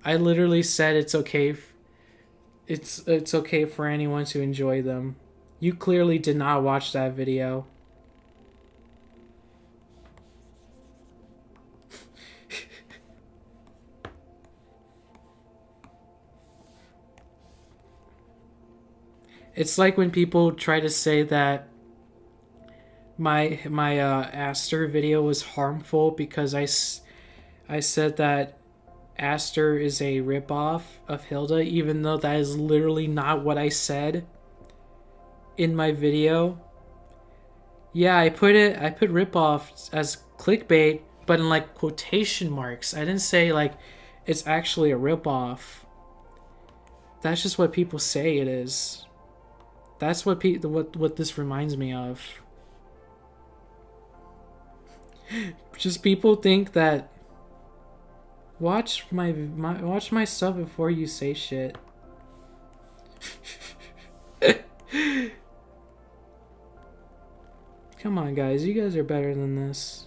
I literally said it's okay. It's okay for anyone to enjoy them. You clearly did not watch that video. It's like when people try to say that my Aster video was harmful because I said that Aster is a ripoff of Hilda, even though that is literally not what I said in my video. Yeah, I put ripoff as clickbait, but in like quotation marks. I didn't say like it's actually a ripoff. That's just what people say it is. That's what what this reminds me of. Just people think that watch my stuff before you say shit. Come on, guys. You guys are better than this.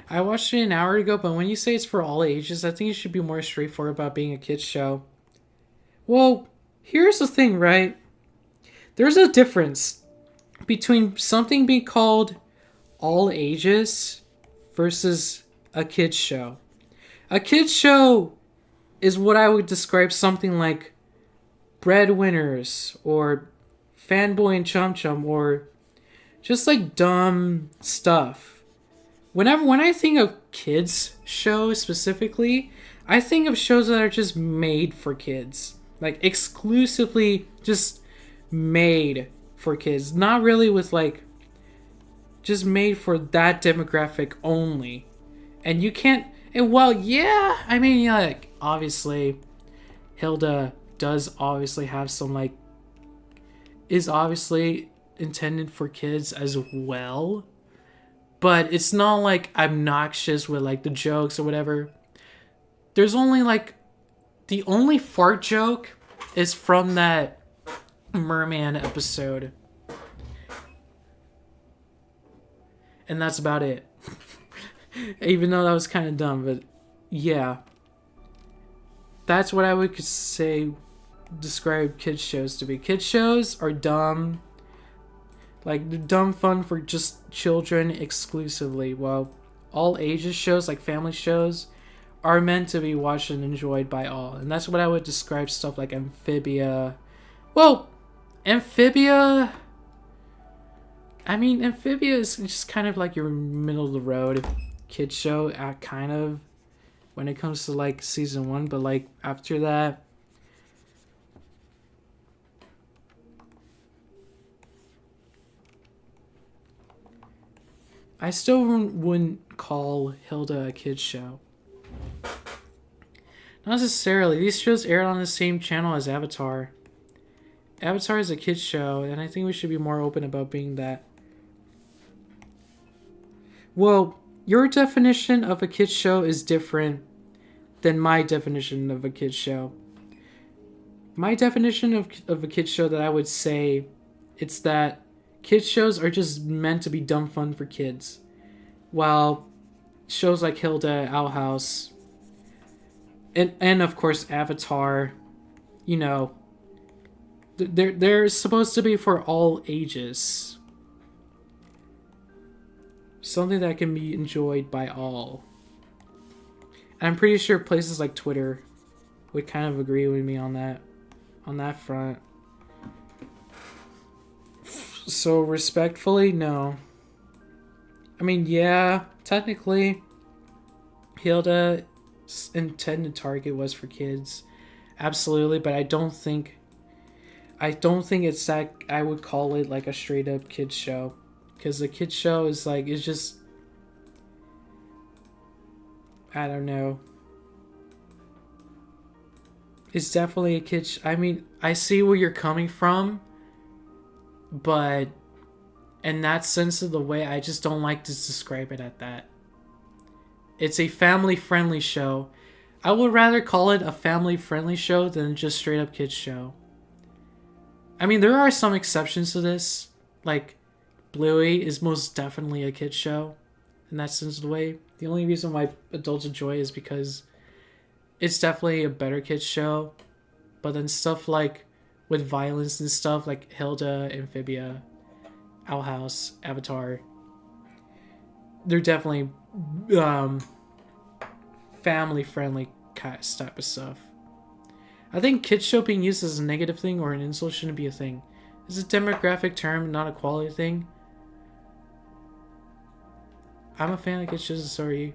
I watched it an hour ago, but when you say it's for all ages, I think it should be more straightforward about being a kid's show. Well, here's the thing, right? There's a difference between something being called all ages versus a kid's show. A kid's show is what I would describe something like Breadwinners or Fanboy and Chum Chum or just like dumb stuff. When I think of kids shows specifically, I think of shows that are just made for kids. Like exclusively just made for kids. Not really with like just made for that demographic only. And you can't and well, yeah, I mean, yeah, like obviously Hilda does obviously have some like is obviously intended for kids as well. But it's not like obnoxious with like the jokes or whatever. There's only like the only fart joke is from that Merman episode. And that's about it. Even though that was kind of dumb, but yeah. That's what I would say describe kids shows to be. Kids shows are dumb. Like, they're dumb fun for just children exclusively, while all ages shows, like family shows, are meant to be watched and enjoyed by all. And that's what I would describe stuff like Amphibia. Well, Amphibia... I mean, Amphibia is just kind of like your middle-of-the-road kids show, kind of, when it comes to, like, season 1. But, like, after that... I still wouldn't call Hilda a kid's show. Not necessarily. These shows aired on the same channel as Avatar. Avatar is a kid's show, and I think we should be more open about being that. Well, your definition of a kid's show is different than my definition of a kid's show. My definition of a kid's show that I would say, it's that kids shows are just meant to be dumb fun for kids. While shows like Hilda, Owl House, and of course Avatar, you know, they're supposed to be for all ages. Something that can be enjoyed by all. And I'm pretty sure places like Twitter would kind of agree with me on that front. So respectfully, no. I mean, yeah, technically, Hilda's intended target was for kids, absolutely. But I don't think it's that I would call it like a straight up kids show. because the kids show is like, it's just, I don't know. It's definitely a kid. I mean, I see where you're coming from, but in that sense of the way, I just don't like to describe it at that. It's a family-friendly show. I would rather call it a family-friendly show than just straight-up kids show. I mean, there are some exceptions to this. Like, Bluey is most definitely a kids show in that sense of the way. The only reason why adults enjoy it is because it's definitely a better kids show. But then stuff like with violence and stuff like Hilda, Amphibia, Owl House, Avatar, they're definitely family-friendly type of stuff. I think kids show being used as a negative thing or an insult shouldn't be a thing. It's a demographic term, not a quality thing. I'm a fan of kids shows, so are you.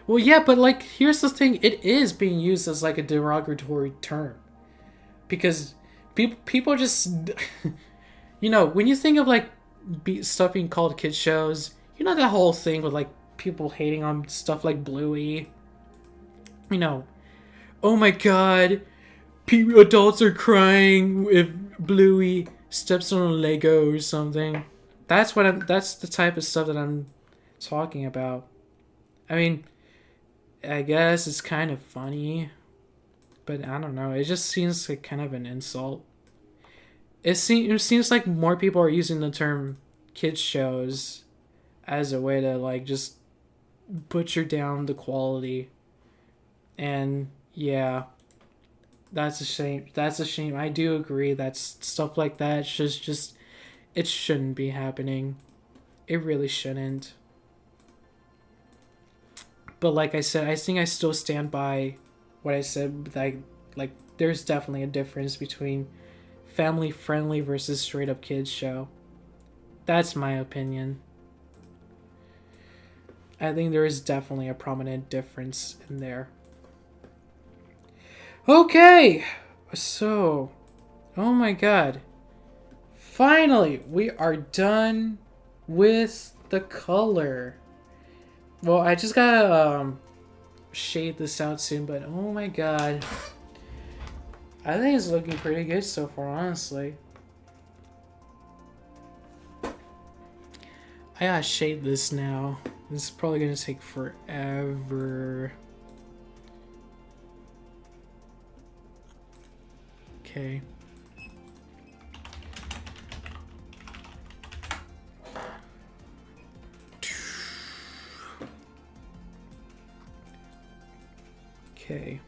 Well, yeah, but like, here's the thing. It is being used as like a derogatory term. Because people just... you know, when you think of like stuff being called kids shows, you know that whole thing with like people hating on stuff like Bluey. You know, oh my god, adults are crying if Bluey steps on a Lego or something. That's the type of stuff that I'm talking about. I mean, I guess it's kind of funny, but I don't know. It just seems like kind of an insult. It seems like more people are using the term kids shows as a way to like just butcher down the quality. And yeah, that's a shame. That's a shame. I do agree that stuff like that just it shouldn't be happening. It really shouldn't. But like I said, I think I still stand by what I said. Like there's definitely a difference between family friendly versus straight up kids show. That's my opinion. I think there is definitely a prominent difference in there. Okay, so, oh my god. Finally, we are done with the color. Well, I just gotta shade this out soon, but oh my god. I think it's looking pretty good so far, honestly. I gotta shade this now. This is probably gonna take forever. Okay. Okay.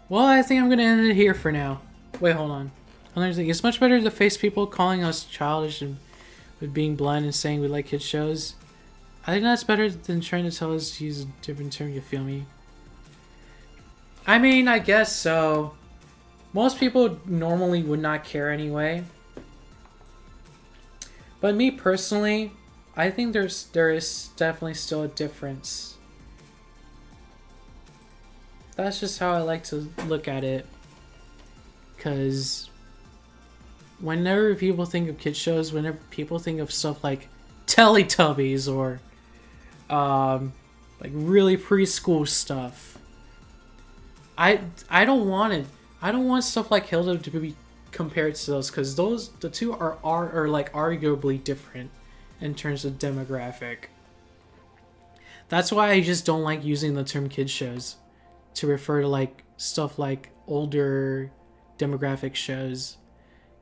Well, I think I'm gonna end it here for now. Wait, hold on. Another thing, it's much better to face people calling us childish and with being blind and saying we like kids shows. I think that's better than trying to tell us to use a different term, you feel me? I mean, I guess so. Most people normally would not care anyway. But me personally, I think there is definitely still a difference. That's just how I like to look at it. Because whenever people think of kids shows, whenever people think of stuff like Teletubbies or like really preschool stuff, I don't want it. I don't want stuff like Hilda to be compared to those, because the two are like arguably different in terms of demographic. That's why I just don't like using the term kids shows to refer to like stuff like older demographic shows,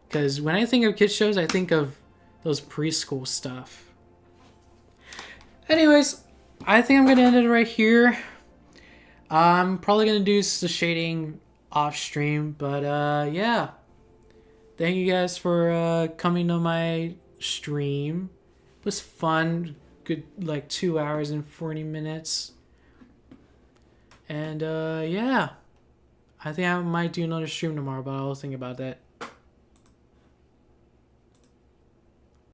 because when I think of kids shows, I think of those preschool stuff. Anyways, I think I'm gonna end it right here. I'm probably gonna do the shading off stream, but yeah, thank you guys for coming to my stream. It was fun. Good, like 2 hours and 40 minutes. And yeah, I think I might do another stream tomorrow, but I'll think about that.